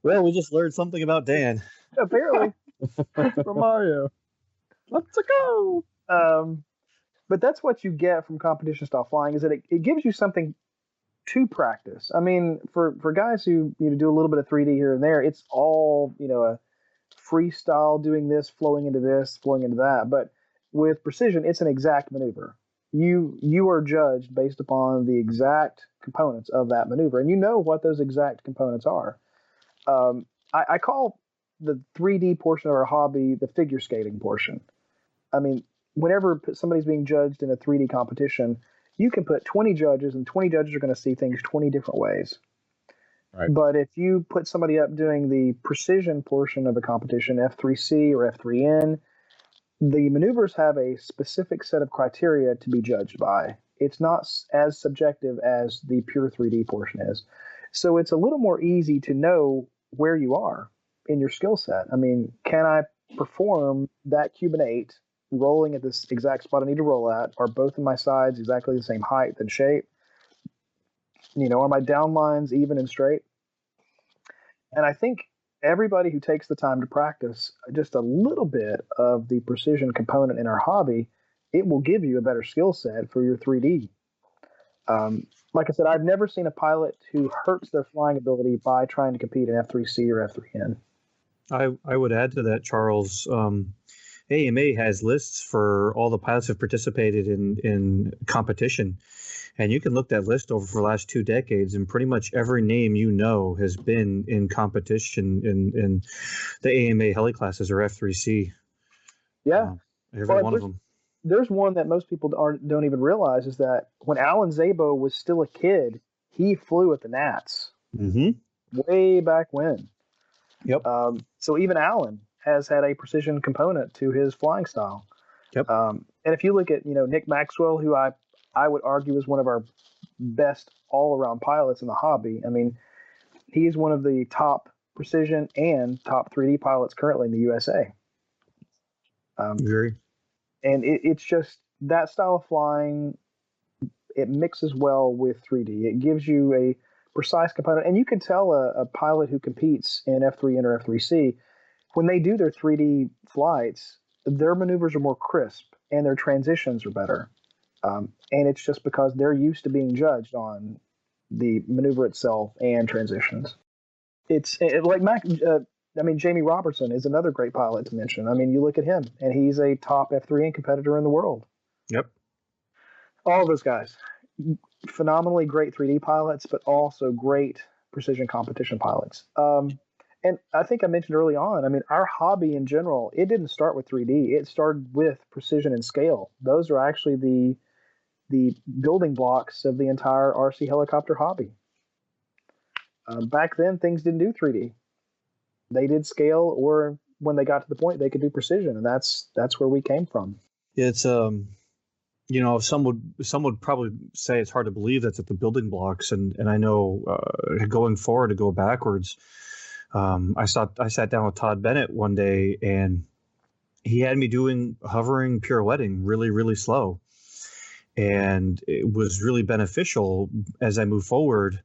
Well, we just learned something about Dan. Apparently. From Mario. Let's go. But that's what you get from competition style flying, is that it gives you something to practice. I mean, for guys who do a little bit of 3D here and there, it's all a freestyle, doing this, flowing into that. But with precision, it's an exact maneuver. You are judged based upon the exact components of that maneuver, and you know what those exact components are. I call the 3D portion of our hobby the figure skating portion. I mean, whenever somebody's being judged in a 3D competition, you can put 20 judges, and 20 judges are going to see things 20 different ways. Right. But if you put somebody up doing the precision portion of the competition, F3C or F3N, the maneuvers have a specific set of criteria to be judged by. It's not as subjective as the pure 3D portion is. So it's a little more easy to know where you are in your skill set. I mean, can I perform that Cuban 8 rolling at this exact spot I need to roll at? Are both of my sides exactly the same height and shape? Are my down lines even and straight? And I think everybody who takes the time to practice just a little bit of the precision component in our hobby, it will give you a better skill set for your 3D. Like I said, I've never seen a pilot who hurts their flying ability by trying to compete in F3C or F3N. I would add to that, Charles. AMA has lists for all the pilots who've participated in competition. And you can look that list over for the last 2 decades, and pretty much every name has been in competition in the AMA heli classes or F3C. Yeah. Every one of them. There's one that most people don't even realize, is that when Alan Szabo was still a kid, he flew at the Nats. Mm-hmm. Way back when. Yep. So even Alan has had a precision component to his flying style. Yep. And if you look at Nick Maxwell, who I would argue is one of our best all-around pilots in the hobby. I mean, he's one of the top precision and top 3D pilots currently in the USA. Agree. And it's just that style of flying, it mixes well with 3D. It gives you a precise component. And you can tell a pilot who competes in F3N or F3C, when they do their 3D flights, their maneuvers are more crisp and their transitions are better. And it's just because they're used to being judged on the maneuver itself and transitions. Jamie Robertson is another great pilot to mention. I mean, you look at him, and he's a top F3N competitor in the world. Yep. All of those guys, phenomenally great 3D pilots, but also great precision competition pilots. And I think I mentioned early on, I mean, our hobby in general, it didn't start with 3D. It started with precision and scale. Those are actually the building blocks of the entire RC helicopter hobby. Back then, things didn't do 3D. They did scale, or when they got to the point, they could do precision, and that's where we came from. It's some would probably say it's hard to believe that's at the building blocks, and I know going forward to go backwards. I sat down with Todd Bennett one day, and he had me doing hovering pirouetting really, really slow. And it was really beneficial as I move forward,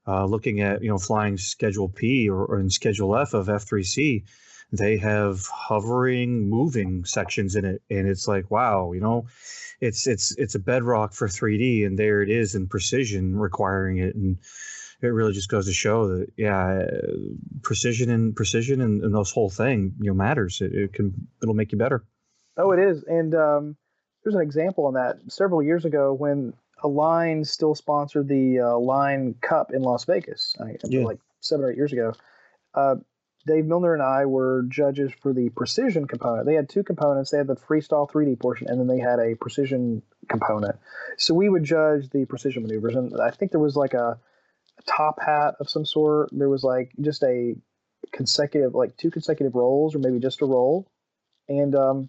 looking at, flying Schedule P or in Schedule F of F3C. They have hovering, moving sections in it. And it's like, wow, it's a bedrock for 3D, and there it is in precision requiring it. And it really just goes to show that, precision and this whole thing, matters. It'll make you better. Oh, it is. And there's an example on that. Several years ago, when Align still sponsored the Align Cup in Las Vegas, like 7 or 8 years ago, Dave Milner and I were judges for the precision component. They had two components. They had the freestyle 3D portion, and then they had a precision component. So we would judge the precision maneuvers. And I think there was like a top hat of some sort. There was like just a consecutive, like 2 consecutive rolls, or maybe just a roll. And I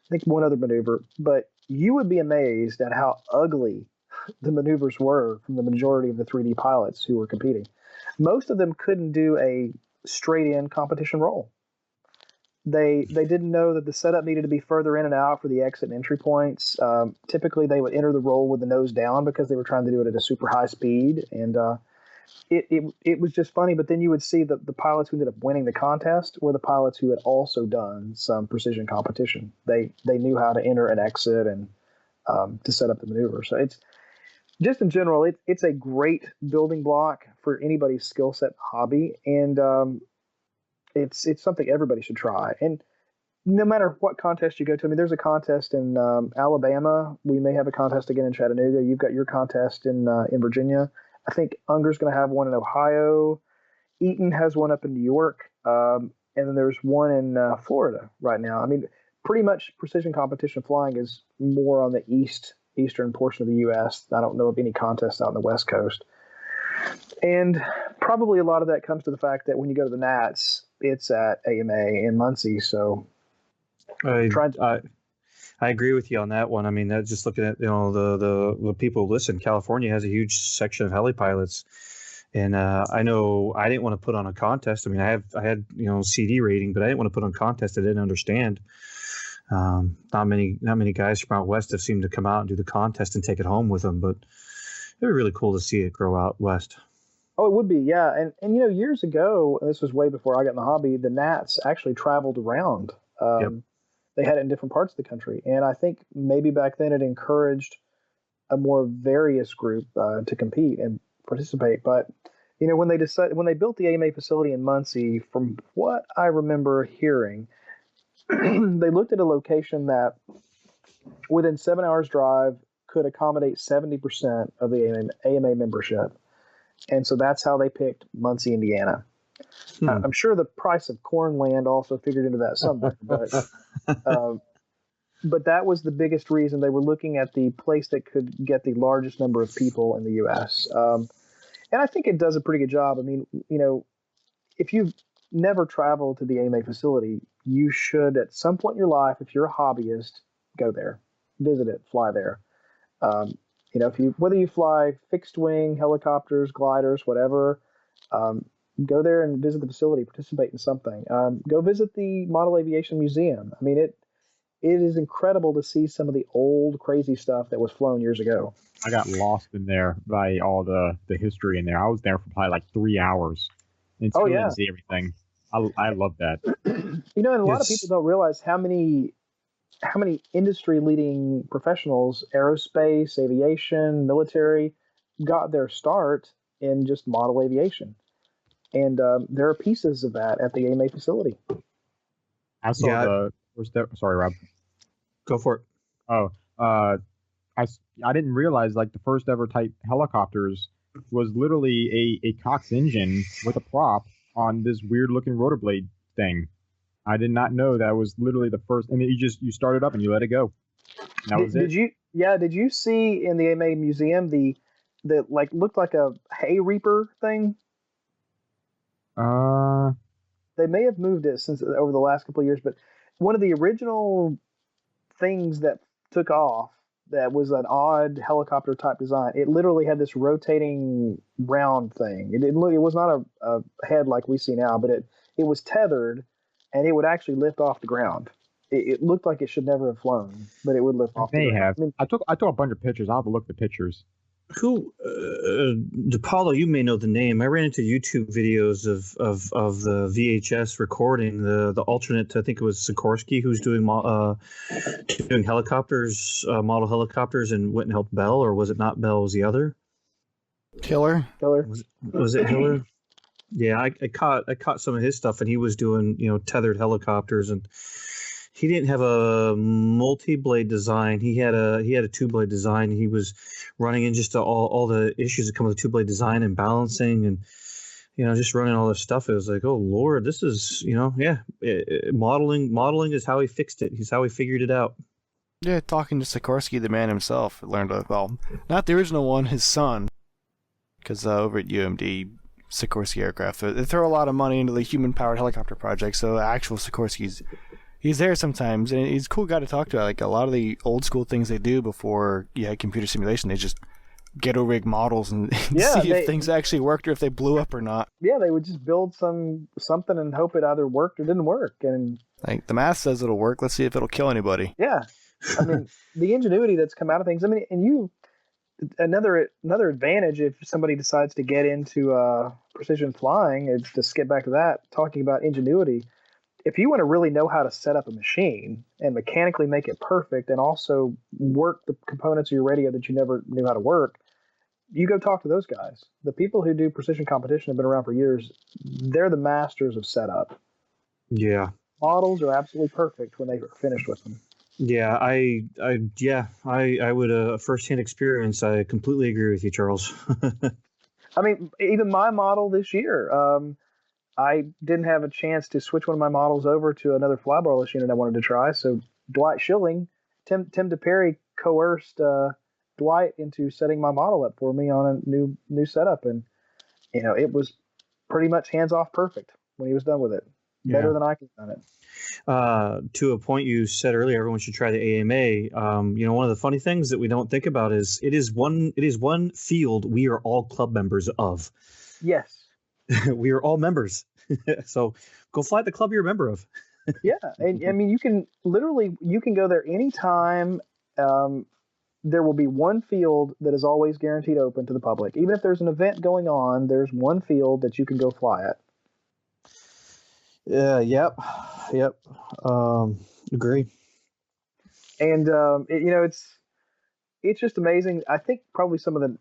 think one other maneuver. But you would be amazed at how ugly the maneuvers were from the majority of the 3D pilots who were competing. Most of them couldn't do a straight-in competition roll. They didn't know that the setup needed to be further in and out for the exit and entry points. Typically, they would enter the roll with the nose down because they were trying to do it at a super high speed. And it was just funny. But then you would see that the pilots who ended up winning the contest were the pilots who had also done some precision competition. They knew how to enter and exit and to set up the maneuver. So it's just in general, it's a great building block for anybody's skill set hobby, and it's something everybody should try. And no matter what contest you go to, I mean, there's a contest in Alabama. We may have a contest again in Chattanooga. You've got your contest in Virginia. I think Unger's going to have one in Ohio. Eaton has one up in New York, and then there's one in Florida right now. I mean, pretty much precision competition flying is more on the eastern portion of the U.S. I don't know of any contests out on the West Coast. And probably a lot of that comes to the fact that when you go to the Nats, it's at AMA in Muncie. So I agree with you on that one. I mean, that's just looking at, the people who listen. California has a huge section of heli pilots. And I know I didn't want to put on a contest. I mean, I had CD rating, but I didn't want to put on a contest I didn't understand. Not many guys from out west have seemed to come out and do the contest and take it home with them, but it would be really cool to see it grow out west. Oh, it would be, yeah. And years ago, and this was way before I got in the hobby, the Nats actually traveled around. Yep. They had it in different parts of the country, and I think maybe back then it encouraged a more various group to compete and participate. But when they built the AMA facility in Muncie, from what I remember hearing, they looked at a location that within 7 hours drive could accommodate 70% of the AMA membership. And so that's how they picked Muncie, Indiana. I'm sure the price of corn land also figured into that somewhere, but that was the biggest reason. They were looking at the place that could get the largest number of people in the U.S. And I think it does a pretty good job. I mean, if you've never traveled to the AMA facility, you should at some point in your life, if you're a hobbyist, go there, visit it, fly there. Whether you fly fixed wing, helicopters, gliders, whatever, go there and visit the facility, participate in something. Go visit the Model Aviation Museum. I mean, it is incredible to see some of the old crazy stuff that was flown years ago. I got lost in there by all the history in there. I was there for probably like 3 hours and still didn't see everything. I love that. And a lot of people don't realize how many industry leading professionals, aerospace, aviation, military, got their start in just model aviation. And there are pieces of that at the AMA facility. I saw the first. Sorry, Rob. Go for it. Oh, I didn't realize like the first ever type helicopters was literally a Cox engine with a prop on this weird-looking rotor blade thing. I did not know that was literally the first. I mean, you start it up and you let it go. That was it. Did you see in the AMA museum the like looked like a hay reaper thing? They may have moved it since over the last couple of years, but one of the original things that took off that was an odd helicopter type design. It literally had this rotating round thing. It was not a head like we see now, but it was tethered, and it would actually lift off the ground. It looked like it should never have flown, but it would lift off the ground. I mean, I took a bunch of pictures. I'll have to look at the pictures. Who, Dipalo, you may know the name. I ran into YouTube videos of the VHS recording, the alternate. I think it was Sikorsky who's doing helicopters, model helicopters, and went and helped Bell, or was it not Bell? Was the other Hiller? Was it Hiller? Yeah, I caught some of his stuff, and he was doing tethered helicopters, and he didn't have a multi-blade design. He had a two-blade design. He was running in just all the issues that come with the two-blade design and balancing, and just running all this stuff. It was like, oh Lord, this is modeling is how he fixed it. He's how he figured it out. Yeah, talking to Sikorsky, the man himself, learned not the original one, his son, because over at UMD, Sikorsky Aircraft, they throw a lot of money into the human-powered helicopter project. So actual Sikorsky's. He's there sometimes, and he's a cool guy to talk to. Like a lot of the old school things they do before you had computer simulation, they just ghetto rig models and see if things actually worked or if they blew up or not. Yeah, they would just build something and hope it either worked or didn't work. And like the math says it'll work. Let's see if it'll kill anybody. Yeah, I mean the ingenuity that's come out of things. I mean, and another advantage if somebody decides to get into precision flying is to skip back to that, talking about ingenuity. If you want to really know how to set up a machine and mechanically make it perfect and also work the components of your radio that you never knew how to work, you go talk to those guys. The people who do precision competition have been around for years. They're the masters of setup. Yeah. Models are absolutely perfect when they're finished with them. Yeah, I would firsthand experience. I completely agree with you, Charles. I mean, even my model this year, I didn't have a chance to switch one of my models over to another flybarless unit I wanted to try. So Dwight Schilling, Tim DePerry coerced Dwight into setting my model up for me on a new setup, and it was pretty much hands off perfect when he was done with it. Better than I could have done it. To a point you said earlier, everyone should try the AMA. One of the funny things that we don't think about is it is one field we are all club members of. Yes. We are all members. So go fly at the club you're a member of. Yeah. And I mean, you can go there anytime. There will be one field that is always guaranteed open to the public. Even if there's an event going on, there's one field that you can go fly at. Yep. Agree. And it's just amazing. I think probably some of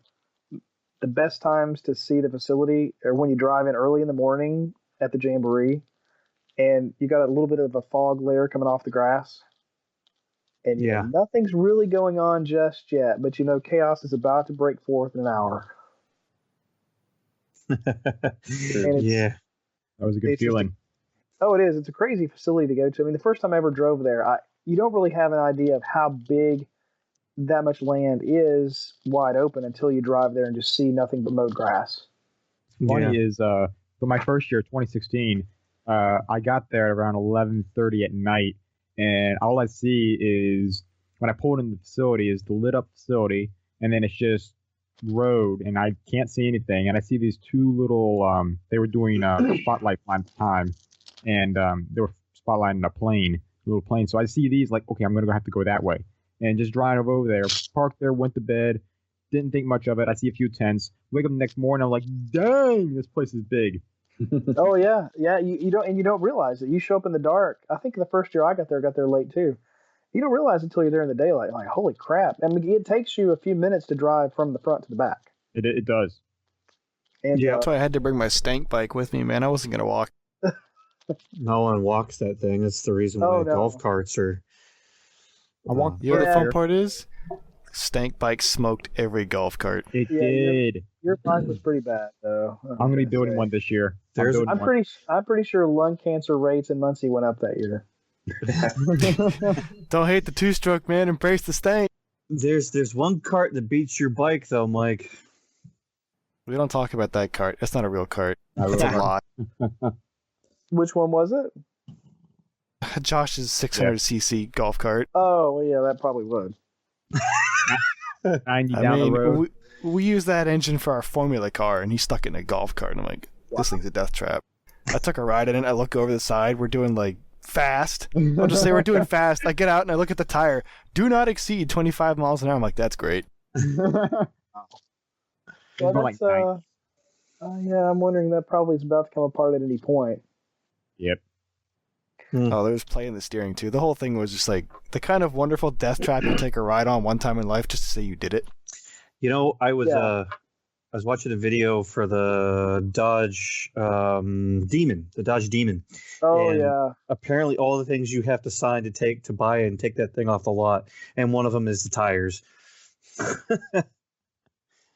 the best times to see the facility are when you drive in early in the morning at the Jamboree, and you got a little bit of a fog layer coming off the grass, and nothing's really going on just yet. But chaos is about to break forth in an hour. That was a good feeling. Oh, it is. It's a crazy facility to go to. I mean, the first time I ever drove there, you don't really have an idea of how big that much land is wide open until you drive there and just see nothing but mowed grass. Funny is, so my first year, 2016, I got there at around 11:30 at night, and all I see is when I pulled in the facility is the lit up facility, and then it's just road, and I can't see anything. And I see these two little, they were doing spotlight flying at the time, and they were spotlighting a little plane. So I see these like, okay, I'm gonna have to go that way. And just drive over there, parked there, went to bed, didn't think much of it. I see a few tents. Wake up the next morning, I'm like, dang, this place is big. Oh yeah. You don't realize it. You show up in the dark. I think the first year I got there late too. You don't realize until you're there in the daylight. Like, holy crap! I mean, it takes you a few minutes to drive from the front to the back. It does. And that's why I had to bring my stank bike with me, man. I wasn't gonna walk. No one walks that thing. That's the reason why golf carts are. You know what the fun part is? Stank bike smoked every golf cart. It did. Your bike was pretty bad, though. I'm gonna be building one this year. I'm pretty sure lung cancer rates in Muncie went up that year. Don't hate the two-stroke, man. Embrace the stank. There's one cart that beats your bike, though, Mike. We don't talk about that cart. That's not a real cart. It's a lie. Which one was it? Josh's 600cc golf cart. Oh, well, yeah, that probably would. 90 down the road. We use that engine for our Formula car, and he stuck it in a golf cart. And I'm like, this thing's a death trap. I took a ride in it. I look over the side. We're doing like fast. I'll just say we're doing fast. I get out and I look at the tire. Do not exceed 25 miles an hour. I'm like, that's great. Well, that's, yeah, I'm wondering that probably is about to come apart at any point. Yep. Oh, there was play in the steering too. The whole thing was just like the kind of wonderful death trap you take a ride on one time in life just to say you did it. You know, I was watching a video for the Dodge Demon, the Dodge Demon. Oh, and yeah. Apparently, all the things you have to sign to buy and take that thing off the lot, and one of them is the tires.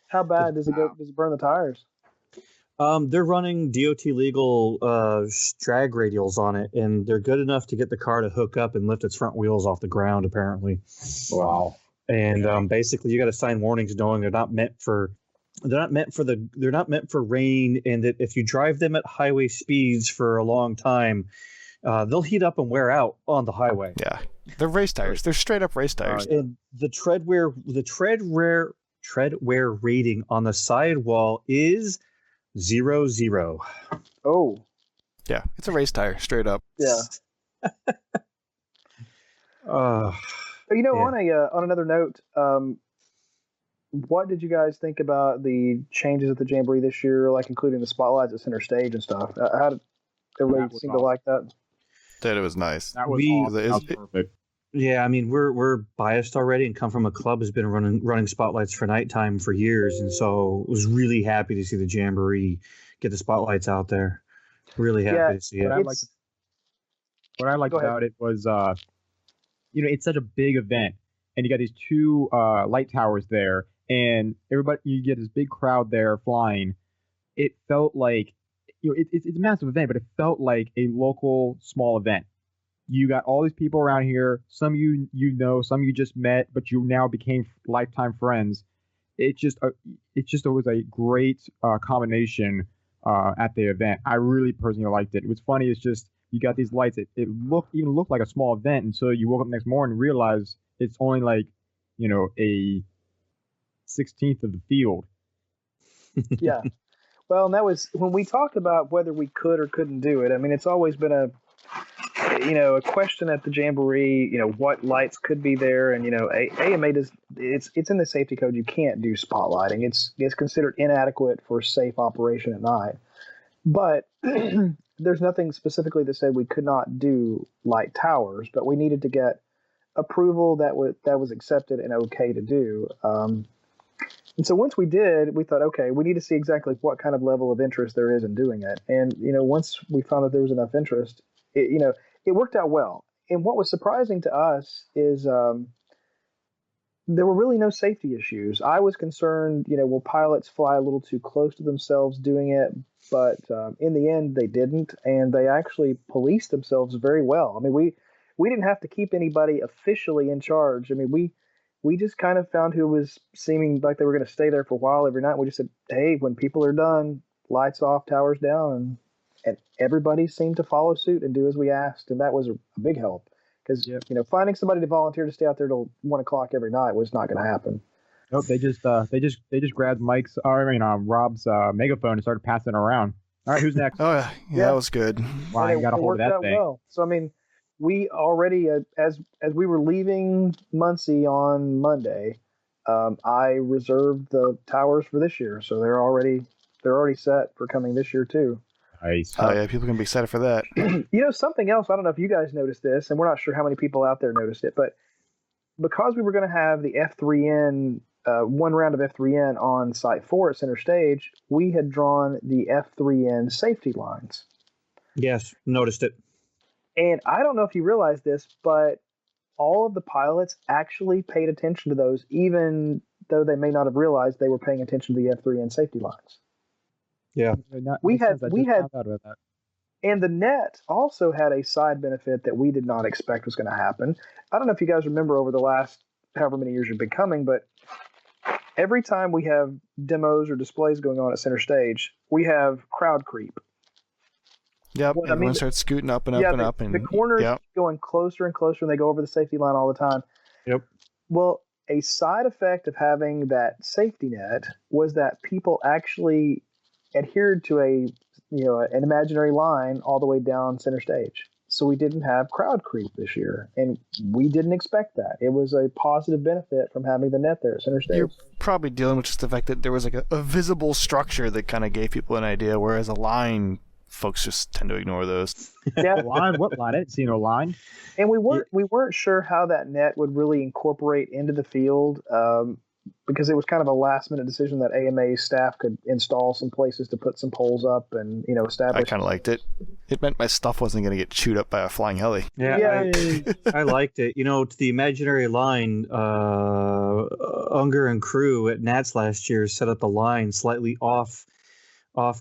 How bad does it go? Does it burn the tires? They're running DOT legal drag radials on it, and they're good enough to get the car to hook up and lift its front wheels off the ground. Apparently, wow. And basically, you got to sign warnings knowing they're not meant for rain, and that if you drive them at highway speeds for a long time, they'll heat up and wear out on the highway. Yeah, they're race tires. They're straight up race tires. And the tread wear rating on the sidewall is 0.0. Oh. Yeah, it's a race tire, straight up. Yeah. On another note, what did you guys think about the changes at the Jamboree this year, like including the spotlights at center stage and stuff? How did everybody seem to like that? That it was nice. That was perfect. Yeah, I mean, we're biased already and come from a club that's been running spotlights for nighttime for years, and so was really happy to see the Jamboree get the spotlights out there. Really happy to see it. What I liked about it was, it's such a big event, and you got these two light towers there, and everybody, you get this big crowd there flying. It felt like, it's a massive event, but it felt like a local small event. You got all these people around here. Some you know, some you just met, but you now became lifetime friends. It just was a great combination at the event. I really personally liked it. It was funny. It's just you got these lights. It looked like a small event until you woke up next morning and realized it's only like a 16th of the field. Yeah. Well, and that was when we talked about whether we could or couldn't do it. I mean, it's always been a question at the Jamboree, what lights could be there. And, AMA does, it's in the safety code. You can't do spotlighting. It's considered inadequate for safe operation at night. But there's nothing specifically that said we could not do light towers, but we needed to get approval that was accepted and okay to do. And so once we did, we thought, okay, we need to see exactly what kind of level of interest there is in doing it. And, once we found that there was enough interest, it worked out well. And what was surprising to us is there were really no safety issues. I was concerned, will pilots fly a little too close to themselves doing it? But in the end, they didn't. And they actually policed themselves very well. I mean, we didn't have to keep anybody officially in charge. I mean, we just kind of found who was seeming like they were going to stay there for a while every night. We just said, hey, when people are done, lights off, towers down, and everybody seemed to follow suit and do as we asked, and that was a big help because finding somebody to volunteer to stay out there till 1 o'clock every night was not going to happen. Nope, they just grabbed Rob's megaphone and started passing it around. All right, who's next? Oh yeah, that was good. Wow, you got a hold of that thing. Well. So I mean, we already as we were leaving Muncie on Monday, I reserved the towers for this year, so they're already set for coming this year too. Nice. Oh yeah, people can be excited for that. Something else. I don't know if you guys noticed this, and we're not sure how many people out there noticed it, but because we were going to have the F3N, one round of F3N on Site 4 at Center Stage, we had drawn the F3N safety lines. Yes, noticed it. And I don't know if you realize this, but all of the pilots actually paid attention to those, even though they may not have realized they were paying attention to the F3N safety lines. Yeah. We had found out about that. And the net also had a side benefit that we did not expect was going to happen. I don't know if you guys remember over the last however many years you've been coming, but every time we have demos or displays going on at center stage, we have crowd creep. Yep, everyone starts scooting up and up and up. And the corners going closer and closer, and they go over the safety line all the time. Yep. Well, a side effect of having that safety net was that people actually adhered to an imaginary line all the way down center stage. So we didn't have crowd creep this year, and we didn't expect that. It was a positive benefit from having the net there at center stage. You're probably dealing with just the fact that there was like a visible structure that kind of gave people an idea, whereas a line, folks just tend to ignore those. Yeah. Line? What line? I didn't see no line. And we weren't sure how that net would really incorporate into the field, because it was kind of a last minute decision that AMA staff could install some places to put some poles up and establish. I kind of liked it. It meant my stuff wasn't going to get chewed up by a flying heli. Yeah. I liked it. To the imaginary line, Unger and crew at Nats last year set up a line slightly off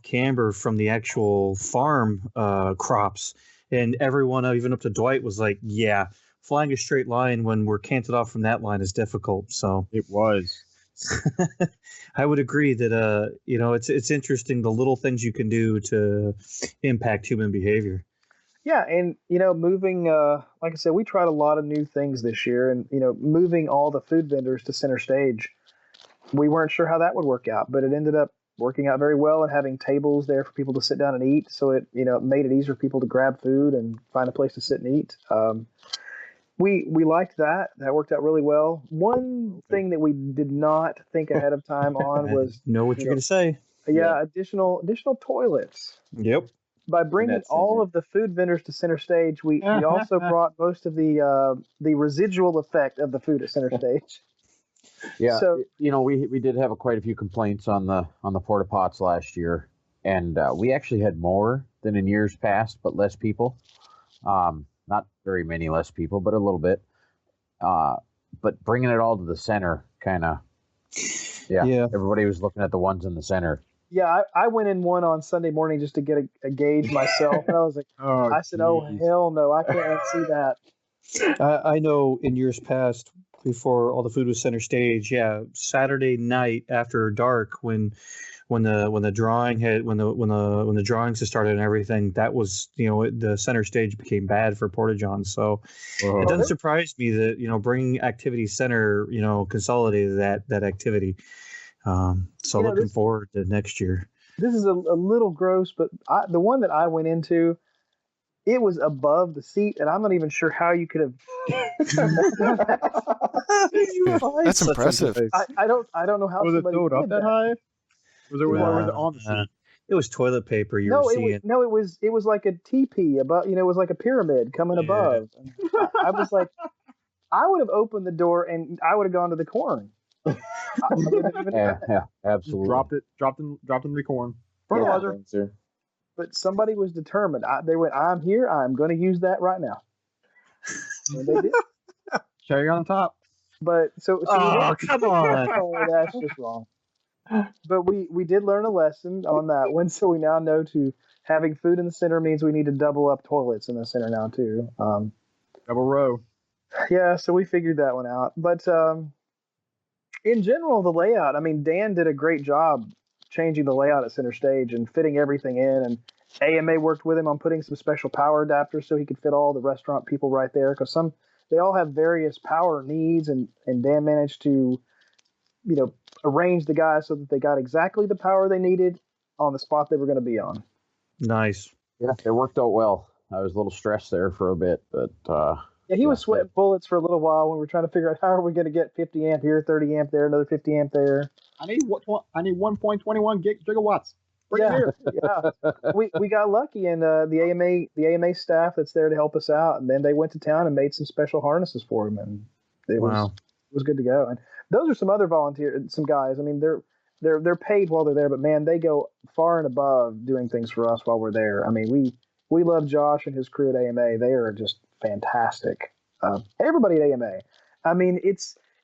camber from the actual farm crops, and everyone, even up to Dwight, was like, yeah, flying a straight line when we're canted off from that line is difficult. So it was. I would agree that it's interesting the little things you can do to impact human behavior. Yeah, and moving, like I said, we tried a lot of new things this year, and moving all the food vendors to center stage, we weren't sure how that would work out, but it ended up working out very well, and having tables there for people to sit down and eat. So it made it easier for people to grab food and find a place to sit and eat. We liked that. That worked out really well. One thing that we did not think ahead of time on was know what you're going to say. Yeah, additional toilets. Yep. By bringing all of the food vendors to center stage, we also brought most of the residual effect of the food at center stage. Yeah, so, we did have quite a few complaints on the porta pots last year, and we actually had more than in years past, but less people. Not very many less people, but a little bit. But bringing it all to the center, kind of, yeah. Everybody was looking at the ones in the center. Yeah, I went in one on Sunday morning just to get a gauge myself, and I was like, I said, oh, hell no, I can't see that. I know in years past, before all the food was center stage, Saturday night after dark, when the drawings had started and everything, that was the center stage became bad for porta johns. So it doesn't surprise me that bringing activity center consolidated that activity. So looking forward to next year. This is a little gross, but the one that I went into, it was above the seat, and I'm not even sure how you could have. That's impressive. I don't know how. Was it filled up that high? Was it on the seat? It was toilet paper. It was like a teepee above. It was like a pyramid coming above. I was like, I would have opened the door and I would have gone to the corn. Absolutely. Dropped in the corn. Fertilizer. But somebody was determined. They went, I'm here. I'm going to use that right now. And they did. Cherry on top. But so come on. That's just wrong. But we did learn a lesson on that one, so we now know having food in the center means we need to double up toilets in the center now too. Double row. Yeah, so we figured that one out. But in general, the layout, Dan did a great job changing the layout at center stage and fitting everything in, and AMA worked with him on putting some special power adapters so he could fit all the restaurant people right there, because they all have various power needs, and Dan managed to arrange the guys so that they got exactly the power they needed on the spot they were going to be on. Nice. Yeah, it worked out well. I was a little stressed there for a bit, but he was sweating bullets for a little while when we were trying to figure out how are we going to get 50 amp here, 30 amp there, another 50 amp there. I need 1.21 gigawatts. Bring it here. Yeah, we got lucky, and the AMA staff that's there to help us out, and then they went to town and made some special harnesses for him, and it was good to go. And those are some other some guys. They're paid while they're there, but man, they go far and above doing things for us while we're there. We love Josh and his crew at AMA. They are just fantastic. Everybody at AMA.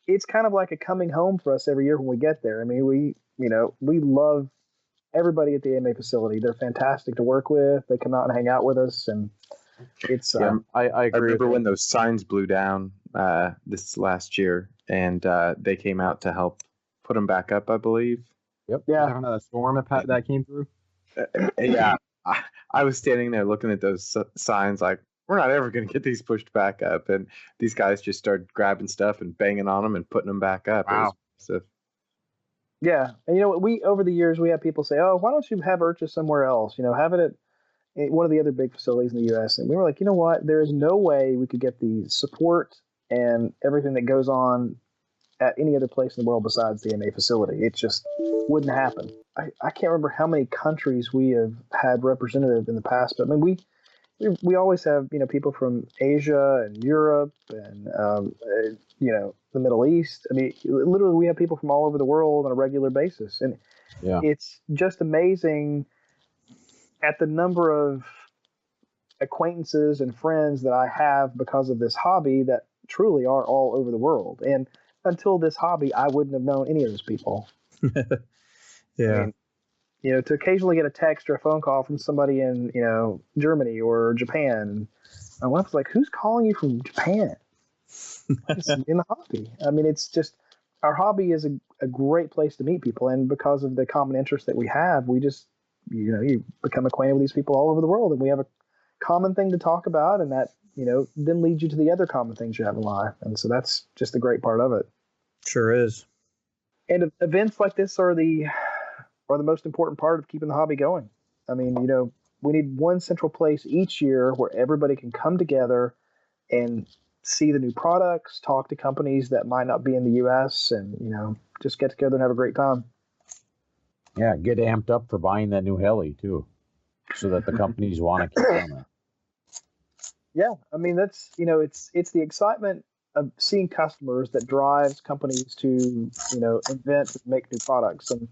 it's kind of like a coming home for us every year when we get there. I mean, we love everybody at the AMA facility. They're fantastic to work with. They come out and hang out with us, and it's. I agree. I remember when that. those signs blew down this last year, and they came out to help put them back up, I believe. Yep. Yeah. Talking about a storm that came through. Yeah, I was standing there looking at those signs like, we're not ever going to get these pushed back up, and these guys just started grabbing stuff and banging on them and putting them back up. Wow. It was impressive. Yeah, and we over the years we have people say, "Oh, why don't you have IRCHA somewhere else? Have it at one of the other big facilities in the U.S." And we were like, you know what? There is no way we could get the support and everything that goes on at any other place in the world besides the AMA facility. It just wouldn't happen. I can't remember how many countries we have had represented in the past, but I mean we always have people from Asia and Europe and the Middle East. I mean, literally we have people from all over the world on a regular basis, and it's just amazing at the number of acquaintances and friends that I have because of this hobby that truly are all over the world. And until this hobby, I wouldn't have known any of those people. Yeah. I mean, to occasionally get a text or a phone call from somebody in, Germany or Japan. My wife was like, "Who's calling you from Japan?" In the hobby. I mean, it's just, our hobby is a great place to meet people. And because of the common interest that we have, we just, you become acquainted with these people all over the world, and we have a common thing to talk about. And that, then leads you to the other common things you have in life. And so that's just the great part of it. Sure is. And events like this are the most important part of keeping the hobby going. I mean, we need one central place each year where everybody can come together and see the new products, talk to companies that might not be in the U.S., and, just get together and have a great time. Yeah, get amped up for buying that new heli, too, so that the companies want to keep coming. Yeah, I mean, that's, it's the excitement of seeing customers that drives companies to, invent and make new products. And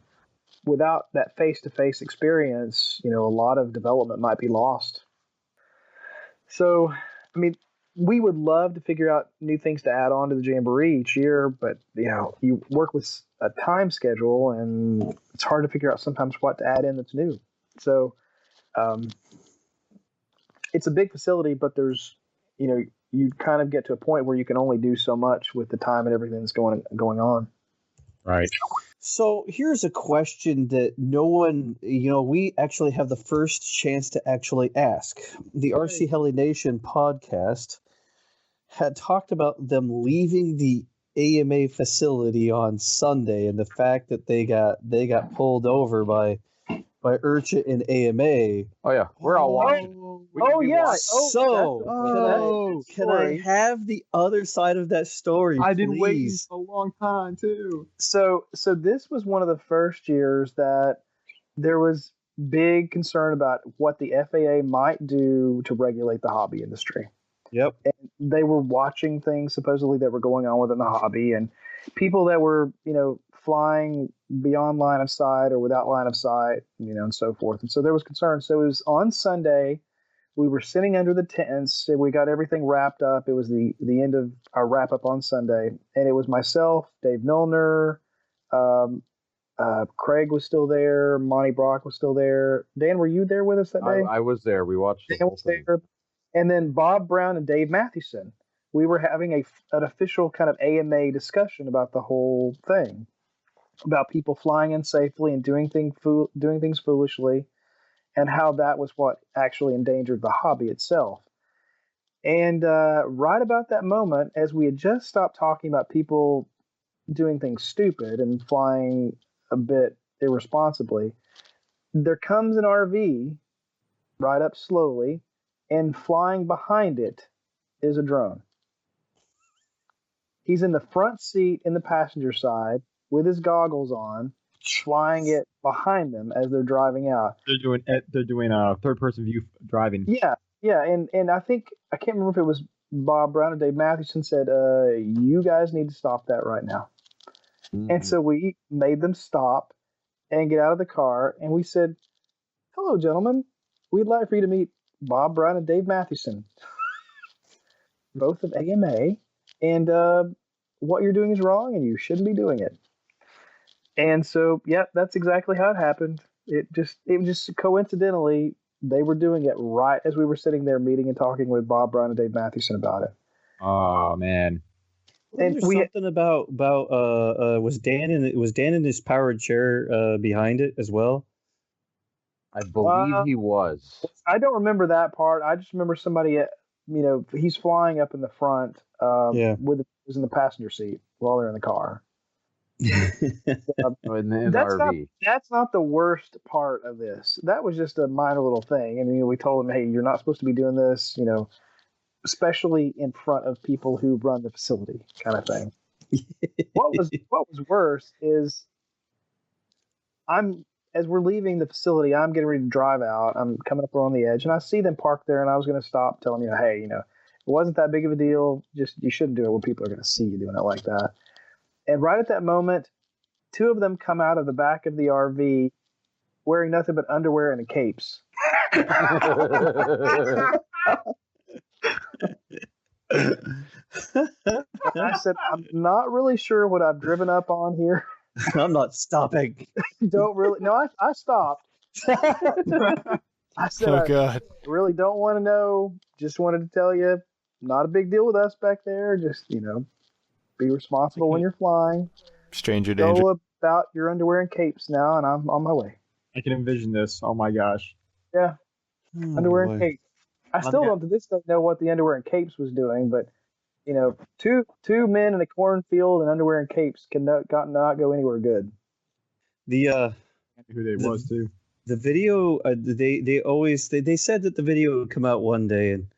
without that face-to-face experience, a lot of development might be lost. So, I mean, we would love to figure out new things to add on to the Jamboree each year, but, you work with a time schedule, and it's hard to figure out sometimes what to add in that's new. So, it's a big facility, but there's, you kind of get to a point where you can only do so much with the time and everything that's going on. Right. So here's a question that no one, we actually have the first chance to actually ask. The RC Heli Nation podcast had talked about them leaving the AMA facility on Sunday, and the fact that they got pulled over by IRCHA and AMA. Oh yeah, we're all watching. Can I have the other side of that story? I've been please? waiting for a long time too. So this was one of the first years that there was big concern about what the FAA might do to regulate the hobby industry. Yep. And they were watching things supposedly that were going on within the hobby, and people that were, flying beyond line of sight or without line of sight, and so forth. And so there was concern. So it was on Sunday. We were sitting under the tents. We got everything wrapped up. It was the end of our wrap up on Sunday. And it was myself, Dave Milner, Craig was still there. Monty Brock was still there. Dan, were you there with us that day? I was there. We watched the Dan whole was thing. there. And then Bob Brown and Dave Mathewson. We were having an official kind of AMA discussion about the whole thing, about people flying in safely and doing things foolishly, and how that was what actually endangered the hobby itself. And right about that moment, as we had just stopped talking about people doing things stupid and flying a bit irresponsibly, there comes an RV right up slowly, and flying behind it is a drone. He's in the front seat in the passenger side with his goggles on, flying it behind them as they're driving out. They're doing a third-person view driving. Yeah, and I think, I can't remember if it was Bob Brown or Dave Mathewson said, "You guys need to stop that right now." Mm-hmm. And so we made them stop and get out of the car, and we said, "Hello, gentlemen. We'd like for you to meet Bob Brown and Dave Mathewson, both of AMA, and what you're doing is wrong and you shouldn't be doing it. And so, yeah, that's exactly how it happened. It just coincidentally, they were doing it right as we were sitting there meeting and talking with Bob Brown and Dave Mathewson about it. Oh man. And there's something about was Dan in his powered chair behind it as well? I believe he was. I don't remember that part. I just remember somebody, he's flying up in the front was in the passenger seat while they're in the car. In the RV. That's not the worst part of this. That was just a minor little thing. I mean, we told him, hey, you're not supposed to be doing this, especially in front of people who run the facility, kind of thing. What was worse is as we're leaving the facility, I'm getting ready to drive out. I'm coming up on the edge, and I see them parked there, and I was going to stop, tell them, hey, it wasn't that big of a deal. Just you shouldn't do it when people are going to see you doing it like that. And right at that moment, two of them come out of the back of the RV wearing nothing but underwear and capes. I said, I'm not really sure what I've driven up on here. I'm not stopping. Don't really. No, I stopped. I said, God. I really don't want to know. Just wanted to tell you, not a big deal with us back there. Just, be responsible when you're flying. Stranger danger. Go about your underwear and capes now, and I'm on my way. I can envision this. Oh my gosh. Yeah. Underwear and capes. I still don't to this day know what the underwear and capes was doing, but two men in a cornfield in underwear and capes not go anywhere good. Who they was too. The video they said that the video would come out one day and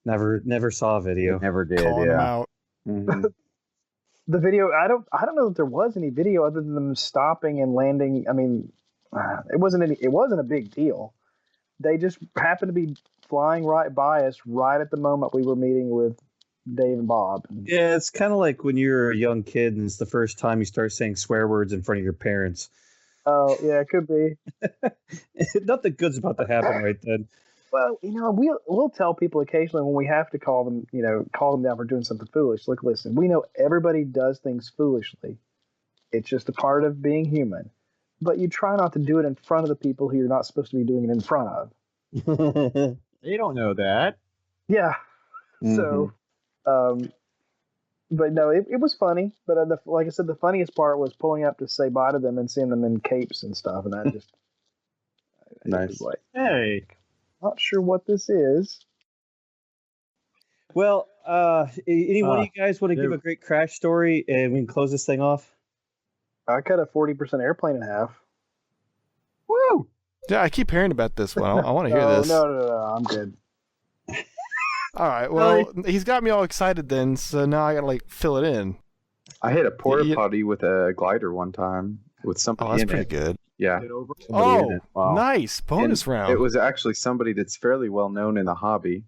never saw a video. It never did. Calling them out. Mm-hmm. The video, I don't know that there was any video other than them stopping and landing. I mean, it wasn't a big deal. They just happened to be flying right by us right at the moment we were meeting with Dave and Bob. Yeah, it's kind of like when you're a young kid and it's the first time you start saying swear words in front of your parents. Oh, yeah, it could be. Nothing good's about to happen right then. Well, we'll tell people occasionally when we have to call them down for doing something foolish. Look, listen, we know everybody does things foolishly. It's just a part of being human. But you try not to do it in front of the people who you're not supposed to be doing it in front of. They don't know that. Yeah. Mm-hmm. So, but no, it was funny. But like I said, the funniest part was pulling up to say bye to them and seeing them in capes and stuff. And that just nice. Like, hey. Not sure what this is. Well, any one of you guys want to give a great crash story and we can close this thing off? I cut a 40% airplane in half. Woo! Yeah, I keep hearing about this one. I want to hear this. No, I'm good. All right, well, he's got me all excited then, so now I gotta fill it in. I hit a porta potty with a glider one time with somebody in it. Oh, that's pretty good. Yeah. Oh, wow. Nice. Bonus round. It was actually somebody that's fairly well known in the hobby.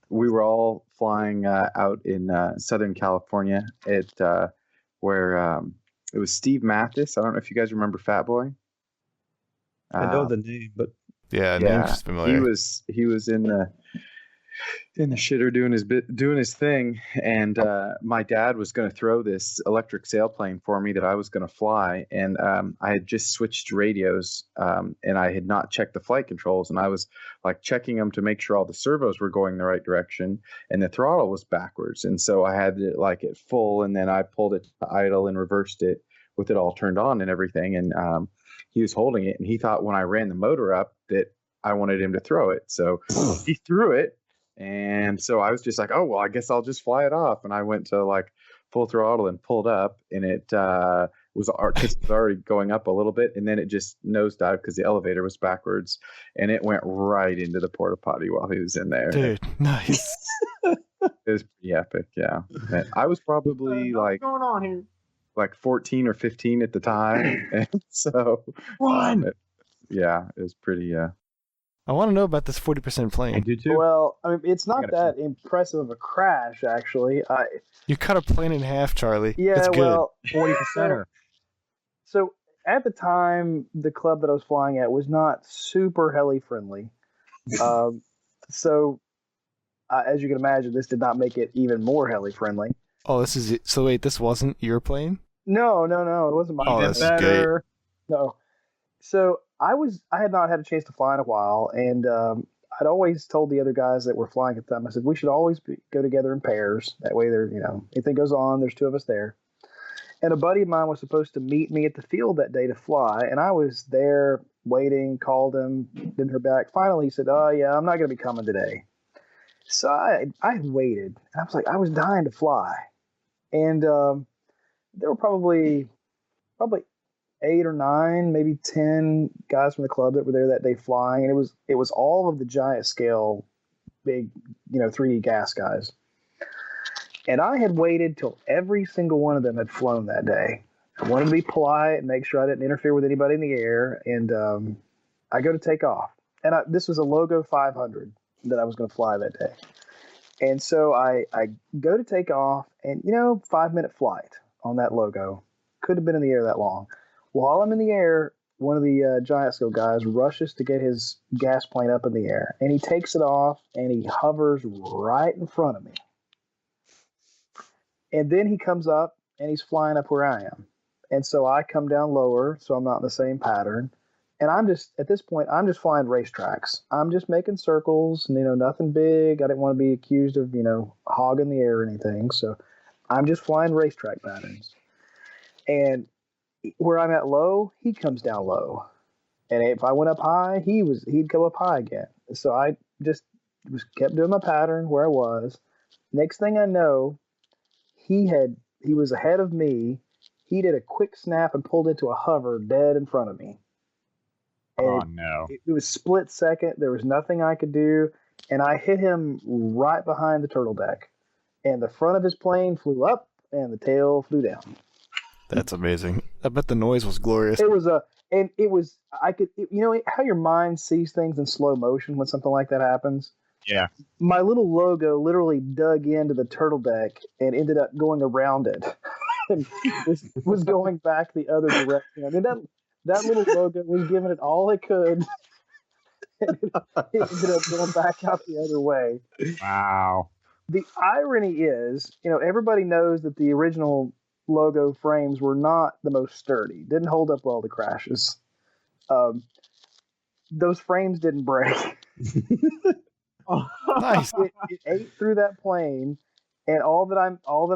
We were all flying out in Southern California at where it was Steve Mathis. I don't know if you guys remember Fat Boy. I know the name, but name's just familiar. He was in the shitter doing his thing, and my dad was going to throw this electric sailplane for me that I was going to fly, and I had just switched radios, and I had not checked the flight controls, and I was checking them to make sure all the servos were going the right direction, and the throttle was backwards, and so I had it at full, and then I pulled it to idle and reversed it with it all turned on and everything, and he was holding it, and he thought when I ran the motor up that I wanted him to throw it, so he threw it. And so I was just like, oh, well, I guess I'll just fly it off. And I went to full throttle and pulled up, and it was already going up a little bit. And then it just nosedived because the elevator was backwards, and it went right into the porta potty while he was in there. Dude, nice. It was pretty epic. Yeah. And I was probably what's going on here? 14 or 15 at the time. And so it was pretty, I want to know about this 40% plane. I do too. Well, I mean, it's not that impressive of a crash, actually. You cut a plane in half, Charlie. Yeah, that's good. Well, 40%. So at the time, the club that I was flying at was not super heli friendly. So as you can imagine, this did not make it even more heli friendly. Oh, this is it. So wait, this wasn't your plane? No, it wasn't my. Oh, that's better. No. So I had not had a chance to fly in a while, and I'd always told the other guys that were flying at the time, I said, we should always go together in pairs. That way anything goes on, there's two of us there. And a buddy of mine was supposed to meet me at the field that day to fly. And I was there waiting, called him, didn't hear back. Finally, he said, oh, yeah, I'm not going to be coming today. So I had waited. And I was like, I was dying to fly. And there were probably 8 or 9, maybe 10 guys from the club that were there that day flying. And it was all of the giant scale, big, 3D gas guys. And I had waited till every single one of them had flown that day. I wanted to be polite and make sure I didn't interfere with anybody in the air. And I go to take off. And this was a Logo 500 that I was going to fly that day. And so I go to take off, and 5-minute flight on that Logo. Could have been in the air that long. While I'm in the air, one of the giant scale guys rushes to get his gas plane up in the air. And he takes it off, and he hovers right in front of me. And then he comes up, and he's flying up where I am. And so I come down lower, so I'm not in the same pattern. And at this point, I'm just flying racetracks. I'm just making circles, nothing big. I didn't want to be accused of, hogging the air or anything. So I'm just flying racetrack patterns. And where I'm at low, he comes down low. And if I went up high, he'd go up high again. So I just kept doing my pattern where I was. Next thing I know, he was ahead of me. He did a quick snap and pulled into a hover dead in front of me. And no. It was split second. There was nothing I could do. And I hit him right behind the turtle deck. And the front of his plane flew up and the tail flew down. That's amazing. I bet the noise was glorious. I could, how your mind sees things in slow motion when something like that happens? Yeah. My little Logo literally dug into the turtle deck and ended up going around it. And was going back the other direction. I mean, that little Logo was giving it all it could. And it ended up going back out the other way. Wow. The irony is, everybody knows that the original Logo frames were not the most sturdy. Didn't hold up well to crashes. Those frames didn't break. Nice. It ate through that plane, and all that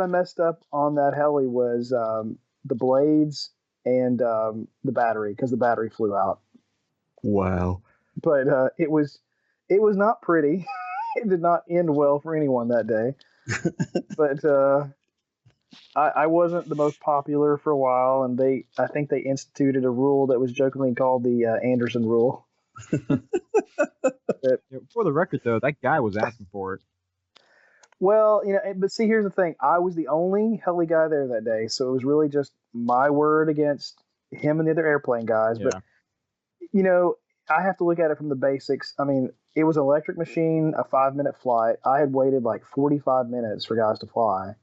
I messed up on that heli was the blades and the battery, because the battery flew out. Wow. But it was not pretty. It did not end well for anyone that day. But I wasn't the most popular for a while, and I think they instituted a rule that was jokingly called the Anderson rule. For the record, though, that guy was asking for it. Well, but see, here's the thing. I was the only heli guy there that day, so it was really just my word against him and the other airplane guys. Yeah. But, I have to look at it from the basics. I mean, it was an electric machine, a 5-minute flight. I had waited like 45 minutes for guys to fly.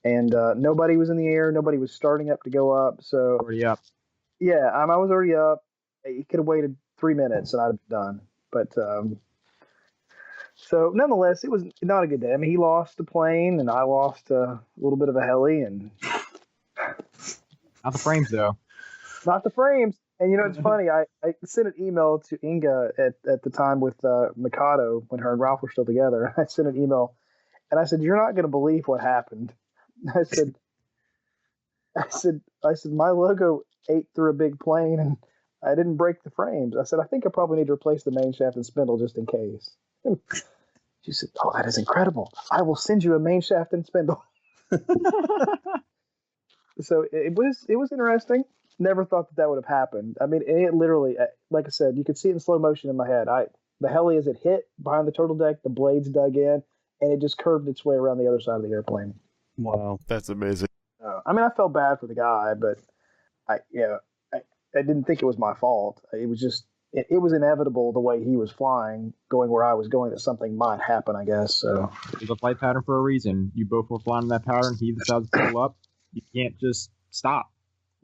And nobody was in the air. Nobody was starting up to go up. So Already up. Yeah, I was already up. He could have waited 3 minutes and I'd have been done. But so nonetheless, it was not a good day. I mean, he lost the plane and I lost a little bit of a heli. And Not the frames, though. Not the frames. And it's funny. I sent an email to Inga at the time with Mikado when her and Ralph were still together. I sent an email and I said, "You're not going to believe what happened." I said, my Logo ate through a big plane and I didn't break the frames. I said, I think I probably need to replace the main shaft and spindle just in case. She said, "Oh, that is incredible. I will send you a main shaft and spindle." So it was interesting. Never thought that would have happened. I mean, it literally, like I said, you could see it in slow motion in my head. The heli, as it hit behind the turtle deck, the blades dug in, and it just curved its way around the other side of the airplane. Wow. That's amazing. I mean, I felt bad for the guy, but I didn't think it was my fault. It was just, it was inevitable the way he was flying, going where I was going, that something might happen, I guess. So It was a flight pattern for a reason. You both were flying in that pattern. He decided to pull up. You can't just stop.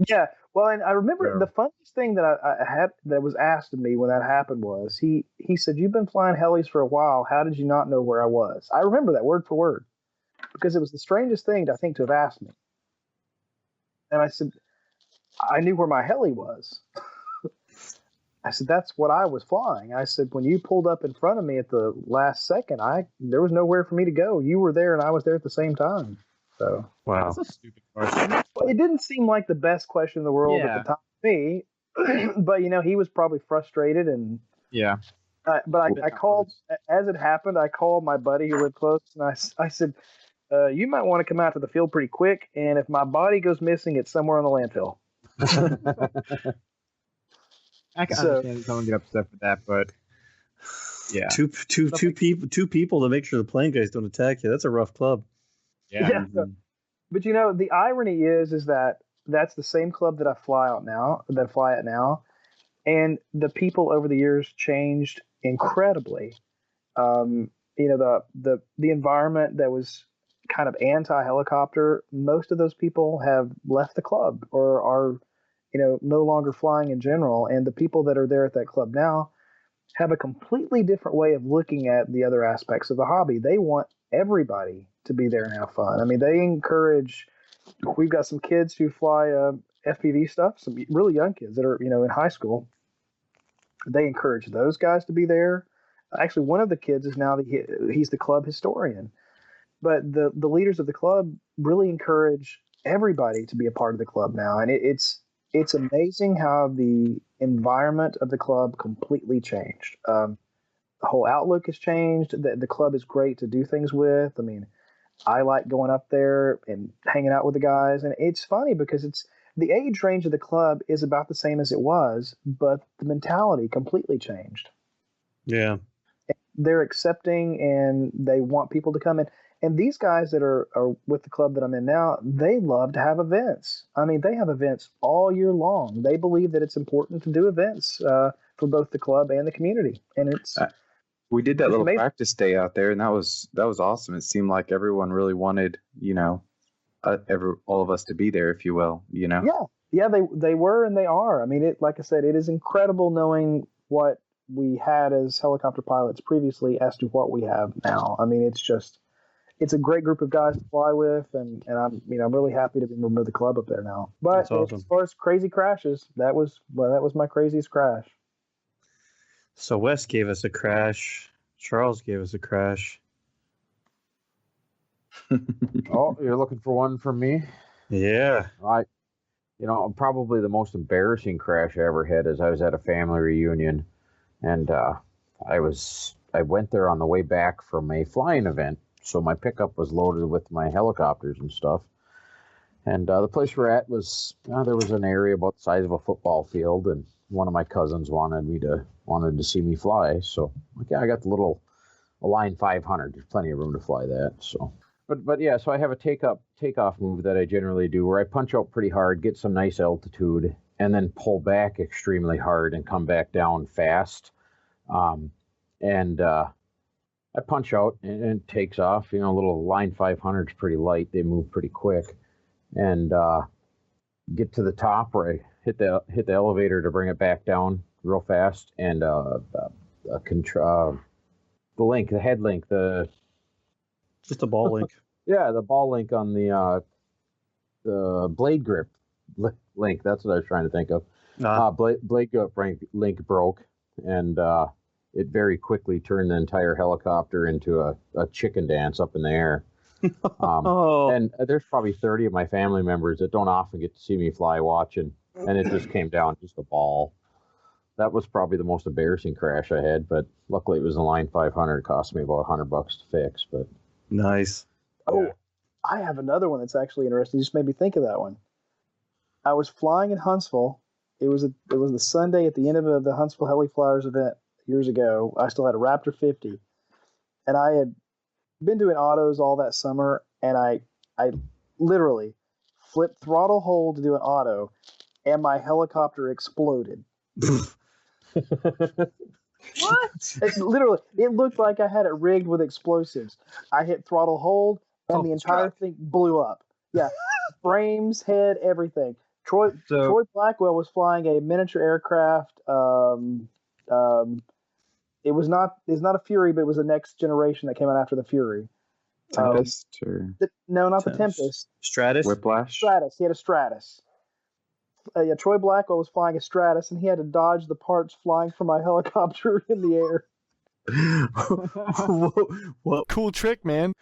Yeah, well, and I remember the funniest thing that I had that was asked of me when that happened was he said, "You've been flying helis for a while. How did you not know where I was?" I remember that word for word. because it was the strangest thing, I think, to have asked me. And I said, I knew where my heli was. I said, that's what I was flying. I said, when you pulled up in front of me at the last second, there was nowhere for me to go. You were there and I was there at the same time. So wow. That's a stupid question. Well, it didn't seem like the best question in the world at the time to me, but he was probably frustrated and Yeah. but I called, as it happened, I called my buddy who lived close, and I said, you might want to come out to the field pretty quick, and if my body goes missing, it's somewhere in the landfill. I can understand someone get upset with that, but yeah. Two people to make sure the plane guys don't attack you. That's a rough club. Yeah. But the irony is that that's the same club that I fly at now, and the people over the years changed incredibly. The environment that was kind of anti-helicopter, most of those people have left the club or are no longer flying in general, and the people that are there at that club now have a completely different way of looking at the other aspects of the hobby. They want everybody to be there and have fun. I mean, they encourage. We've got some kids who fly FPV stuff, some really young kids that are in high school. They encourage those guys to be there. Actually, one of the kids is now he's the club historian. But the leaders of the club really encourage everybody to be a part of the club now, and it's amazing how the environment of the club completely changed. The whole outlook has changed. The club is great to do things with. I mean, I like going up there and hanging out with the guys, and it's funny because the age range of the club is about the same as it was, but the mentality completely changed. Yeah. They're accepting and they want people to come in. And these guys that are with the club that I'm in now, they love to have events. I mean, they have events all year long. They believe that it's important to do events for both the club and the community. And we did that little amazing. Practice day out there, and that was awesome. It seemed like everyone really wanted, all of us to be there, if you will. Yeah, they were and they are. I mean, like I said, it is incredible knowing what we had as helicopter pilots previously as to what we have now. I mean, it's a great group of guys to fly with, and I'm really happy to be moving to the club up there now. But awesome. As far as crazy crashes, that was my craziest crash. So Wes gave us a crash. Charles gave us a crash. Oh, you're looking for one from me? Yeah. Probably the most embarrassing crash I ever had is I was at a family reunion, and I went there on the way back from a flying event. So my pickup was loaded with my helicopters and stuff. And the place we're at was, there was an area about the size of a football field, and one of my cousins wanted to see me fly. So I got a Line 500. There's plenty of room to fly that. So, but yeah, so I have a takeoff move that I generally do where I punch out pretty hard, get some nice altitude, and then pull back extremely hard and come back down fast. I punch out and it takes off. A little Line 500 is pretty light. They move pretty quick. And get to the top where I hit the elevator to bring it back down real fast. And the head link, just a ball link. Yeah, the ball link on the blade grip link. That's what I was trying to think of. Blade grip link broke, and it very quickly turned the entire helicopter into a chicken dance up in the air. And there's probably 30 of my family members that don't often get to see me fly watching, and it just came down just a ball. That was probably the most embarrassing crash I had, but luckily it was a Line 500. It cost me about $100 to fix. But nice. Oh, I have another one that's actually interesting. You just made me think of that one. I was flying in Huntsville. It was the Sunday at the end of the Huntsville Heli Flyers event years ago. I still had a Raptor 50, and I had been doing autos all that summer, and I literally flipped throttle hold to do an auto, and my helicopter exploded. What? It looked like I had it rigged with explosives. I hit throttle hold, and the entire thing blew up. Yeah, frames, head, everything. Troy Blackwell was flying a miniature aircraft. It was not a Fury, but it was the next generation that came out after the Fury. Tempest or no, not the Tempest. Stratus? Whiplash? Stratus. He had a Stratus. Yeah, Troy Blackwell was flying a Stratus, and he had to dodge the parts flying from my helicopter in the air. What cool trick, man.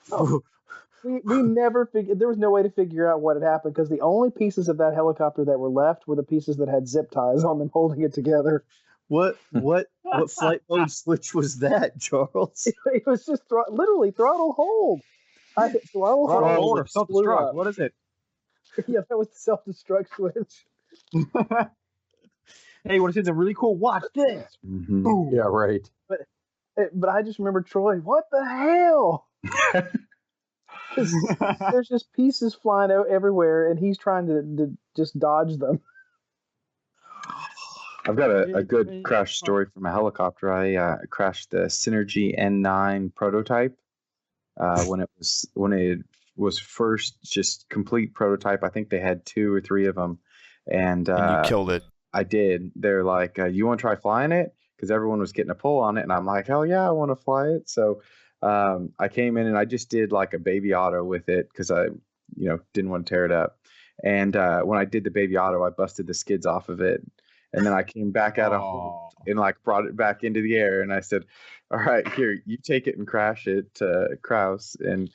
We never figured. There was no way to figure out what had happened because the only pieces of that helicopter that were left were the pieces that had zip ties on them holding it together. What flight mode switch was that, Charles? It was just literally throttle hold. I hit throttle hold or self-destruct. What is it? Yeah, that was the self-destruct switch. Hey, what is it? Really cool. Watch this. Mm-hmm. Yeah, right. But I just remember Troy. What the hell? There's just pieces flying out everywhere, and he's trying to just dodge them. I've got a good crash story from a helicopter. I crashed the Synergy N9 prototype when it was first just complete prototype. I think they had 2 or 3 of them, and you killed it. I did. They're like, "You want to try flying it?" Because everyone was getting a pull on it, and I'm like, "Hell yeah, I want to fly it!" So I came in and I just did like a baby auto with it because I, didn't want to tear it up. And when I did the baby auto, I busted the skids off of it. And then I came back out of hold and like brought it back into the air. And I said, "All right, here, you take it and crash it to Kraus." And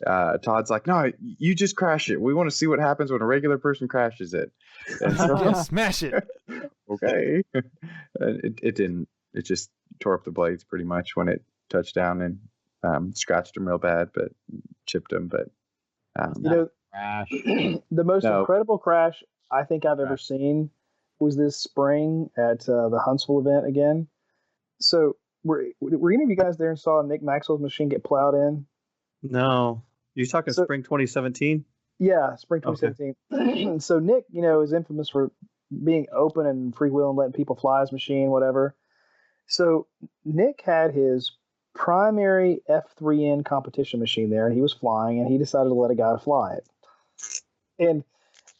Todd's like, "No, you just crash it. We want to see what happens when a regular person crashes it." And so, smash it. Okay. It didn't. It just tore up the blades pretty much when it touched down and scratched them real bad, but chipped them. But crash. The most incredible crash I think I've ever seen was this spring at the Huntsville event again. So were any of you guys there and saw Nick Maxwell's machine get plowed in? No. You talking spring 2017? Yeah, spring 2017. Okay. So Nick, is infamous for being open and freewheeling, letting people fly his machine, whatever. So Nick had his primary F3N competition machine there, and he was flying, and he decided to let a guy fly it. And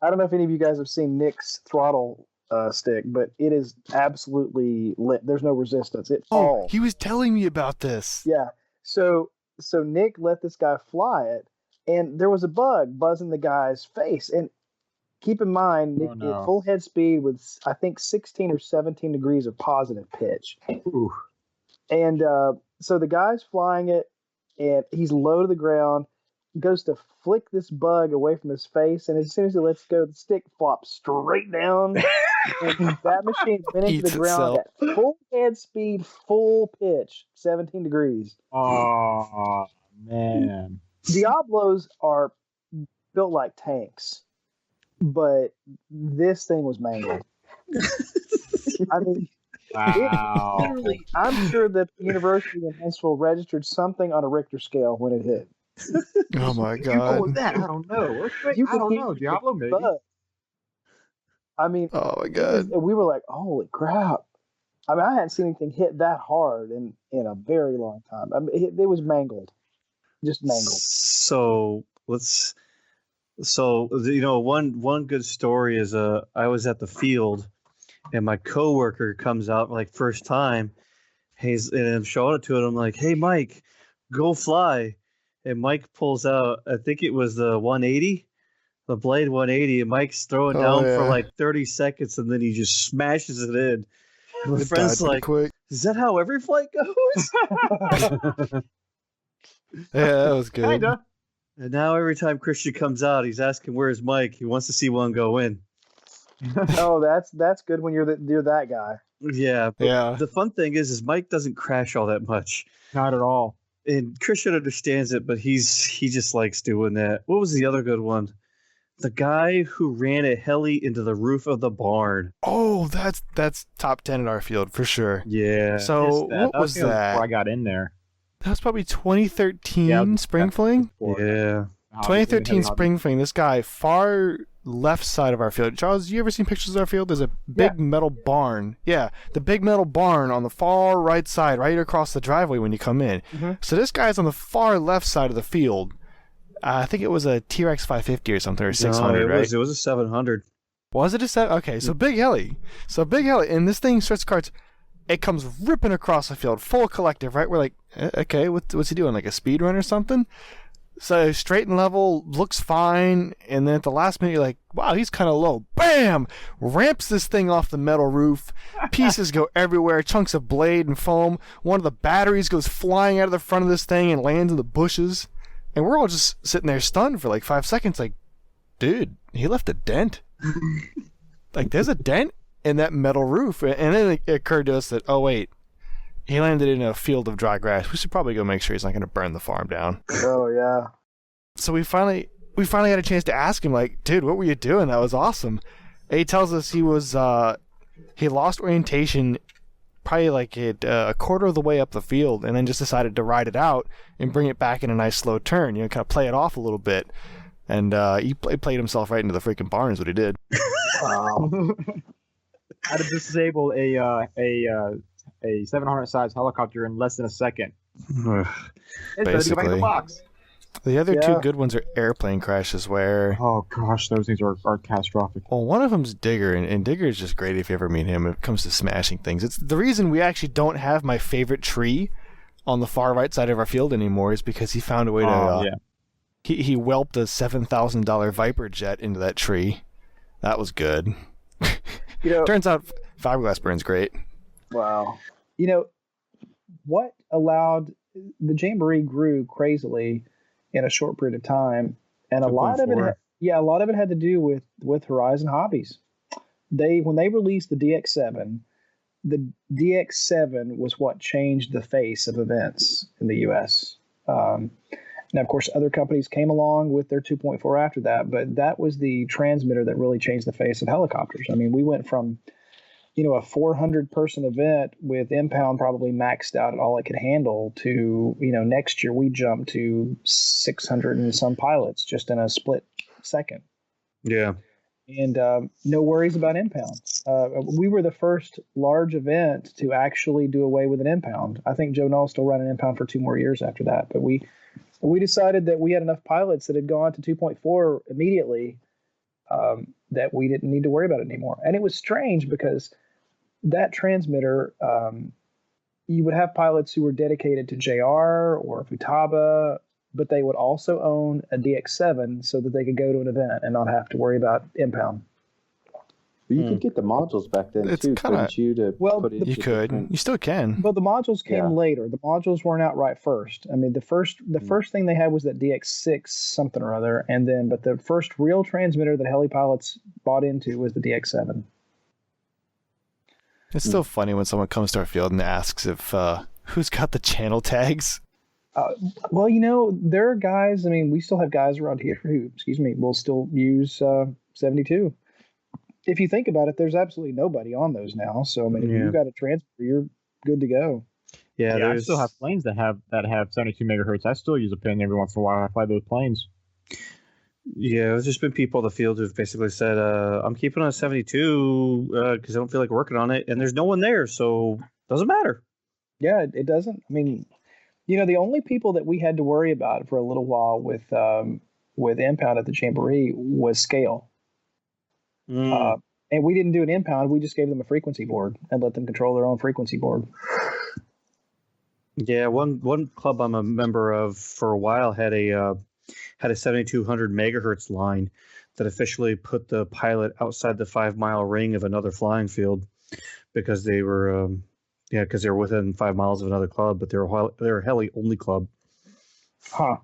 I don't know if any of you guys have seen Nick's throttle stick, but it is absolutely lit. There's no resistance. It falls. Oh, he was telling me about this. Yeah. So Nick let this guy fly it, and there was a bug buzzing the guy's face. And keep in mind, Nick did full head speed with, I think, 16 or 17 degrees of positive pitch. Ooh. And so the guy's flying it, and he's low to the ground, goes to flick this bug away from his face, and as soon as he lets go, the stick flops straight down, and that machine went into the ground at full head speed, full pitch, 17 degrees. Oh, man. Diablos are built like tanks, but this thing was mangled. I mean, wow. Literally, I'm sure that the University in Huntsville registered something on a Richter scale when it hit. Oh my God! You go with that? I don't know. I don't know. Diablo, maybe. I mean, oh my God! We were like, "Holy crap!" I mean, I hadn't seen anything hit that hard in a very long time. I mean, it was mangled, just mangled. So one good story is I was at the field, and my coworker comes out like first time. And I'm showing it to him. I'm like, "Hey, Mike, go fly." And Mike pulls out, I think it was the 180, the Blade 180, and Mike's throwing down for like 30 seconds, and then he just smashes it in. And my friend's like, quick. "Is that how every flight goes?" Yeah, that was good. Kinda. And now every time Christian comes out, he's asking, "Where's Mike?" He wants to see one go in. Oh, that's good when you're that guy. Yeah. But the fun thing is Mike doesn't crash all that much. Not at all. And Christian understands it, but he just likes doing that. What was the other good one? The guy who ran a heli into the roof of the barn. Oh, that's top 10 at our field for sure. Yeah. So what was that? Before I got in there. That was probably 2013 Spring Fling. Yeah. 2013 Spring Fling. This guy far left side of our field. Charles, you ever seen pictures of our field? There's a big metal barn. Yeah, the big metal barn on the far right side, right across the driveway when you come in. Mm-hmm. So this guy's on the far left side of the field. I think it was a T-Rex 550 or something, or 600, right? It was a 700. Was it a 7? Okay, so big heli. And this thing starts carts. It comes ripping across the field, full collective, right? We're like, okay, what's he doing? Like a speed run or something? So straight and level, looks fine, and then at the last minute you're like, wow, he's kind of low. Bam! Ramps this thing off the metal roof. Pieces go everywhere, chunks of blade and foam. One of the batteries goes flying out of the front of this thing and lands in the bushes. And we're all just sitting there stunned for like 5 seconds like, dude, he left a dent. Like, there's a dent in that metal roof. And then it occurred to us that, oh, wait, he landed in a field of dry grass. We should probably go make sure he's not going to burn the farm down. Oh, yeah. So we finally had a chance to ask him, like, dude, what were you doing? That was awesome. And he tells us he lost orientation probably like a quarter of the way up the field, and then just decided to ride it out and bring it back in a nice slow turn, kind of play it off a little bit. And he played himself right into the freaking barn is what he did. Wow. How to disable a 700 size helicopter in less than a second. It's go back in the box. The other two good ones are airplane crashes where... Oh, gosh, those things are catastrophic. Well, one of them's Digger, and Digger is just great if you ever meet him when it comes to smashing things. It's the reason we actually don't have my favorite tree on the far right side of our field anymore is because he found a way to... He whelped a $7,000 Viper jet into that tree. That was good. Turns out fiberglass burns great. Wow. What allowed... The Jamboree grew crazily in a short period of time, and a lot of it had to do with Horizon Hobbies. When they released the DX7 was what changed the face of events in the US. Now, of course, other companies came along with their 2.4 after that, but that was the transmitter that really changed the face of helicopters. I mean, we went from a 400-person event with impound probably maxed out at all it could handle to, next year we jumped to 600 and some pilots just in a split second. Yeah. And no worries about impound. We were the first large event to actually do away with an impound. I think Joe Null still ran an impound for 2 more years after that. But we decided that we had enough pilots that had gone to 2.4 immediately that we didn't need to worry about it anymore. And it was strange because that transmitter, you would have pilots who were dedicated to JR or Futaba, but they would also own a DX7 so that they could go to an event and not have to worry about impound. You could get the modules back then too, couldn't you? You could. You still can. But the modules came later. The modules weren't out right first. I mean, the first thing they had was that DX6 something or other, but the first real transmitter that heli pilots bought into was the DX7. It's still funny when someone comes to our field and asks if who's got the channel tags. Well, there are guys. I mean, we still have guys around here who, will still use 72. If you think about it, there's absolutely nobody on those now. So I mean, if you've got a transmitter, you're good to go. Yeah, I still have planes that have 72 megahertz. I still use a pin every once in a while. I fly those planes. Yeah, there's just been people in the field who've basically said, I'm keeping on 72 because I don't feel like working on it, and there's no one there, so it doesn't matter. Yeah, it doesn't. I mean, the only people that we had to worry about for a little while with impound at the Jamboree was scale. And we didn't do an impound. We just gave them a frequency board and let them control their own frequency board. Yeah, one club I'm a member of for a while had a 7,200 megahertz line that officially put the pilot outside the 5-mile ring of another flying field because they were because they were within 5 miles of another club, but they're a heli only club. Huh.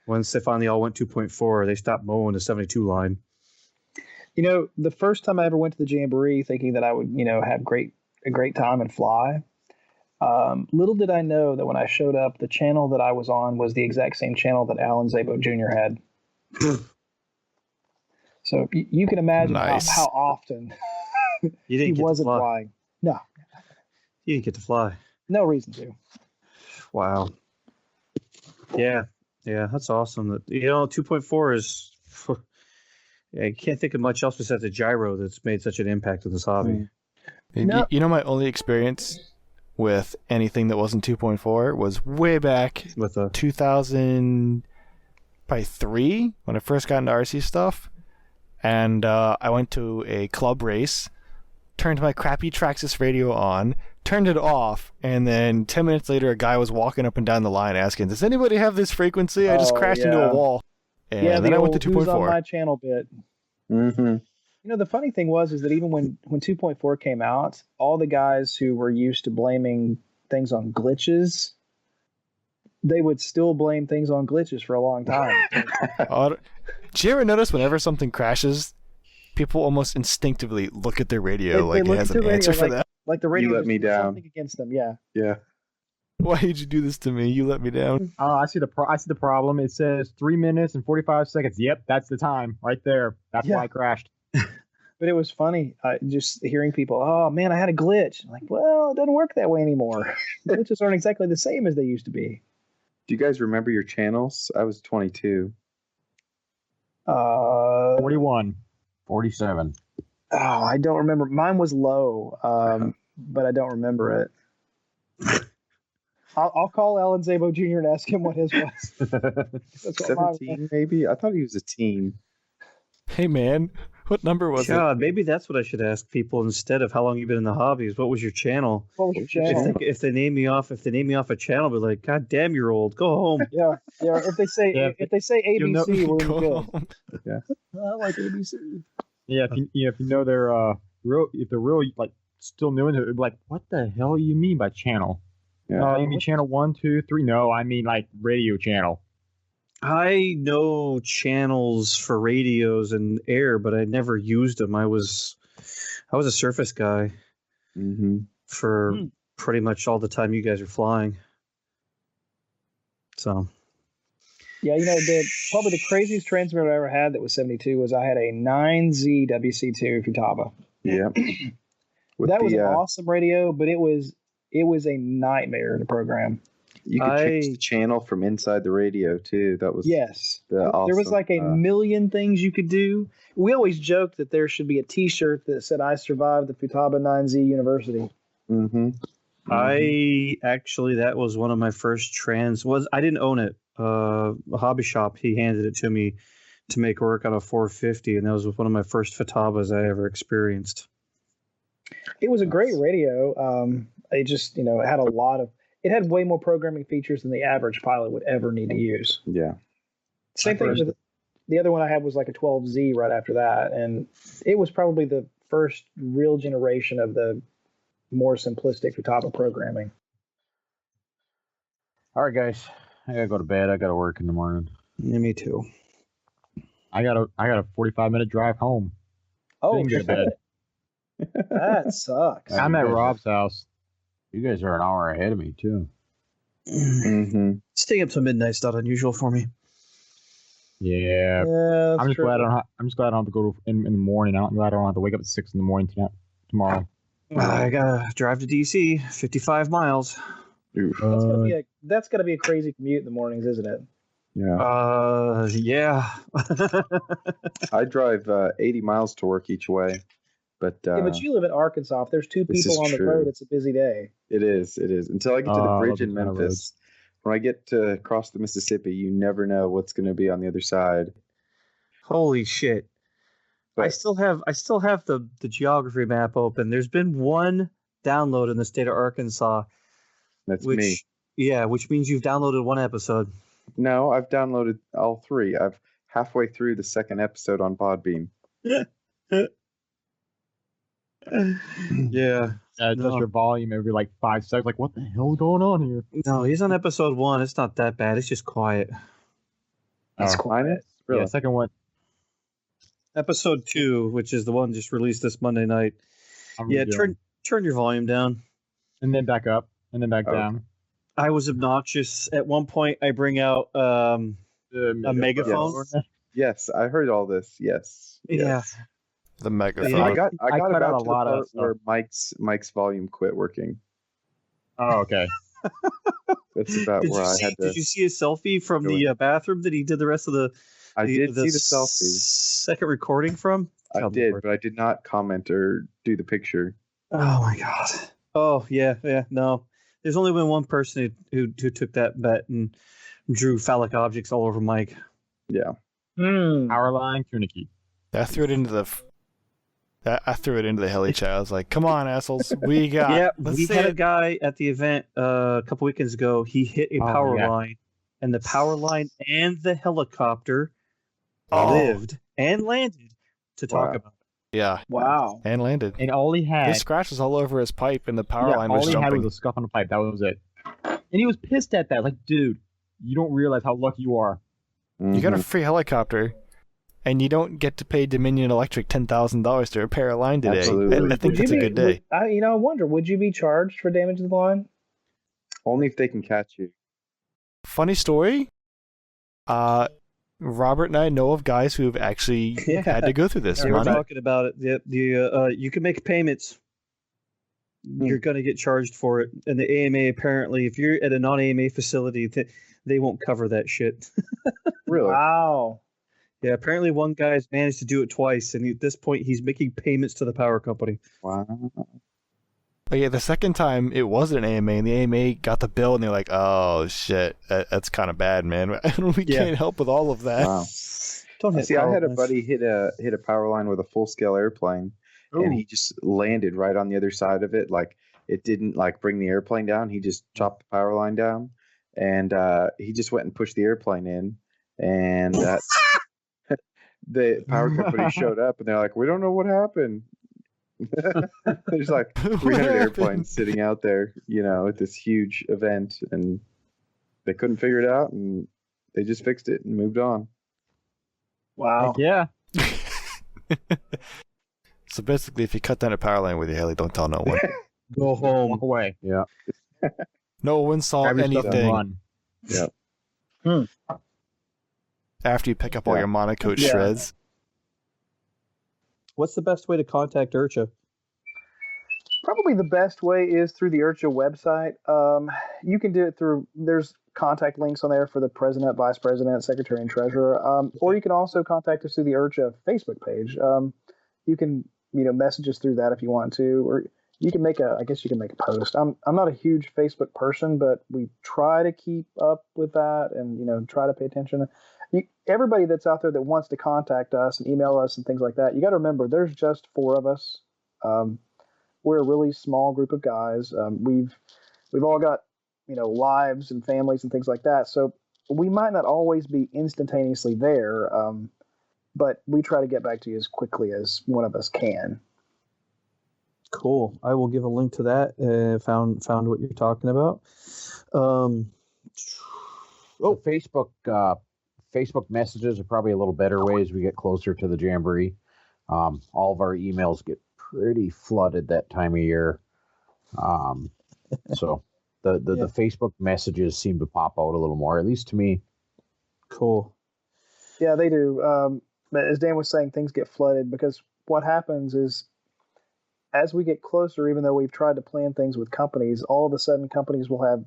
Once they finally all went 2.4, they stopped mowing the 72 line. The first time I ever went to the Jamboree thinking that I would, have a great time and fly, little did I know that when I showed up, the channel that I was on was the exact same channel that Alan Szabo Jr. had. So you can imagine how often he wasn't flying. No. You didn't get to fly. No reason to. Wow. Yeah, that's awesome. That 2.4 is... I can't think of much else besides the gyro that's made such an impact in this hobby. No. My only experience with anything that wasn't 2.4 was way back with 2003 when I first got into RC stuff, and I went to a club race, turned my crappy Traxxas radio on, turned it off, and then 10 minutes later, a guy was walking up and down the line asking, "Does anybody have this frequency? I just crashed into a wall." And then I went to who's on 2.4. my channel bit. Mm-hmm. You know, the funny thing was that even when 2.4 came out, all the guys who were used to blaming things on glitches, they would still blame things on glitches for a long time. Do you ever notice whenever something crashes, people almost instinctively look at their radio like it has an answer for that? Like the radio You let me down. Something against them, yeah. Yeah. Why did you do this to me? You let me down. I see the problem. It says 3 minutes and 45 seconds. Yep, that's the time right there. That's why I crashed. But it was funny, just hearing people, "Oh man, I had a glitch." I'm like, well, it doesn't work that way anymore. Glitches aren't exactly the same as they used to be. Do you guys remember your channels? I was 22. 41. 47. Oh, I don't remember. Mine was low, but I don't remember it. I'll call Alan Zabo Jr. and ask him what his was. That's what 17, maybe? I thought he was a teen. Hey, man, what number was it? God, maybe that's what I should ask people instead of how long you've been in the hobbies. What was your channel? What was your channel? If they name me off a channel, I'll be like, God damn, you're old. Go home. Yeah. If they say ABC, we're Go good. Yeah. I like ABC. Yeah, if you know they're real like still new into it, like, what the hell you mean by channel? Yeah. I mean channel 1, 2, 3. No, I mean like radio channel. I know channels for radios and air, but I never used them. I was a surface guy for pretty much all the time you guys are flying. So. Yeah, probably the craziest transmitter I ever had that was 72 was I had a 9Z WC2 Futaba. Yeah. That was an awesome radio, but it was a nightmare to program. You could change the channel from inside the radio too. That was There was like a million things you could do. We always joked that there should be a T-shirt that said "I survived the Futaba 9Z University." That was one of my first I didn't own it. A hobby shop, he handed it to me to make work on a 450, and that was one of my first Futabas I ever experienced. It was a great radio. It just it had it had way more programming features than the average pilot would ever need to use. Yeah. Same thing with the other one I had was like a 12Z right after that, and it was probably the first real generation of the more simplistic Futaba programming. All right, guys. I gotta go to bed. I gotta work in the morning. Yeah, me too. I got a 45-minute drive home. Oh, didn't get to bed. That sucks. I'm at Rob's house. You guys are an hour ahead of me too. Staying up till midnight's not unusual for me. Yeah, I'm just glad I don't have to go in the morning. I'm glad I don't have to wake up at 6 in the morning tomorrow. I gotta drive to DC, 55 miles. That's gotta be a crazy commute in the mornings, isn't it? Yeah. Yeah. I drive 80 miles to work each way. But you live in Arkansas. If there's two people on the road, it's a busy day. It is. Until I get to the bridge in Memphis. When I get to cross the Mississippi, you never know what's going to be on the other side. Holy shit. But I still have the geography map open. There's been one download in the state of Arkansas. That's me. Yeah, which means you've downloaded one episode. No, I've downloaded all 3. I've halfway through the second episode on Podbeam. Yeah. Adjust your volume every like 5 seconds. Like, what the hell is going on here? No, he's on episode 1. It's not that bad. It's just quiet. It's quiet. Really? Yeah, second one. Episode 2, which is the one just released this Monday night. Turn your volume down. And then back up. And then back down. I was obnoxious. At one point, I bring out a megaphone. Yes, I heard all this. Yes. Yeah. The megaphone. Yeah, I got cut out to the part where Mike's volume quit working. Oh, okay. That's about where I had to. Did you see a selfie from the bathroom that he did the rest of the? I did see the selfie. Second recording from. I did, but I did not comment or do the picture. Oh my god. Oh yeah. No, there's only been one person who took that bet and drew phallic objects all over Mike. Yeah. Power line, Kuniki. I threw it into the I threw it into the heli chat. I was like, "Come on, assholes, we got." Yeah, let's we see had a it." guy at the event a couple weekends ago. He hit a power line, and the power line and the helicopter lived and landed to talk about it. Yeah. Wow. And landed. And all he had, His scratch was all over his pipe, and the power line was all he jumping. had was a scuff on the pipe. That was it. And he was pissed at that. Like, dude, you don't realize how lucky you are. You got a free helicopter, and you don't get to pay Dominion Electric $10,000 to repair a line today. Absolutely. I think that's a good day. I wonder, would you be charged for damage to the line? Only if they can catch you. Funny story. Robert and I know of guys who have actually had to go through this. We were talking about it. You can make payments. You're going to get charged for it. And the AMA, apparently, if you're at a non-AMA facility, they won't cover that shit. Really? Wow. Yeah, apparently one guy's managed to do it twice, and at this point, he's making payments to the power company. Wow. But yeah, the second time it wasn't an AMA, and the AMA got the bill, and they're like, "Oh shit, that's kind of bad, man. We can't help with all of that." Wow. Don't hit See, I had a lines. buddy hit a power line with a full scale airplane, and he just landed right on the other side of it. Like it didn't like bring the airplane down. He just chopped the power line down, and he just went and pushed the airplane in, and the power company showed up, and they're like, "We don't know what happened." There's like 300 airplanes sitting out there, at this huge event, and they couldn't figure it out, and they just fixed it and moved on. Wow. Yeah. So basically, if you cut down a power line with your heli, don't tell no one. Go home. Walk away. Yeah. No one saw Grab your stuff and anything. run. Yeah. After you pick up all your monocoat shreds. What's the best way to contact IRCHA? Probably the best way is through the IRCHA website. You can do it through, there's contact links on there for the president, vice president, secretary, and treasurer. Or you can also contact us through the IRCHA Facebook page. You can, message us through that if you want to, or you can make a post. I'm not a huge Facebook person, but we try to keep up with that and, try to pay attention. Everybody that's out there that wants to contact us and email us and things like that, you got to remember there's just 4 of us. We're a really small group of guys. We've all got lives and families and things like that, so we might not always be instantaneously there, but we try to get back to you as quickly as one of us can. Cool. I will give a link to that. Found what you're talking about. Facebook messages are probably a little better way as we get closer to the Jamboree. All of our emails get pretty flooded that time of year. So the Facebook messages seem to pop out a little more, at least to me. Cool. Yeah, they do. But as Dan was saying, things get flooded because what happens is as we get closer, even though we've tried to plan things with companies, all of a sudden companies will have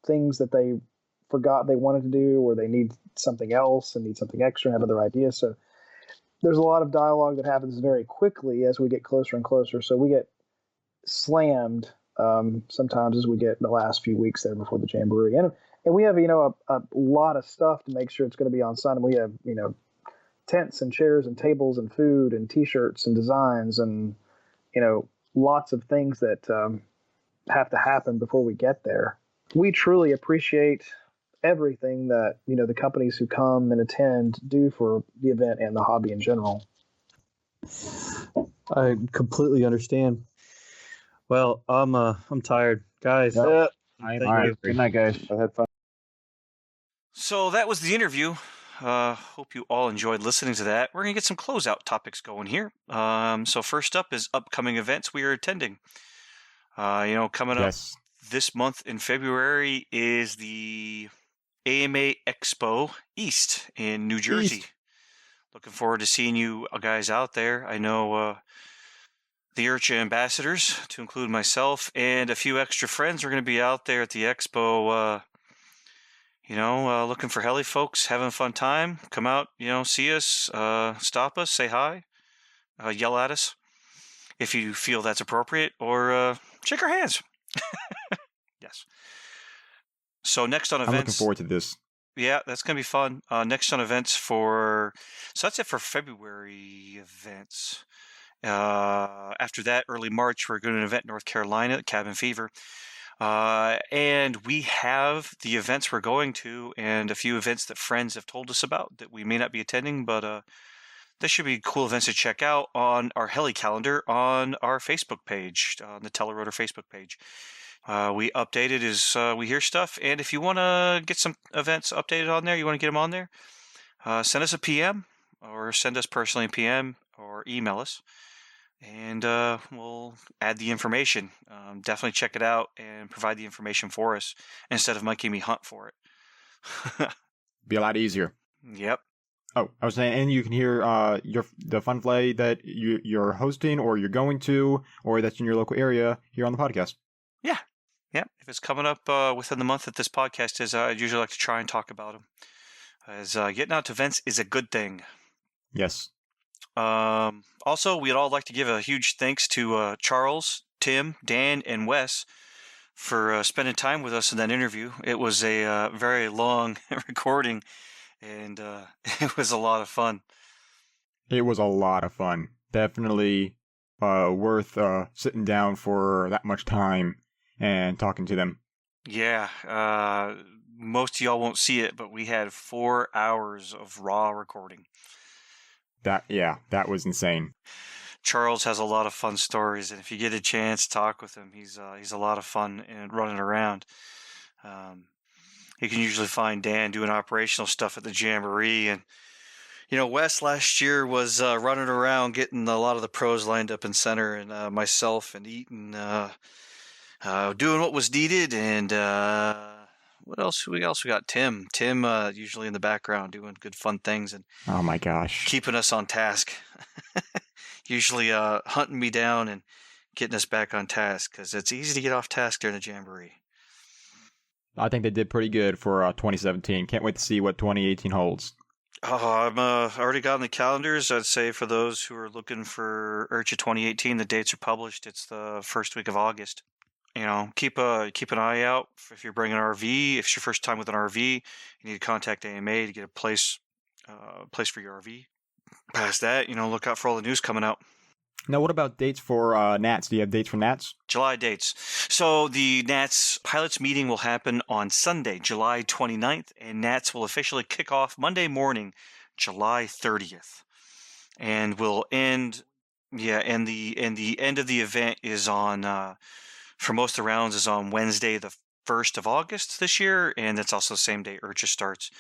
things that they forgot they wanted to do, or they need something else and need something extra and have other ideas. So there's a lot of dialogue that happens very quickly as we get closer and closer. So we get slammed sometimes as we get the last few weeks there before the Jamboree. And we have, a lot of stuff to make sure it's going to be on Sun. And we have, tents and chairs and tables and food and T-shirts and designs and, lots of things that have to happen before we get there. We truly appreciate everything that, the companies who come and attend do for the event and the hobby in general. I completely understand. Well, I'm tired, guys. All right. Good night, guys. I had fun. So that was the interview. Hope you all enjoyed listening to that. We're going to get some closeout topics going here. So first up is upcoming events we are attending. Coming up this month in February is the AMA Expo East in New Jersey. Looking forward to seeing you guys out there. I know the IRCHA ambassadors, to include myself and a few extra friends, are going to be out there at the expo. Looking for heli folks, having a fun time. Come out, see us, stop us, say hi, yell at us if you feel that's appropriate, or shake our hands. Yes. So next on events. I'm looking forward to this. Yeah, that's going to be fun. Next on events so that's it for February events. After that, early March, we're going to an event in North Carolina, Cabin Fever. And we have the events we're going to and a few events that friends have told us about that we may not be attending, but this should be cool events to check out on our heli calendar on our Facebook page, on the TellARotor Facebook page. We update it as we hear stuff, and if you want to get some events updated on there, you want to get them on there, send us a PM or send us personally a PM or email us, and we'll add the information. Definitely check it out and provide the information for us instead of making me hunt for it. Be a lot easier. Yep. Oh, I was saying, and you can hear the fun play that you're hosting or you're going to, or that's in your local area here on the podcast. Yeah. Yeah. If it's coming up within the month that this podcast is, I'd usually like to try and talk about them. As getting out to events is a good thing. Yes. Also, we'd all like to give a huge thanks to Charles, Tim, Dan, and Wes for spending time with us in that interview. It was a very long recording, and it was a lot of fun. It was a lot of fun. Definitely worth sitting down for that much time and talking to them. Yeah. Most of y'all won't see it, but we had 4 hours of raw recording. That was insane. Charles has a lot of fun stories, and if you get a chance to talk with him, he's a lot of fun and running around. You can usually find Dan doing operational stuff at the Jamboree, and Wes last year was running around getting a lot of the pros lined up in center, and myself and Eaton doing what was needed, and what else? We got Tim. Tim usually in the background doing good fun things and oh my gosh, keeping us on task. Usually hunting me down and getting us back on task because it's easy to get off task during the Jamboree. I think they did pretty good for 2017. Can't wait to see what 2018 holds. Oh, I'm already got on the calendars. I'd say for those who are looking for IRCHA 2018, the dates are published. It's the first week of August. Keep an eye out if you're bringing an RV. If it's your first time with an RV, you need to contact AMA to get a place for your RV. Past that, look out for all the news coming out. Now, what about dates for Nats? Do you have dates for Nats? July dates. So the Nats pilots meeting will happen on Sunday, July 29th, and Nats will officially kick off Monday morning, July 30th, and will end. Yeah, and the end of the event is on. For most of the rounds is on Wednesday, the 1st of August this year, and that's also the same day IRCHA starts.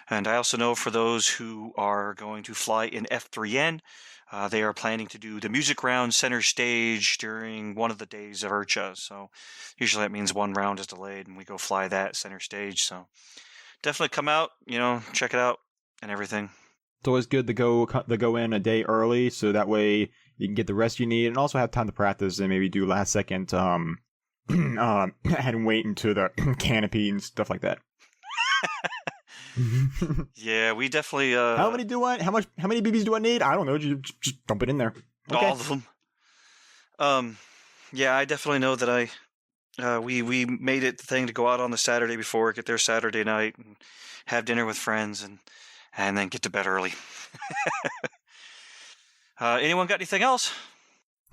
And I also know for those who are going to fly in F3N, they are planning to do the music round center stage during one of the days of IRCHA. So usually that means one round is delayed, and we go fly that center stage. So definitely come out, check it out and everything. It's always good to go in a day early, so that way you can get the rest you need, and also have time to practice and maybe do last second and wait into the canopy and stuff like that. Yeah, we definitely. How many BBs do I need? I don't know. Just dump it in there. Okay. All of them. Yeah, I definitely know that we made it the thing to go out on the Saturday before, get there Saturday night, and have dinner with friends, and then get to bed early. Anyone got anything else?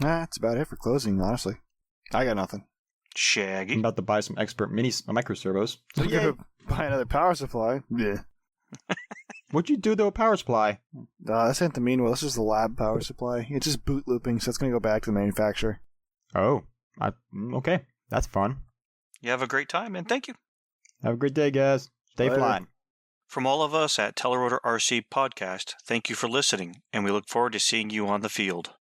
Nah, that's about it for closing, honestly. I got nothing. Shaggy. I'm about to buy some expert micro servos. So you're going to buy another power supply? Yeah. What'd you do to a power supply? This ain't the meanwhile. This is the lab power supply. It's just boot looping, so it's going to go back to the manufacturer. Oh. Okay. That's fun. You have a great time, and thank you. Have a great day, guys. Stay flying. From all of us at TellARotor RC Podcast, thank you for listening, and we look forward to seeing you on the field.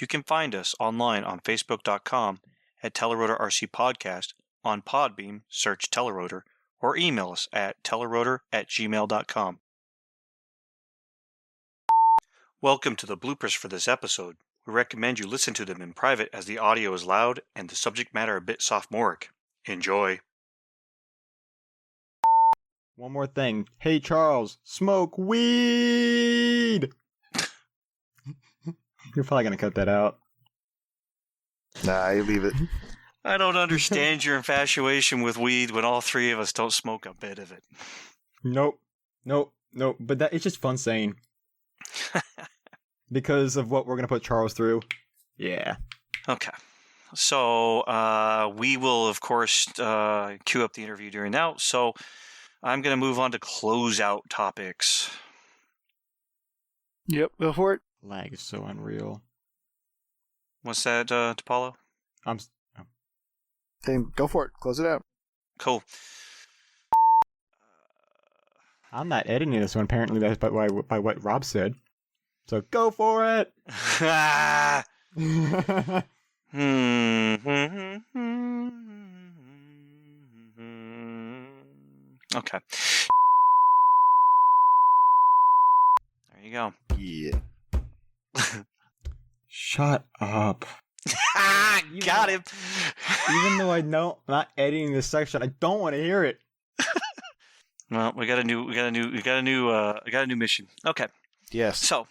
You can find us online on Facebook.com at TellARotor RC Podcast, on Podbeam, search TellARotor, or email us at TellARotor@gmail.com. Welcome to the bloopers for this episode. We recommend you listen to them in private as the audio is loud and the subject matter a bit sophomoric. Enjoy. One more thing. Hey, Charles, smoke weed! You're probably going to cut that out. Nah, you leave it. I don't understand your infatuation with weed when all three of us don't smoke a bit of it. Nope. But it's just fun saying. Because of what we're going to put Charles through. Yeah. Okay. So we will, of course, queue up the interview during now. So I'm going to move on to closeout topics. Yep, go for it. Lag is so unreal. What's that, Dipalo? Then go for it. Close it out. Cool. I'm not editing this one. Apparently, that's by what Rob said. So go for it. Okay. There you go. Yeah. Shut up. Got him. Even though I'm not editing this section, I don't want to hear it. Well, we got a new mission. Okay. Yes. So.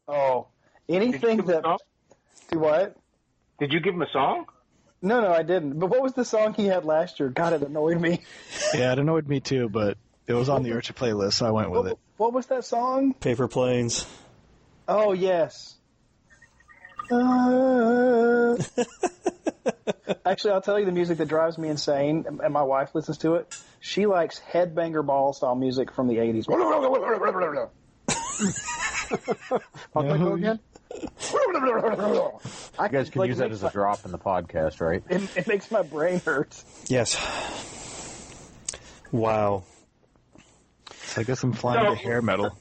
Oh, anything that. Do what? Did you give him a song? No, I didn't. But what was the song he had last year? God, it annoyed me. Yeah, it annoyed me too, but it was on the IRCHA playlist, so I went with it. What was that song? Paper Planes. Oh, yes. Actually, I'll tell you the music that drives me insane, and my wife listens to it. She likes headbanger ball style music from the 80s. I'll go again. You guys can use that as a drop in the podcast, right? It makes my brain hurt. Yes. Wow. So I guess I'm flying to hair metal.